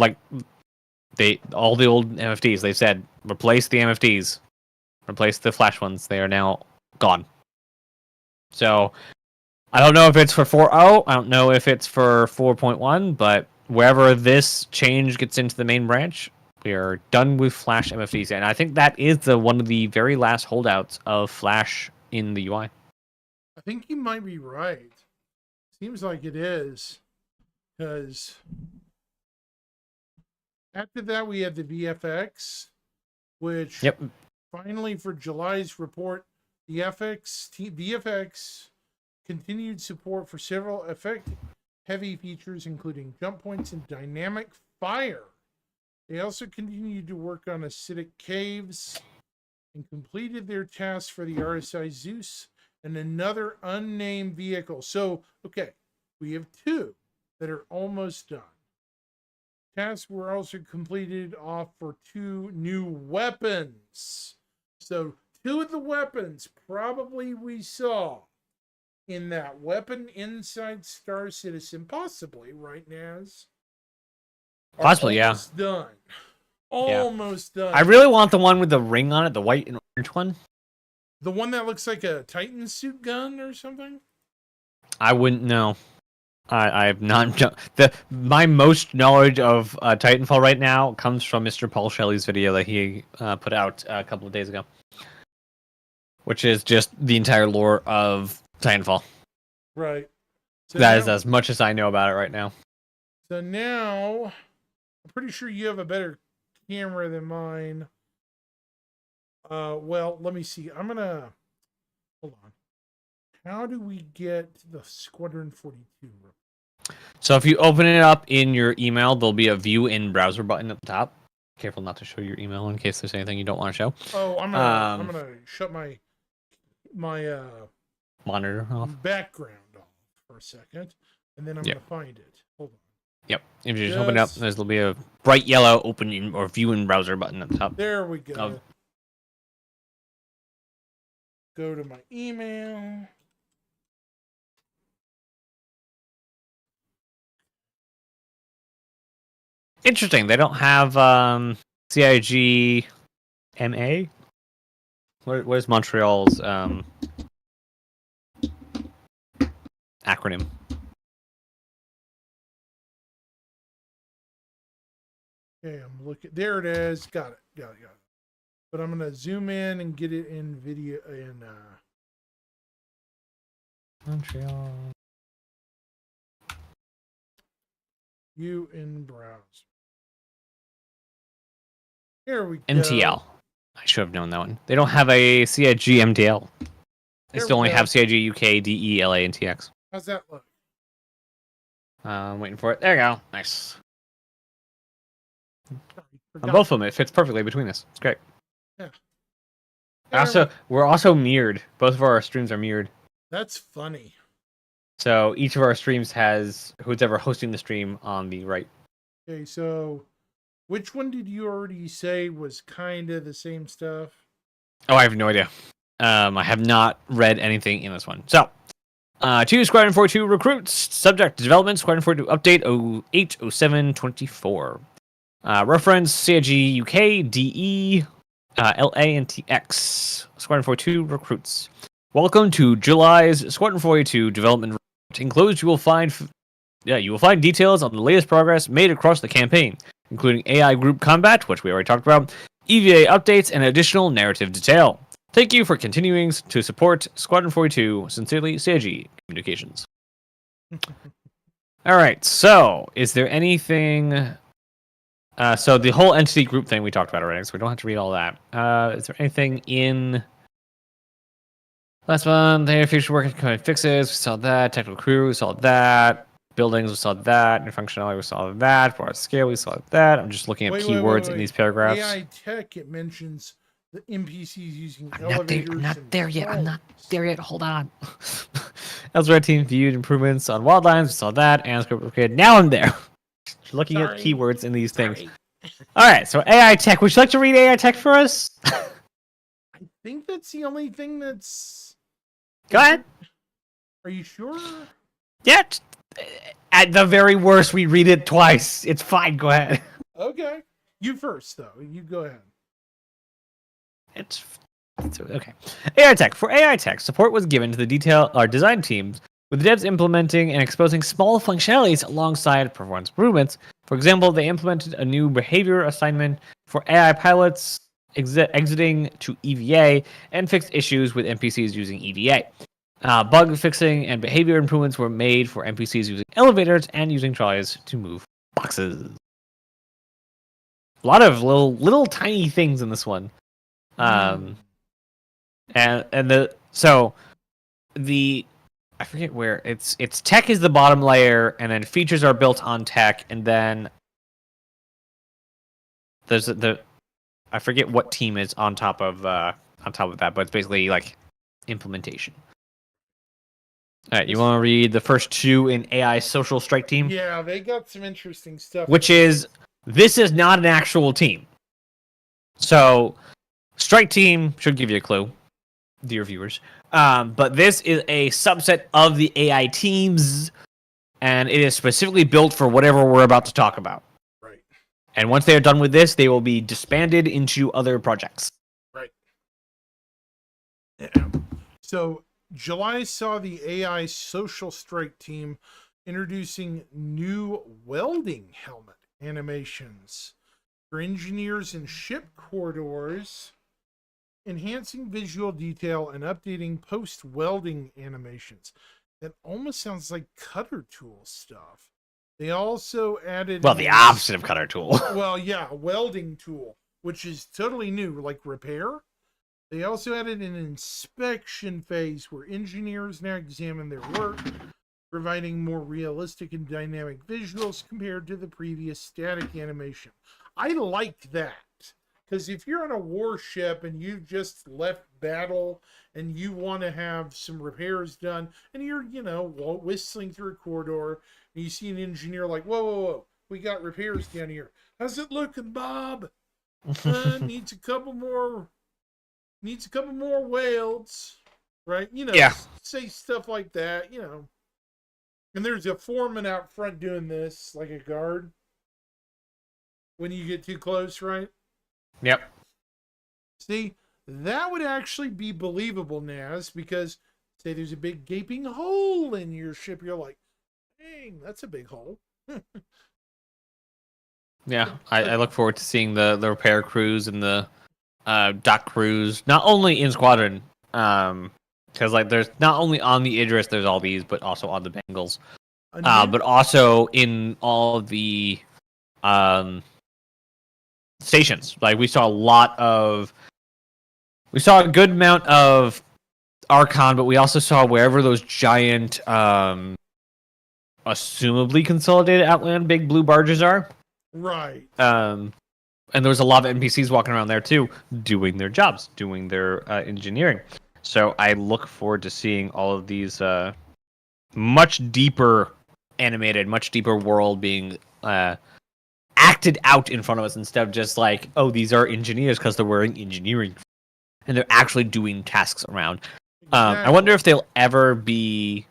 all the old MFDs. They said replace the MFDs, replace the Flash ones. They are now gone. So I don't know if it's for 4.0. I don't know if it's for 4.1. But wherever this change gets into the main branch, we are done with Flash MFDs, and I think that is one of the very last holdouts of Flash in the UI. I think you might be right. Seems like it is. Because after that, we had the VFX, which Yep. finally for July's report, the VFX continued support for several effect-heavy features, including jump points and dynamic fire. They also continued to work on acidic caves and completed their task for the RSI Zeus and another unnamed vehicle. So, okay, we have two that are almost done. Tasks were also completed off for two new weapons. So, two of the weapons probably we saw in that weapon inside Star Citizen, possibly, right, Naz? Are Possibly, yeah. almost done. Almost done. I really want the one with the ring on it, the white and orange one. The one that looks like a Titan suit gun or something? I wouldn't know. I have not. My most knowledge of Titanfall right now comes from Mr. Paul Shelley's video that he put out a couple of days ago, which is just the entire lore of Titanfall. Right. So That is now- as much as I know about it right now. So now, I'm pretty sure you have a better camera than mine. Well, let me see. Hold on. How do we get the Squadron 42? So if you open it up in your email, there'll be a view in browser button at the top. Careful not to show your email in case there's anything you don't want to show. Oh, I'm gonna shut my Monitor off. background off for a second, and then I'm Yep. gonna find it. Hold on. Yep. If you just open it up, Yes. there'll be a bright yellow open in, or view in browser button at the top. There we go. Oh. Go to my email. Interesting. They don't have CIG MA. Where's Montreal's acronym? Okay, I'm looking. There it is. Got it. But I'm gonna zoom in and get it in video in Montreal. view in browser. Here we go. MTL. I should have known that one. They don't have a CIG MTL. They There still we only go. have CIG UK, DE, LA, and TX. How's that look? Waiting for it. There you go. Nice. Sorry, On forgot. both of them, it fits perfectly between us. It's great. There Also, we're also mirrored. Both of our streams are mirrored. That's funny. So each of our streams has who's ever hosting the stream on the right. Okay, so which one did you already say was kind of the same stuff? Oh, I have no idea. I have not read anything in this one. So, 2 Squadron 42 recruits. Subject development Squadron 42 update 080724. Reference CIG UK DE LA and TX. Squadron 42 recruits. Welcome to July's Squadron 42 development. Enclosed, you will find details on the latest progress made across the campaign, including AI group combat, which we already talked about, EVA updates, and additional narrative detail. Thank you for continuing to support Squadron 42. Sincerely, CIG Communications. All right, so is there anything... so the whole entity group thing we talked about already, so we don't have to read all that. Is there anything in... Last one, their future work and coming fixes, we saw that. Technical crew, we saw that. Buildings, we saw that. New functionality, we saw that. Broad scale, we saw that. I'm just looking at keywords in these paragraphs. AI tech, it mentions the NPCs using I'm not there. elevators. I'm not and there yet. I'm not phones. there yet. Hold on. Elsewhere team viewed improvements on wildlines. We saw that. And script upgrade. Now I'm there. Looking at Sorry. keywords in these things. All right. So AI tech. Would you like to read AI tech for us? I think that's the only thing that's. Go ahead. Are you sure? Yeah. At the very worst, we read it twice. It's fine. Go ahead. Okay. You first, though. You go ahead. It's okay. AI tech. For AI tech, support was given to the design teams, with the devs implementing and exposing small functionalities alongside performance improvements. For example, they implemented a new behavior assignment for AI pilots exiting to EVA and fixed issues with NPCs using EVA. Bug fixing and behavior improvements were made for NPCs using elevators and using trolleys to move boxes. A lot of little tiny things in this one. I forget where it's tech is the bottom layer, and then features are built on tech, and then there's I forget what team is on top of that, but it's basically like implementation. All right, you want to read the first two in AI social strike team? Yeah, they got some interesting stuff. This is not an actual team. So, strike team should give you a clue, dear viewers. But this is a subset of the AI teams, and it is specifically built for whatever we're about to talk about. Right. And once they are done with this, they will be disbanded into other projects. Right. So, July saw the AI social strike team introducing new welding helmet animations for engineers in ship corridors, enhancing visual detail and updating post-welding animations. That almost sounds like cutter tool stuff. They also added... Well, the opposite of cutter tool. Well, yeah, welding tool, which is totally new, like repair. They also added an inspection phase where engineers now examine their work, providing more realistic and dynamic visuals compared to the previous static animation. I liked that, because if you're on a warship and you've just left battle and you want to have some repairs done, and you're, whistling through a corridor, and you see an engineer like, whoa, we got repairs down here. How's it looking, Bob? Needs a couple more welds, right? Yeah. Say stuff like that, And there's a foreman out front doing this, like a guard. When you get too close, right? Yep. See, that would actually be believable, Naz, because say there's a big gaping hole in your ship, you're like, dang, that's a big hole. Yeah, I look forward to seeing the repair crews and the dock crews, not only in Squadron, because like there's not only on the Idris, there's all these, but also on the Bengals, but also in all the stations. Like we saw a good amount of Archon, but we also saw wherever those giant, assumably consolidated Outland big blue barges are. Right. And there was a lot of NPCs walking around there too, doing their jobs, doing their engineering. So I look forward to seeing all of these much deeper animated, much deeper world being acted out in front of us instead of just like, oh, these are engineers because they're wearing engineering and they're actually doing tasks around. I wonder if they'll ever be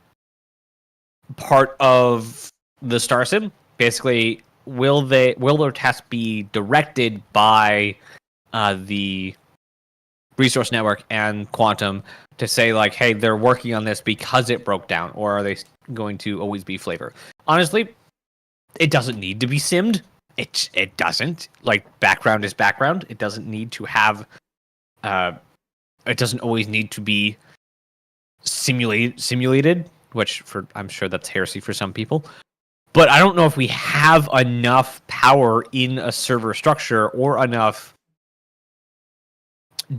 part of the Star Sim. Basically, will their tasks be directed by the Resource Network and Quantum to say like, hey, they're working on this because it broke down, or are they going to always be flavor? Honestly, it doesn't need to be simmed. It doesn't. Like, background is background. It doesn't need to have it doesn't always need to be simulated, which I'm sure that's heresy for some people. But I don't know if we have enough power in a server structure or enough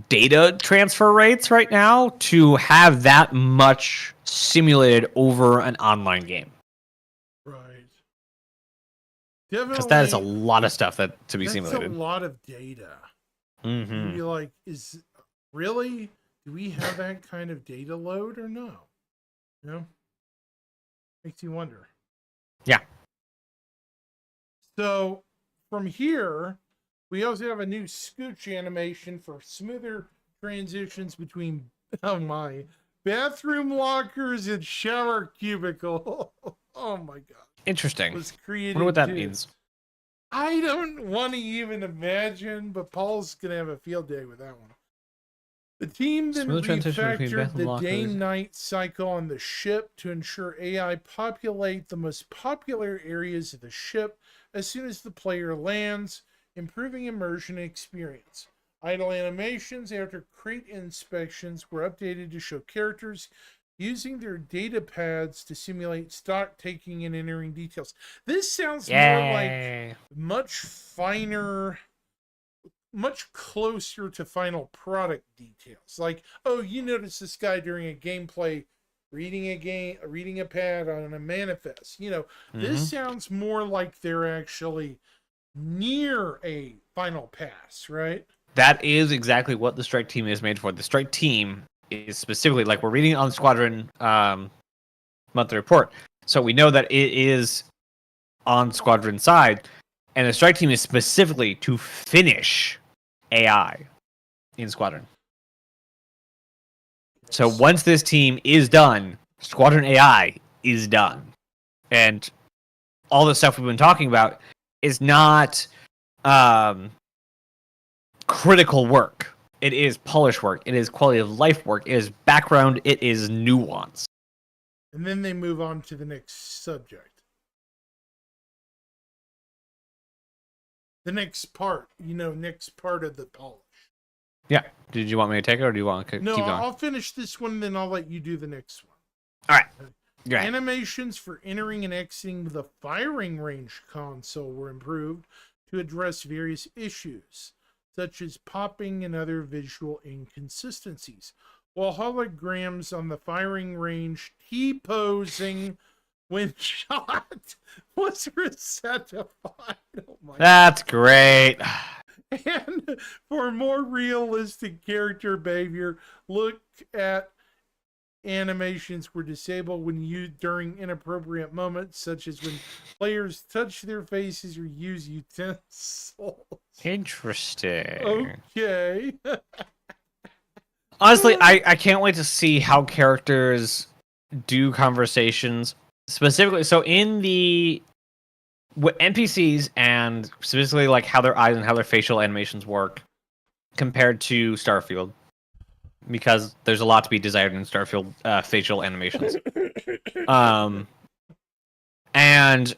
data transfer rates right now to have that much simulated over an online game. Right. Definitely. Because that is a lot of stuff to be simulated. That's a lot of data. Mm-hmm. You're like, do we have that kind of data load or no? You know? Makes you wonder. Yeah. So from here, we also have a new scooch animation for smoother transitions between, bathroom lockers and shower cubicle. Oh my god. Interesting. Was created. I wonder what that means. I don't want to even imagine, but Paul's going to have a field day with that one. The team then refactored the day-night cycle on the ship to ensure AI populate the most popular areas of the ship as soon as the player lands, improving immersion and experience. Idle animations after crate inspections were updated to show characters using their data pads to simulate stock taking and entering details. This sounds more like much finer, much closer to final product details. Like, oh, you notice this guy during a gameplay reading a pad on a manifest. This sounds more like they're actually near a final pass, right? That is exactly what the Strike Team is made for. The Strike Team is specifically, like, we're reading on Squadron monthly report, so we know that it is on Squadron side, and the Strike Team is specifically to finish AI in Squadron. So once this team is done, Squadron AI is done. And all the stuff we've been talking about is not critical work. It is polish work. It is quality of life work. It is background. It is nuance. And then they move on to the next subject. The next part, next part of the polish. Yeah. Did you want me to take it, or do you want to keep going? No, I'll finish this one, then I'll let you do the next one. All right. Great. Animations for entering and exiting the firing range console were improved to address various issues, such as popping and other visual inconsistencies, while holograms on the firing range T-posing when shot was reset-ified. Oh my That's great. And for more realistic character behavior, look at animations were disabled when used during inappropriate moments, such as when players touch their faces or use utensils. Interesting. Okay. Honestly, I can't wait to see how characters do conversations. Specifically, so in the NPCs and specifically like how their eyes and how their facial animations work compared to Starfield, because there's a lot to be desired in Starfield facial animations. And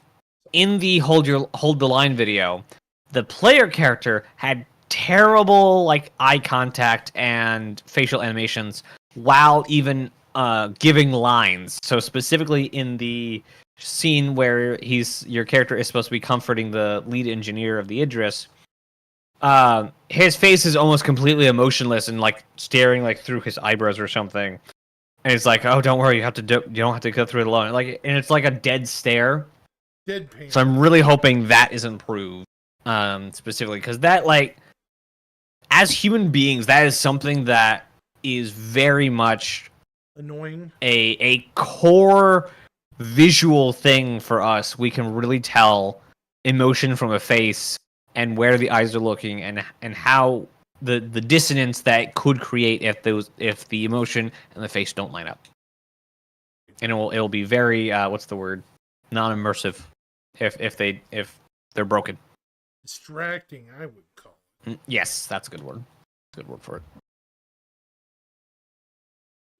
in the hold the line video, the player character had terrible like eye contact and facial animations while even giving lines. So specifically in the scene where your character is supposed to be comforting the lead engineer of the Idris, his face is almost completely emotionless and like staring like through his eyebrows or something. And it's like, oh, don't worry, you don't have to go through it alone. Like, and it's like a dead stare. Deadpan. So I'm really hoping that is improved, specifically because that, like, as human beings, that is something that is very much annoying. A core visual thing for us. We can really tell emotion from a face and where the eyes are looking and how the dissonance that could create if the emotion and the face don't line up. And it'll be very what's the word? Non-immersive if they're broken. Distracting, I would call it. Yes, that's a good word. Good word for it.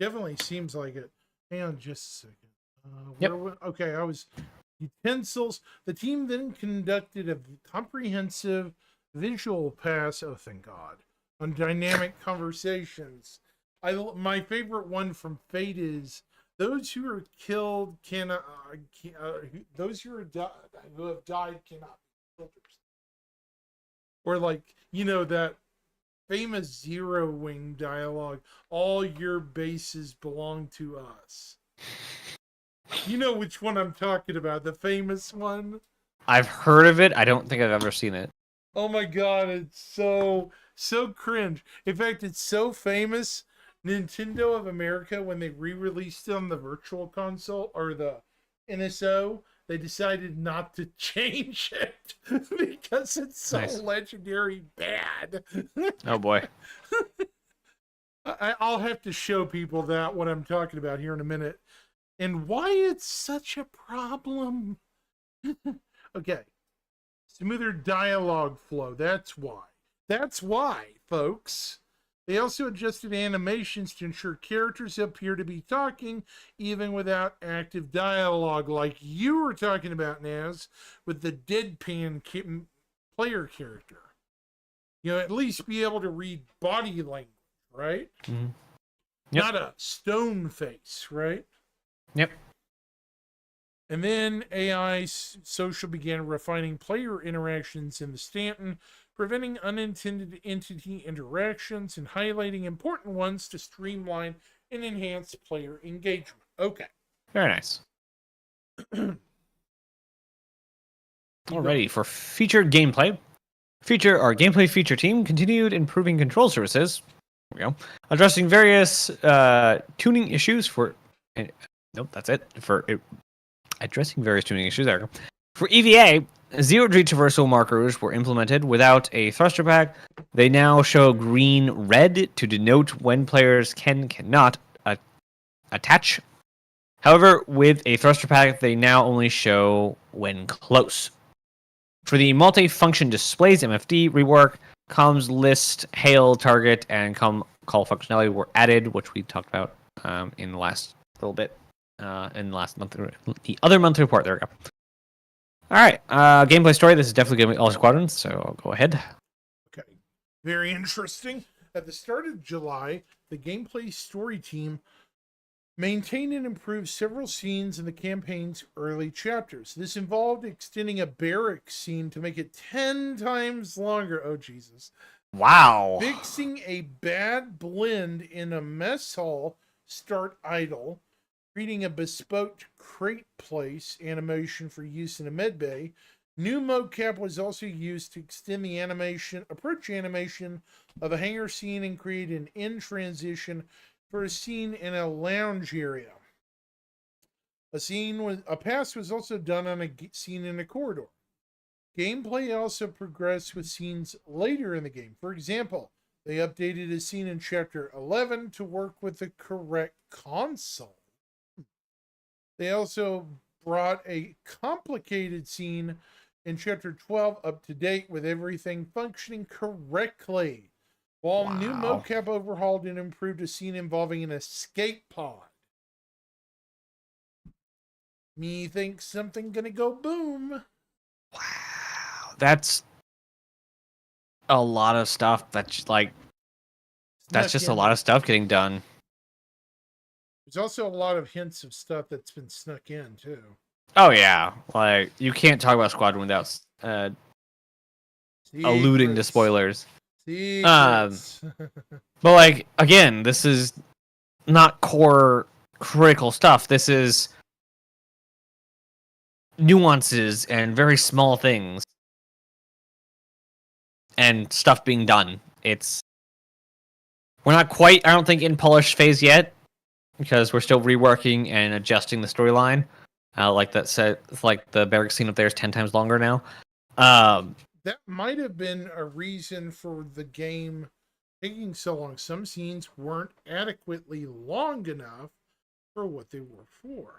Definitely seems like it. Hang on just a second. Yep. Okay, I was utensils. The team then conducted a comprehensive visual pass. Oh, thank God! On dynamic conversations. My favorite one from Fate is those who are killed cannot. Those who have died cannot be filters. Or like that famous Zero Wing dialogue. All your bases belong to us. You know which one I'm talking about, the famous one. I've heard of it. I don't think I've ever seen it. Oh my God, it's so cringe. In fact, it's so famous. Nintendo of America, when they re-released it on the Virtual Console or the NSO, they decided not to change it because it's so Nice. legendary bad. Oh boy. I'll have to show people that what I'm talking about here in a minute and why it's such a problem. Okay. Smoother dialogue flow. That's why, folks. They also adjusted animations to ensure characters appear to be talking even without active dialogue, like you were talking about, Naz, with the deadpan player character. At least be able to read body language, right? Mm-hmm. Yep. Not a stone face, right? Yep. And then AI Social began refining player interactions in the Stanton, preventing unintended entity interactions and highlighting important ones to streamline and enhance player engagement. Okay. Very nice. Alrighty, for featured gameplay. Our gameplay feature team continued improving control services. There we go. Addressing various tuning issues for... Nope, that's it. Addressing various tuning issues. There we go. For EVA, zero-G traversal markers were implemented without a thruster pack. They now show green-red to denote when players cannot attach. However, with a thruster pack, they now only show when close. For the multi-function displays MFD rework, comms list, hail, target, and call functionality were added, which we talked about in the last little bit. In the last month, the other month report. There we go. All right, gameplay story. This is definitely going to be all squadrons, so I'll go ahead. Okay. Very interesting. At the start of July, the gameplay story team maintained and improved several scenes in the campaign's early chapters. This involved extending a barracks scene to make it 10 times longer. Oh, Jesus. Wow. Fixing a bad blend in a mess hall start idle. Creating a bespoke crate place animation for use in a medbay. New mocap was also used to extend the approach animation of a hangar scene and create an end transition for a scene in a lounge area. A pass was also done on a scene in a corridor. Gameplay also progressed with scenes later in the game. For example, they updated a scene in Chapter 11 to work with the correct console. They also brought a complicated scene in Chapter 12 up to date with everything functioning correctly. While new mocap overhauled and improved a scene involving an escape pod. Me thinks something gonna go boom. Wow. That's a lot of stuff. That's just a lot of stuff getting done. There's also a lot of hints of stuff that's been snuck in too. Oh yeah, like you can't talk about Squadron without alluding to spoilers. Secrets. But like again, this is not core critical stuff. This is nuances and very small things and stuff being done. We're not quite, I don't think, in polish phase yet because we're still reworking and adjusting the storyline. Like that said, like the barracks scene up there is 10 times longer now. That might have been a reason for the game taking so long. Some scenes weren't adequately long enough for what they were for.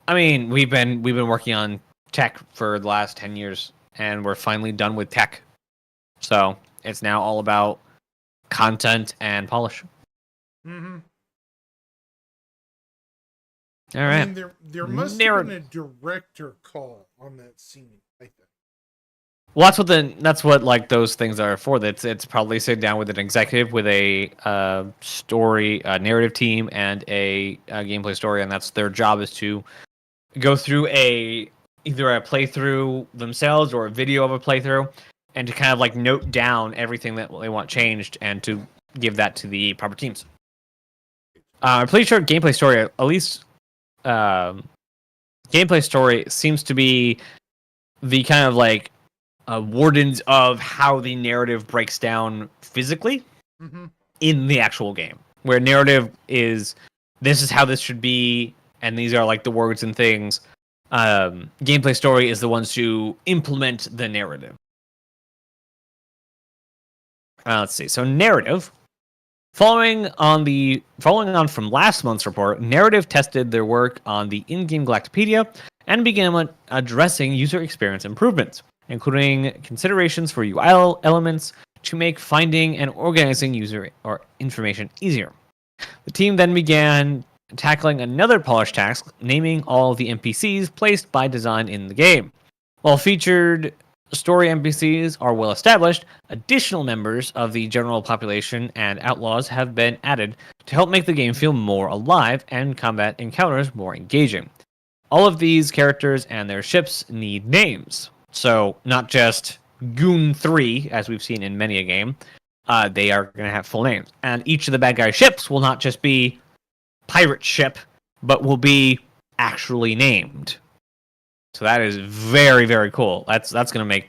I mean, we've been working on tech for the last 10 years, and we're finally done with tech. So it's now all about content and polish. Mm-hmm. All right. I mean, there must have been a director call on that scene, I think. Well, that's what like those things are for. It's probably sit down with an executive with a story, narrative team, and a gameplay story, and that's their job is to go through either a playthrough themselves or a video of a playthrough, and to kind of like note down everything that they want changed and to give that to the proper teams. I'm pretty sure gameplay story, at least gameplay story, seems to be the kind of like wardens of how the narrative breaks down physically in the actual game. Where narrative is, this is how this should be, and these are like the words and things. Gameplay story is the ones to implement the narrative. Let's see. So narrative. Following on from last month's report, Narrative tested their work on the in-game Galactopedia and began addressing user experience improvements, including considerations for UI elements to make finding and organizing user or information easier. The team then began tackling another polish task, naming all the NPCs placed by design in the game. While featured story NPCs are well established, additional members of the general population and outlaws have been added to help make the game feel more alive and combat encounters more engaging. All of these characters and their ships need names. So, not just Goon 3, as we've seen in many a game. They are going to have full names. And each of the bad guy ships will not just be pirate ship, but will be actually named. So that is very, very cool. That's going to make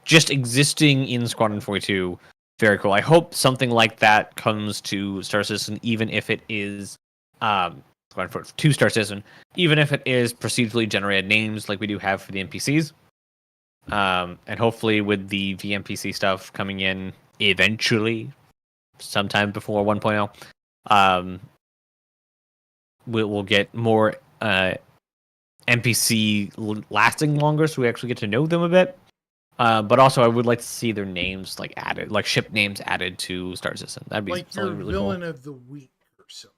just existing in Squadron 42 very cool. I hope something like that comes to Star Citizen, even if it is Squadron 42 Star Citizen, even if it is procedurally generated names like we do have for the NPCs. And hopefully with the VNPC stuff coming in eventually, sometime before 1.0, we'll get more NPC lasting longer, so we actually get to know them a bit. But also, I would like to see their names like added, like ship names added to Star Citizen. That'd be like your really villain cool. of the week or something.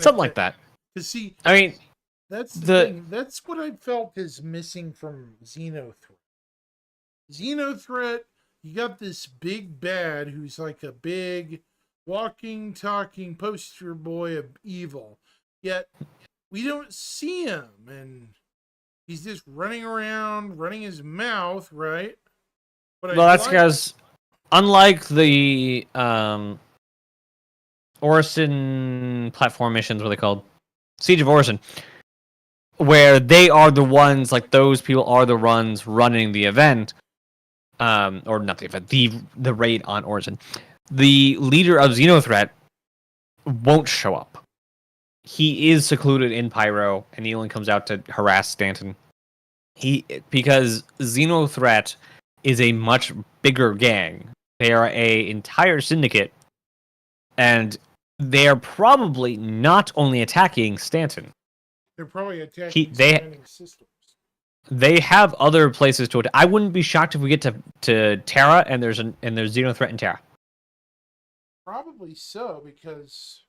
Something like that. To see, I mean, that's the thing. That's what I felt is missing from Xenothreat. Xenothreat, you got this big bad who's like a big walking, talking poster boy of evil. Yet we don't see him, and he's just running around, running his mouth, right? But well, that's because, unlike the Orison platform missions, what are they called? Siege of Orison, where they are the ones, like those people are the ones running the event, or not the event, the raid on Orison. The leader of Xenothreat won't show up. He is secluded in Pyro, and he only comes out to harass Stanton. Because Xenothreat is a much bigger gang. They are an entire syndicate, and they are probably not only attacking Stanton. They're probably attacking surrounding systems. They have other places to attack. I wouldn't be shocked if we get to Terra and there's Xenothreat in Terra. Probably so, because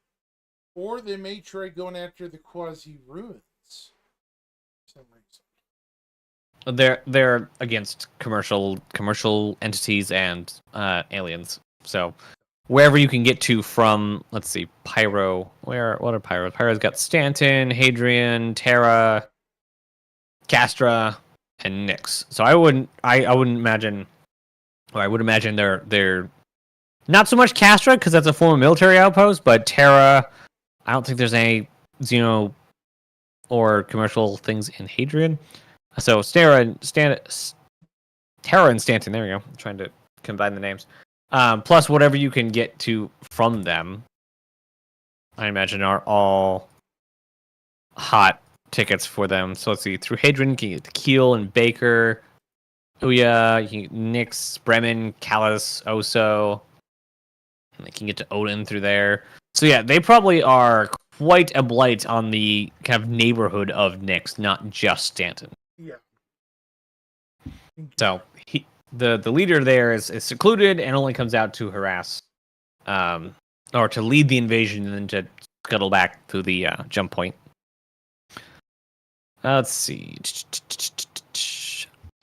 or they may try going after the Quasi ruins. For some reason. They're against commercial entities and aliens. So wherever you can get to from, let's see, Pyro. What are Pyros? Pyro's got Stanton, Hadrian, Terra, Castra, and Nyx. So I wouldn't imagine, or I would imagine they're not so much Castra because that's a former military outpost, but Terra. I don't think there's any Xeno or commercial things in Hadrian. So Terra and Stanton. There we go. I'm trying to combine the names. Plus whatever you can get to from them, I imagine are all hot tickets for them. So let's see. Through Hadron, you can get Keel and Baker, Ouya, you can get Nyx, Bremen, Callus, Oso. And you can get to Odin through there. So yeah, they probably are quite a blight on the kind of neighborhood of Nyx, not just Stanton. Yeah. So the leader there is secluded and only comes out to harass, or to lead the invasion and then to scuttle back to the jump point. Let's see.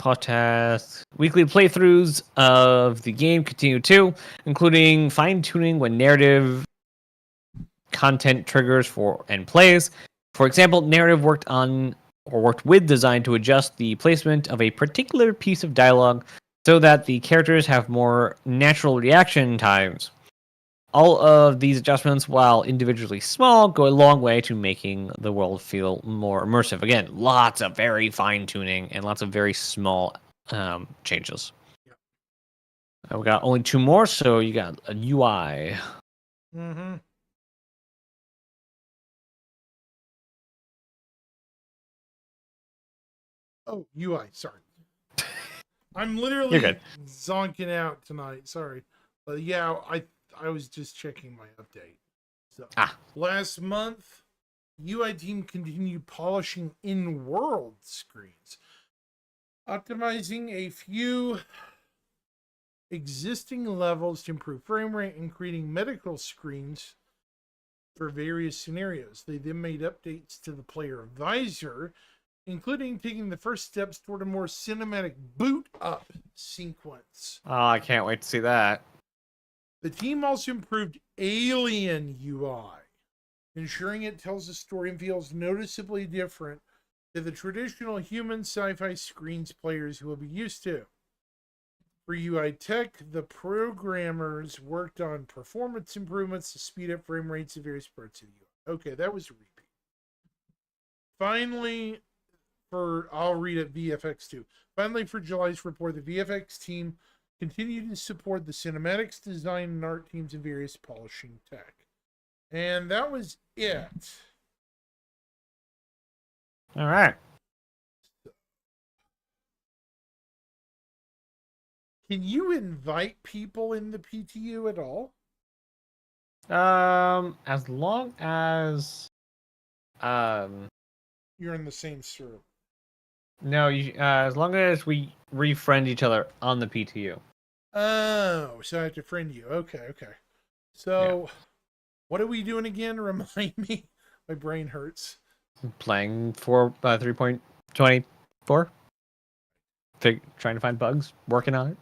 Podcast weekly playthroughs of the game continue too, including fine-tuning when narrative content triggers for and plays. For example, narrative worked with design to adjust the placement of a particular piece of dialogue so that the characters have more natural reaction times. All of these adjustments, while individually small, go a long way to making the world feel more immersive. Again, lots of very fine-tuning and lots of very small changes. Yep. We got only 2 more, so you got a UI. Mm-hmm. Oh, UI, sorry. I'm literally zonking out tonight. Sorry. But yeah, I was just checking my update. So last month, UI team continued polishing in-world screens, optimizing a few existing levels to improve frame rate and creating medical screens for various scenarios. They then made updates to the player visor, including taking the first steps toward a more cinematic boot up sequence. Oh, I can't wait to see that. The team also improved Alien UI, ensuring it tells a story and feels noticeably different to the traditional human sci-fi screens players will be used to. For UI tech, the programmers worked on performance improvements to speed up frame rates of various parts of the UI. Okay, that was a repeat. Finally, I'll read it VFX2. Finally, for July's report, the VFX team continued to support the cinematics, design, and art teams in various polishing tech. And that was it. All right. Can you invite people in the PTU at all? As long as you're in the same server. No, as long as we refriend each other on the PTU. Oh, so I have to friend you. Okay. So, What are we doing again? Remind me. My brain hurts. Playing for 3.24. Trying to find bugs. Working on it.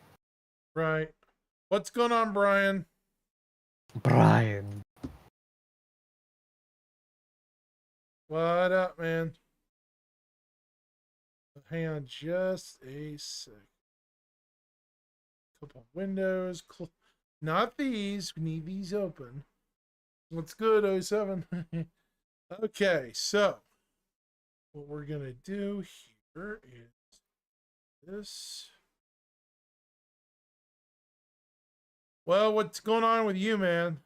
Right. What's going on, Brian? What up, man? Hang on just a sec. Couple windows. Not these. We need these open. What's good, 07? Okay, so what we're going to do here is this. Well, what's going on with you, man?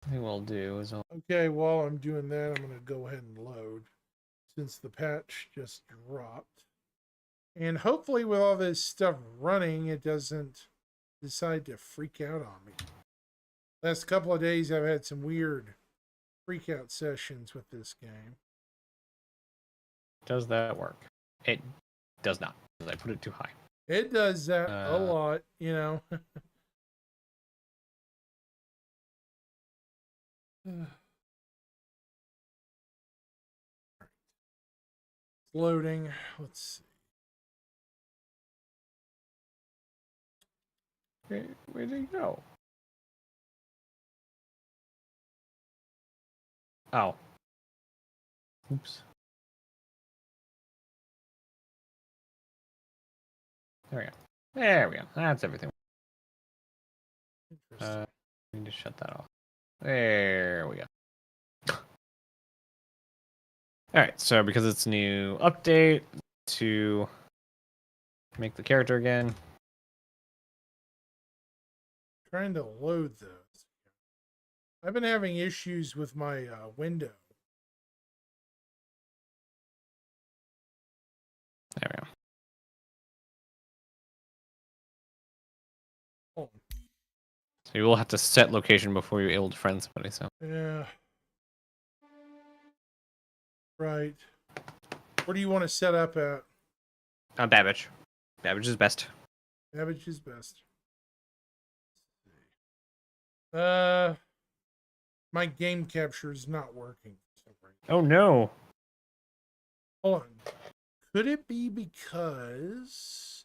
I think we'll do is okay, while I'm doing that, I'm going to go ahead and load since the patch just dropped. And hopefully with all this stuff running, it doesn't decide to freak out on me. Last couple of days, I've had some weird freak out sessions with this game. Does that work? It does not. I put it too high. It does that a lot, you know. It's loading. Let's see. Where did he go? Oh. Oops. There we go. There we go. That's everything. I need to shut that off. There we go. Alright, so because it's a new update, to make the character again. Trying to load those. I've been having issues with my window. There we go. Oh, So you will have to set location before you're able to friend somebody. So yeah. Right. Where do you want to set up at? Babbage. Babbage is best. Babbage is best. My game capture is not working. Oh no. Hold on. Could it be because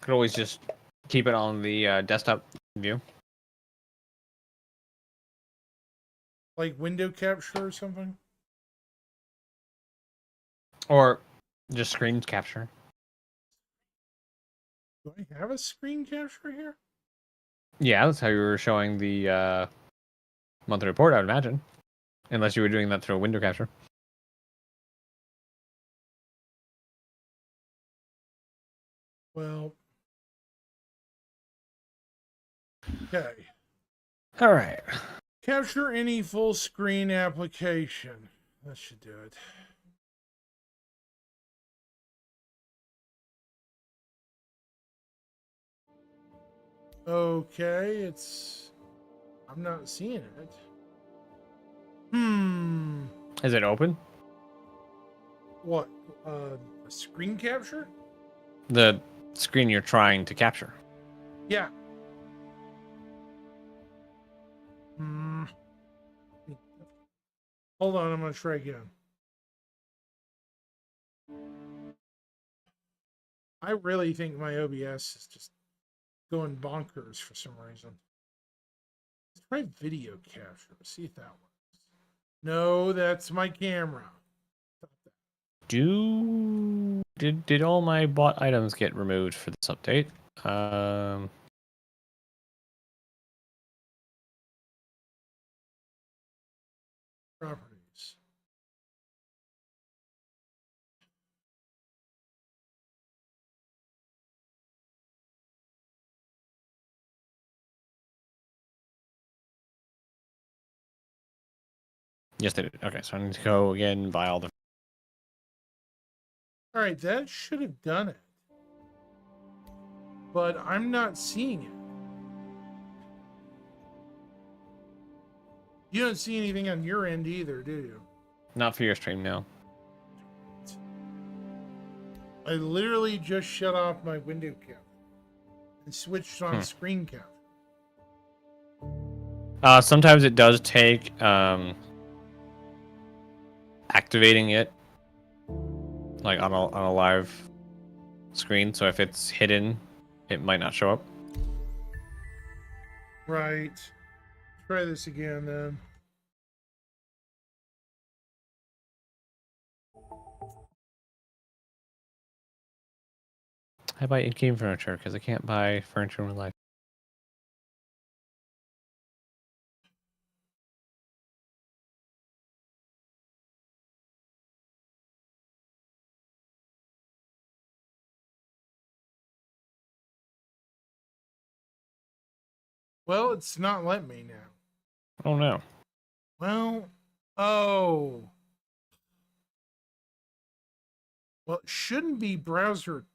Could always just keep it on the desktop view. like window capture or something? Or just screen capture. Do I have a screen capture here? Yeah, that's how you were showing the monthly report, I would imagine. Unless you were doing that through a window capture. Well, okay. All right. Capture any full screen application. That should do it. Okay, I'm not seeing it. Is it open? What? A screen capture? The screen you're trying to capture. Yeah. Hmm. Hold on, I'm gonna try again. I really think my OBS is just going bonkers for some reason. Let's try video capture. See if that works. No, that's my camera. Did all my bought items get removed for this update? Properties. Yes, they did. Okay, so I need to go again and buy all the. All right, that should have done it. But I'm not seeing it. You don't see anything on your end either, do you? Not for your stream, no. I literally just shut off my window capture and switched on screen capture. Sometimes it does take activating it, like on a live screen. So if it's hidden, it might not show up. Right. Try this again then. I buy in-game furniture because I can't buy furniture in real life. Well, it's not letting me now. Oh no. Well, oh. Well, it shouldn't be browser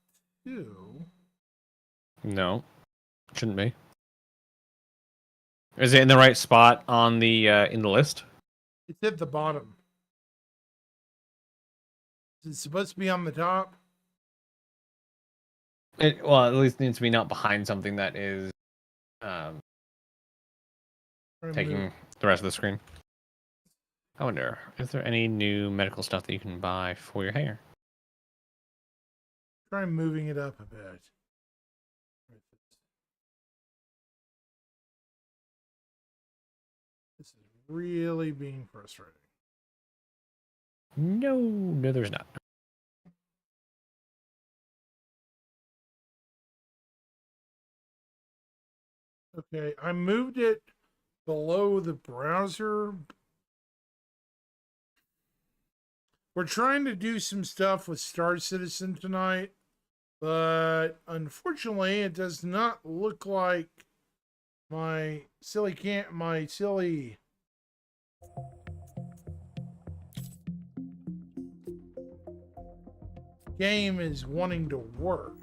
2. No, shouldn't be. Is it in the right spot on the in the list? It's at the bottom. Is it supposed to be on the top? Well, at least needs to be not behind something that is taking the rest of the screen. I wonder, is there any new medical stuff that you can buy for your hair? Try moving it up a bit. This is really being frustrating. No, there's not. Okay, I moved it below the browser. We're trying to do some stuff with Star Citizen tonight, but unfortunately, it does not look like my silly game is wanting to work.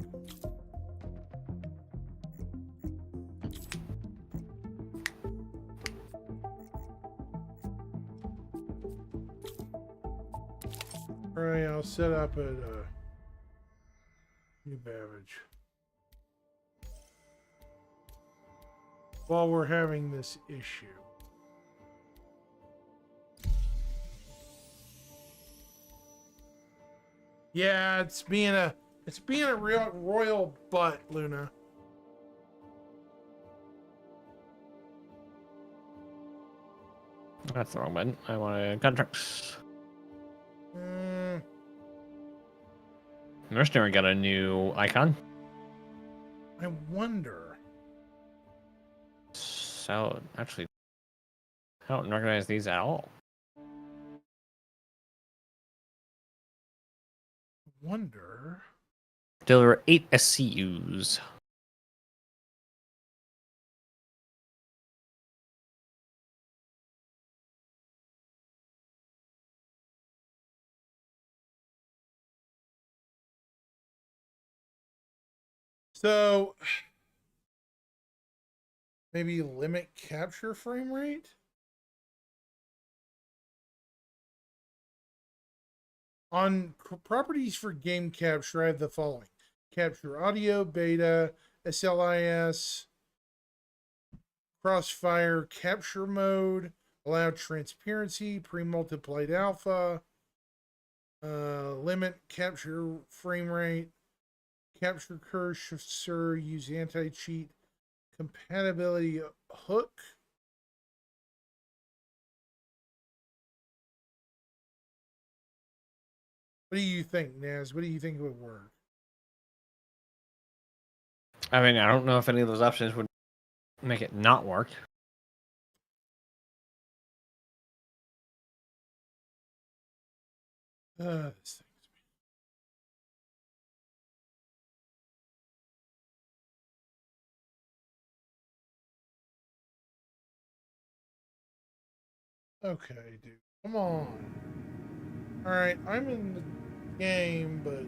All right, I'll set up at New Babbage. While we're having this issue. Yeah, it's being a real royal butt, Luna. That's the wrong button. I want contracts. Mercenary got a new icon. I wonder. So actually, I don't recognize these at all. Wonder. There were 8 SCUs. So maybe limit capture frame rate? On properties for game capture, I have the following: capture audio, beta, SLIS, crossfire capture mode, allow transparency, pre-multiplied alpha, limit capture frame rate, capture cursor, use anti-cheat, compatibility hook. What do you think, Naz? What do you think would work? I mean, I don't know if any of those options would make it not work. This thing's okay, dude. Come on. Alright, I'm in the game, but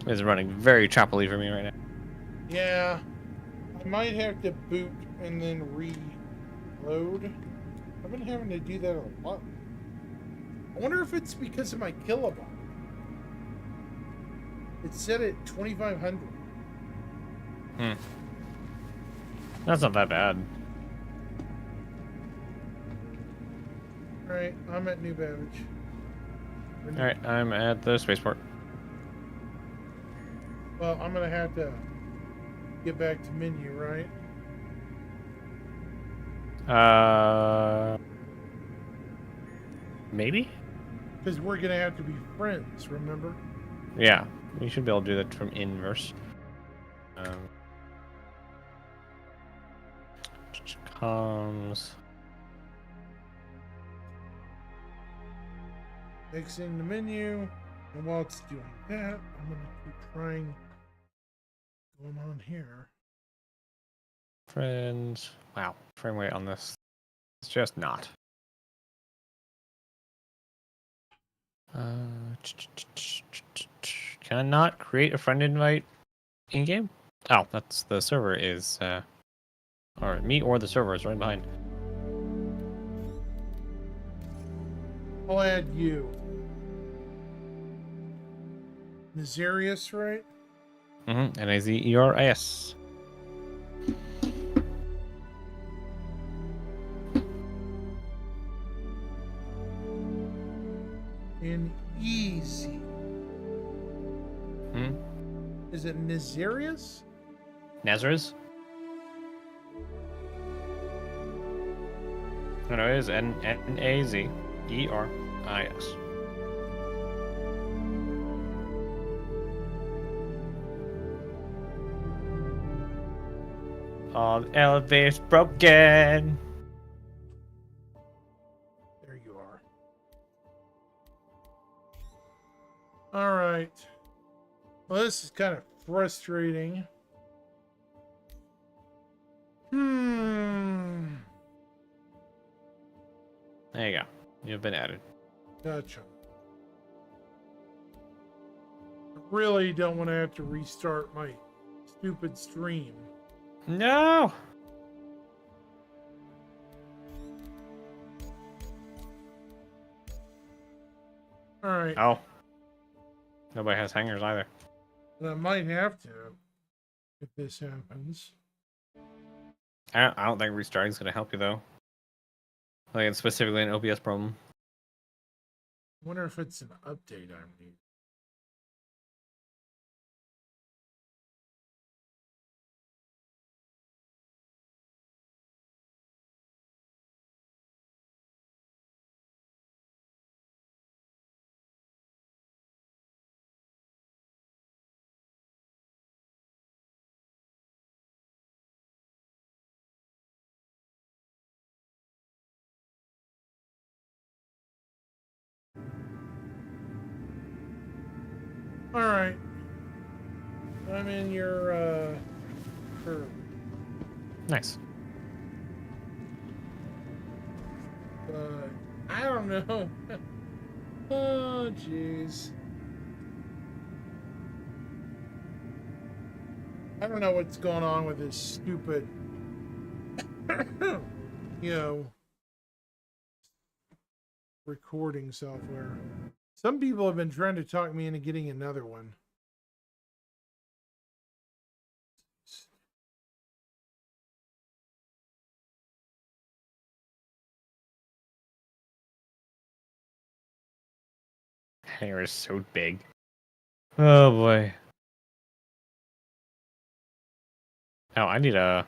It's running very choppily for me right now. yeah, I might have to boot and then reload. I've been having to do that a lot. I wonder if it's because of my kilobyte. It's set at 2,500. That's not that bad. Alright, I'm at New Babbage. Alright, I'm at the spaceport. Well, I'm gonna have to get back to menu, right? Maybe? Because we're gonna have to be friends, remember? Yeah, we should be able to do that from inverse. Comms. Fixing the menu. And while it's doing that, I'm gonna keep trying going on here. Friends. Wow, frame rate on this. It's just not. Can I not create a friend invite in game? Oh, that's the server is or me or the server is right behind. I'll add you. Nazarius, right? Nazeris. In easy. Is it Nazarius? Nazareth? No, it is Nazeris. All the elevators broken. There you are. All right. Well, this is kind of frustrating. There you go. You've been added. Gotcha. I really don't want to have to restart my stupid stream. No. Alright. Oh. Nobody has hangers either. But I might have to if this happens. I don't think restarting is going to help you though. Like it's specifically an OBS problem. I wonder if it's an update I need. Alright. I'm in your curve. Nice. But I don't know. Oh jeez. I don't know what's going on with this stupid you know, recording software. Some people have been trying to talk me into getting another one. Hair is so big. Oh boy. Oh, I need a.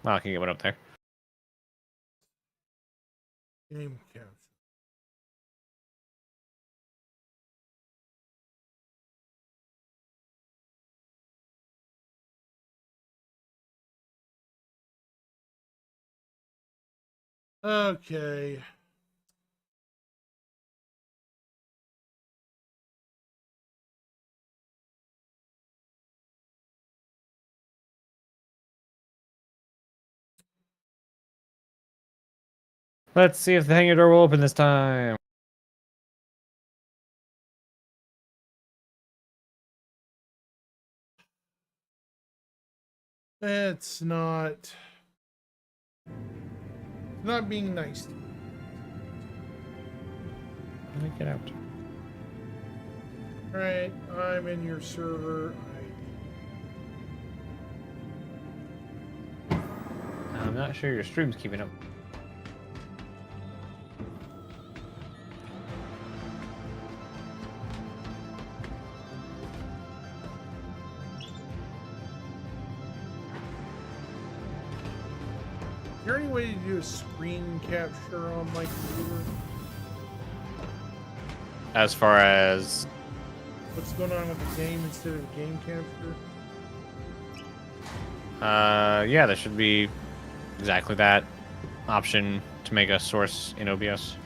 Well, I can get one up there. Game capture. Okay. Let's see if the hangar door will open this time. It's not being nice to me. Let me get out. Alright, I'm in your server. I'm not sure your stream's keeping up. Is there any way to do a screen capture on my computer? As far as What's going on with the game instead of game capture? yeah, there should be exactly that option to make a source in OBS.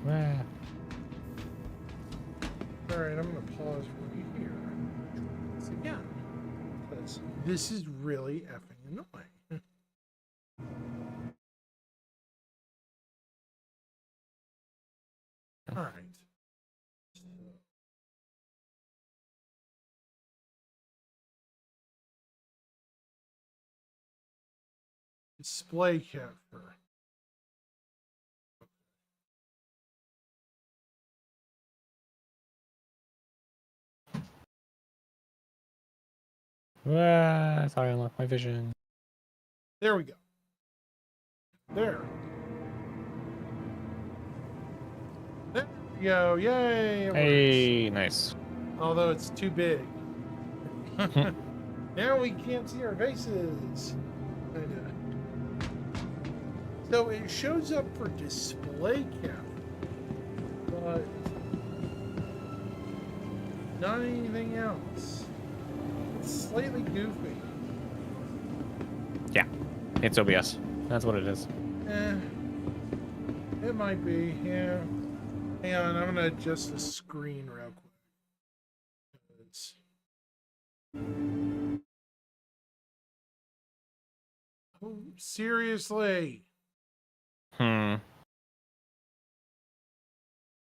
Ah. Alright, I'm gonna pause right here. Once again. Because this is really effing annoying. Alright. Display capture. Ah, sorry, I unlocked my vision. There we go. There. There we go. Yay. It Hey, nice. works. Although it's too big. Now we can't see our faces. Kinda. So it shows up for display capture, but not anything else. It's slightly goofy. Yeah, it's OBS. That's what it is. It might be, yeah. Hang on, I'm gonna adjust the screen real quick. Seriously. Hmm.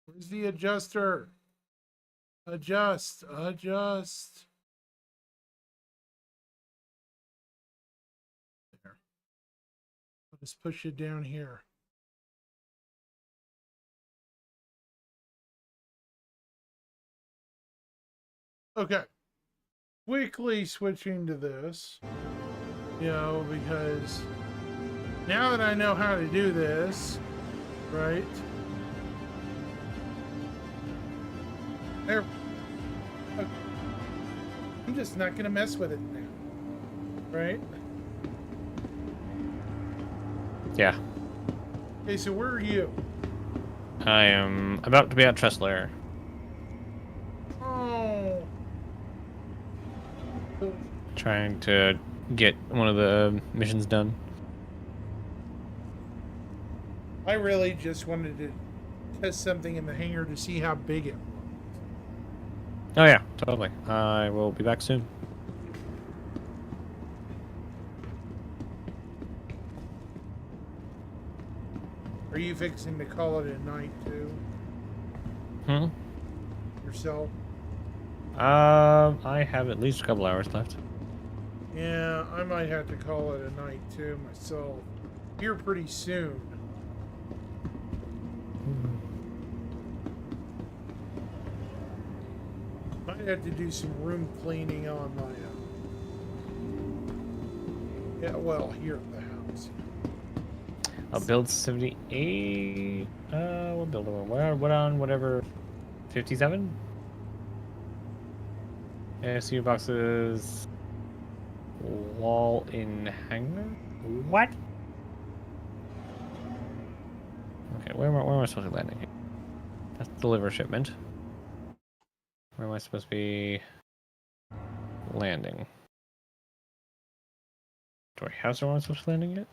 Where's the adjuster? Adjust. Adjust. There. I'll just push it down here. Okay. Quickly switching to this. You know, because now that I know how to do this, right? There. Okay. I'm just not going to mess with it now. Right? Yeah. Okay, so where are you? I am about to be at Tressler. Oh. Trying to get one of the missions done. I really just wanted to test something in the hangar to see how big it was. Oh yeah, totally. I will be back soon. Are you fixing to call it a night too? Hmm? Yourself? I have at least a couple hours left. Yeah, I might have to call it a night too myself. Here pretty soon. Might have to do some room cleaning on my yeah, well, here at the house. I'll build 78. We'll build one. What on whatever? 57. ASU boxes. Wall in hangar. What? Okay, where am I supposed to be landing here? That's deliver shipment. Where am I supposed to be landing? Do I have somewhere I'm supposed to be landing yet?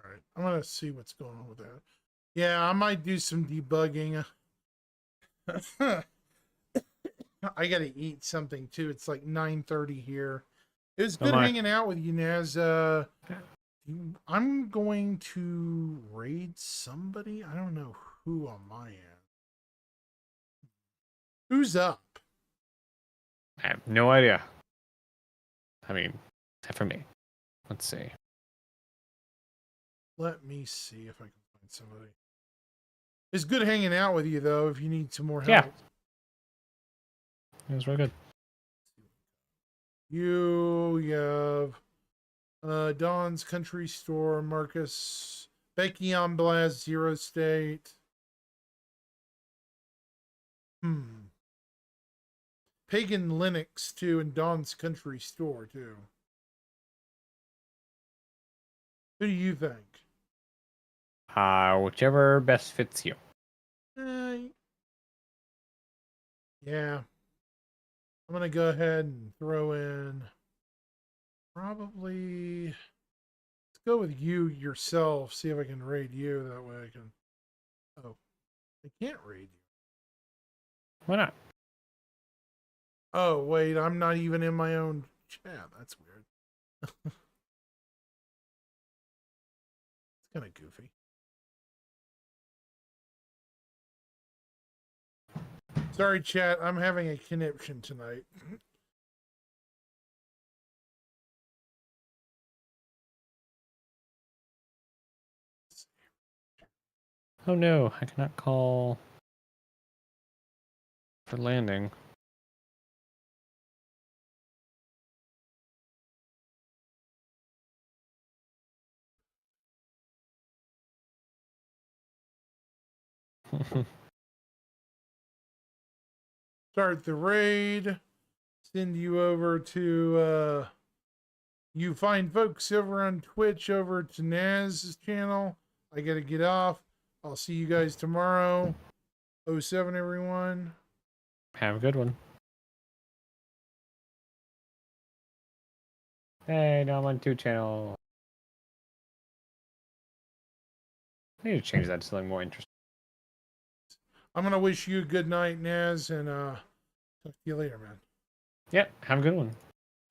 All right, I'm gonna see what's going on with that. Yeah, I might do some debugging. I gotta eat something too. It's like 9:30 here. It was good hanging out with you, Naz. I'm going to raid somebody. I don't know who on my end. Who's up? I have no idea. I mean, except for me. Let's see. Let me see if I can find somebody. It's good hanging out with you, though, if you need some more help. Yeah. It was real good. You have Don's Country Store, Marcus, Becky on Blast, Zero State. Pagan Linux, too, and Don's Country Store, too. Who do you think? Whichever best fits you. Yeah. I'm going to go ahead and throw in probably... Let's go with you yourself. See if I can raid you. That way I can... Oh. I can't raid you. Why not? Oh, wait. I'm not even in my own chat. That's weird. It's kind of goofy. Sorry, chat. I'm having a conniption tonight. Oh no, I cannot call for landing. Start the raid. Send you over to you find folks over on Twitch over to Naz's channel. I gotta get off. I'll see you guys tomorrow. 07 everyone. Have a good one. Hey, now I'm on 2 channel. I need to change that to something more interesting. I'm gonna wish you a good night, Naz, and talk to you later, man. Yep. Have a good one.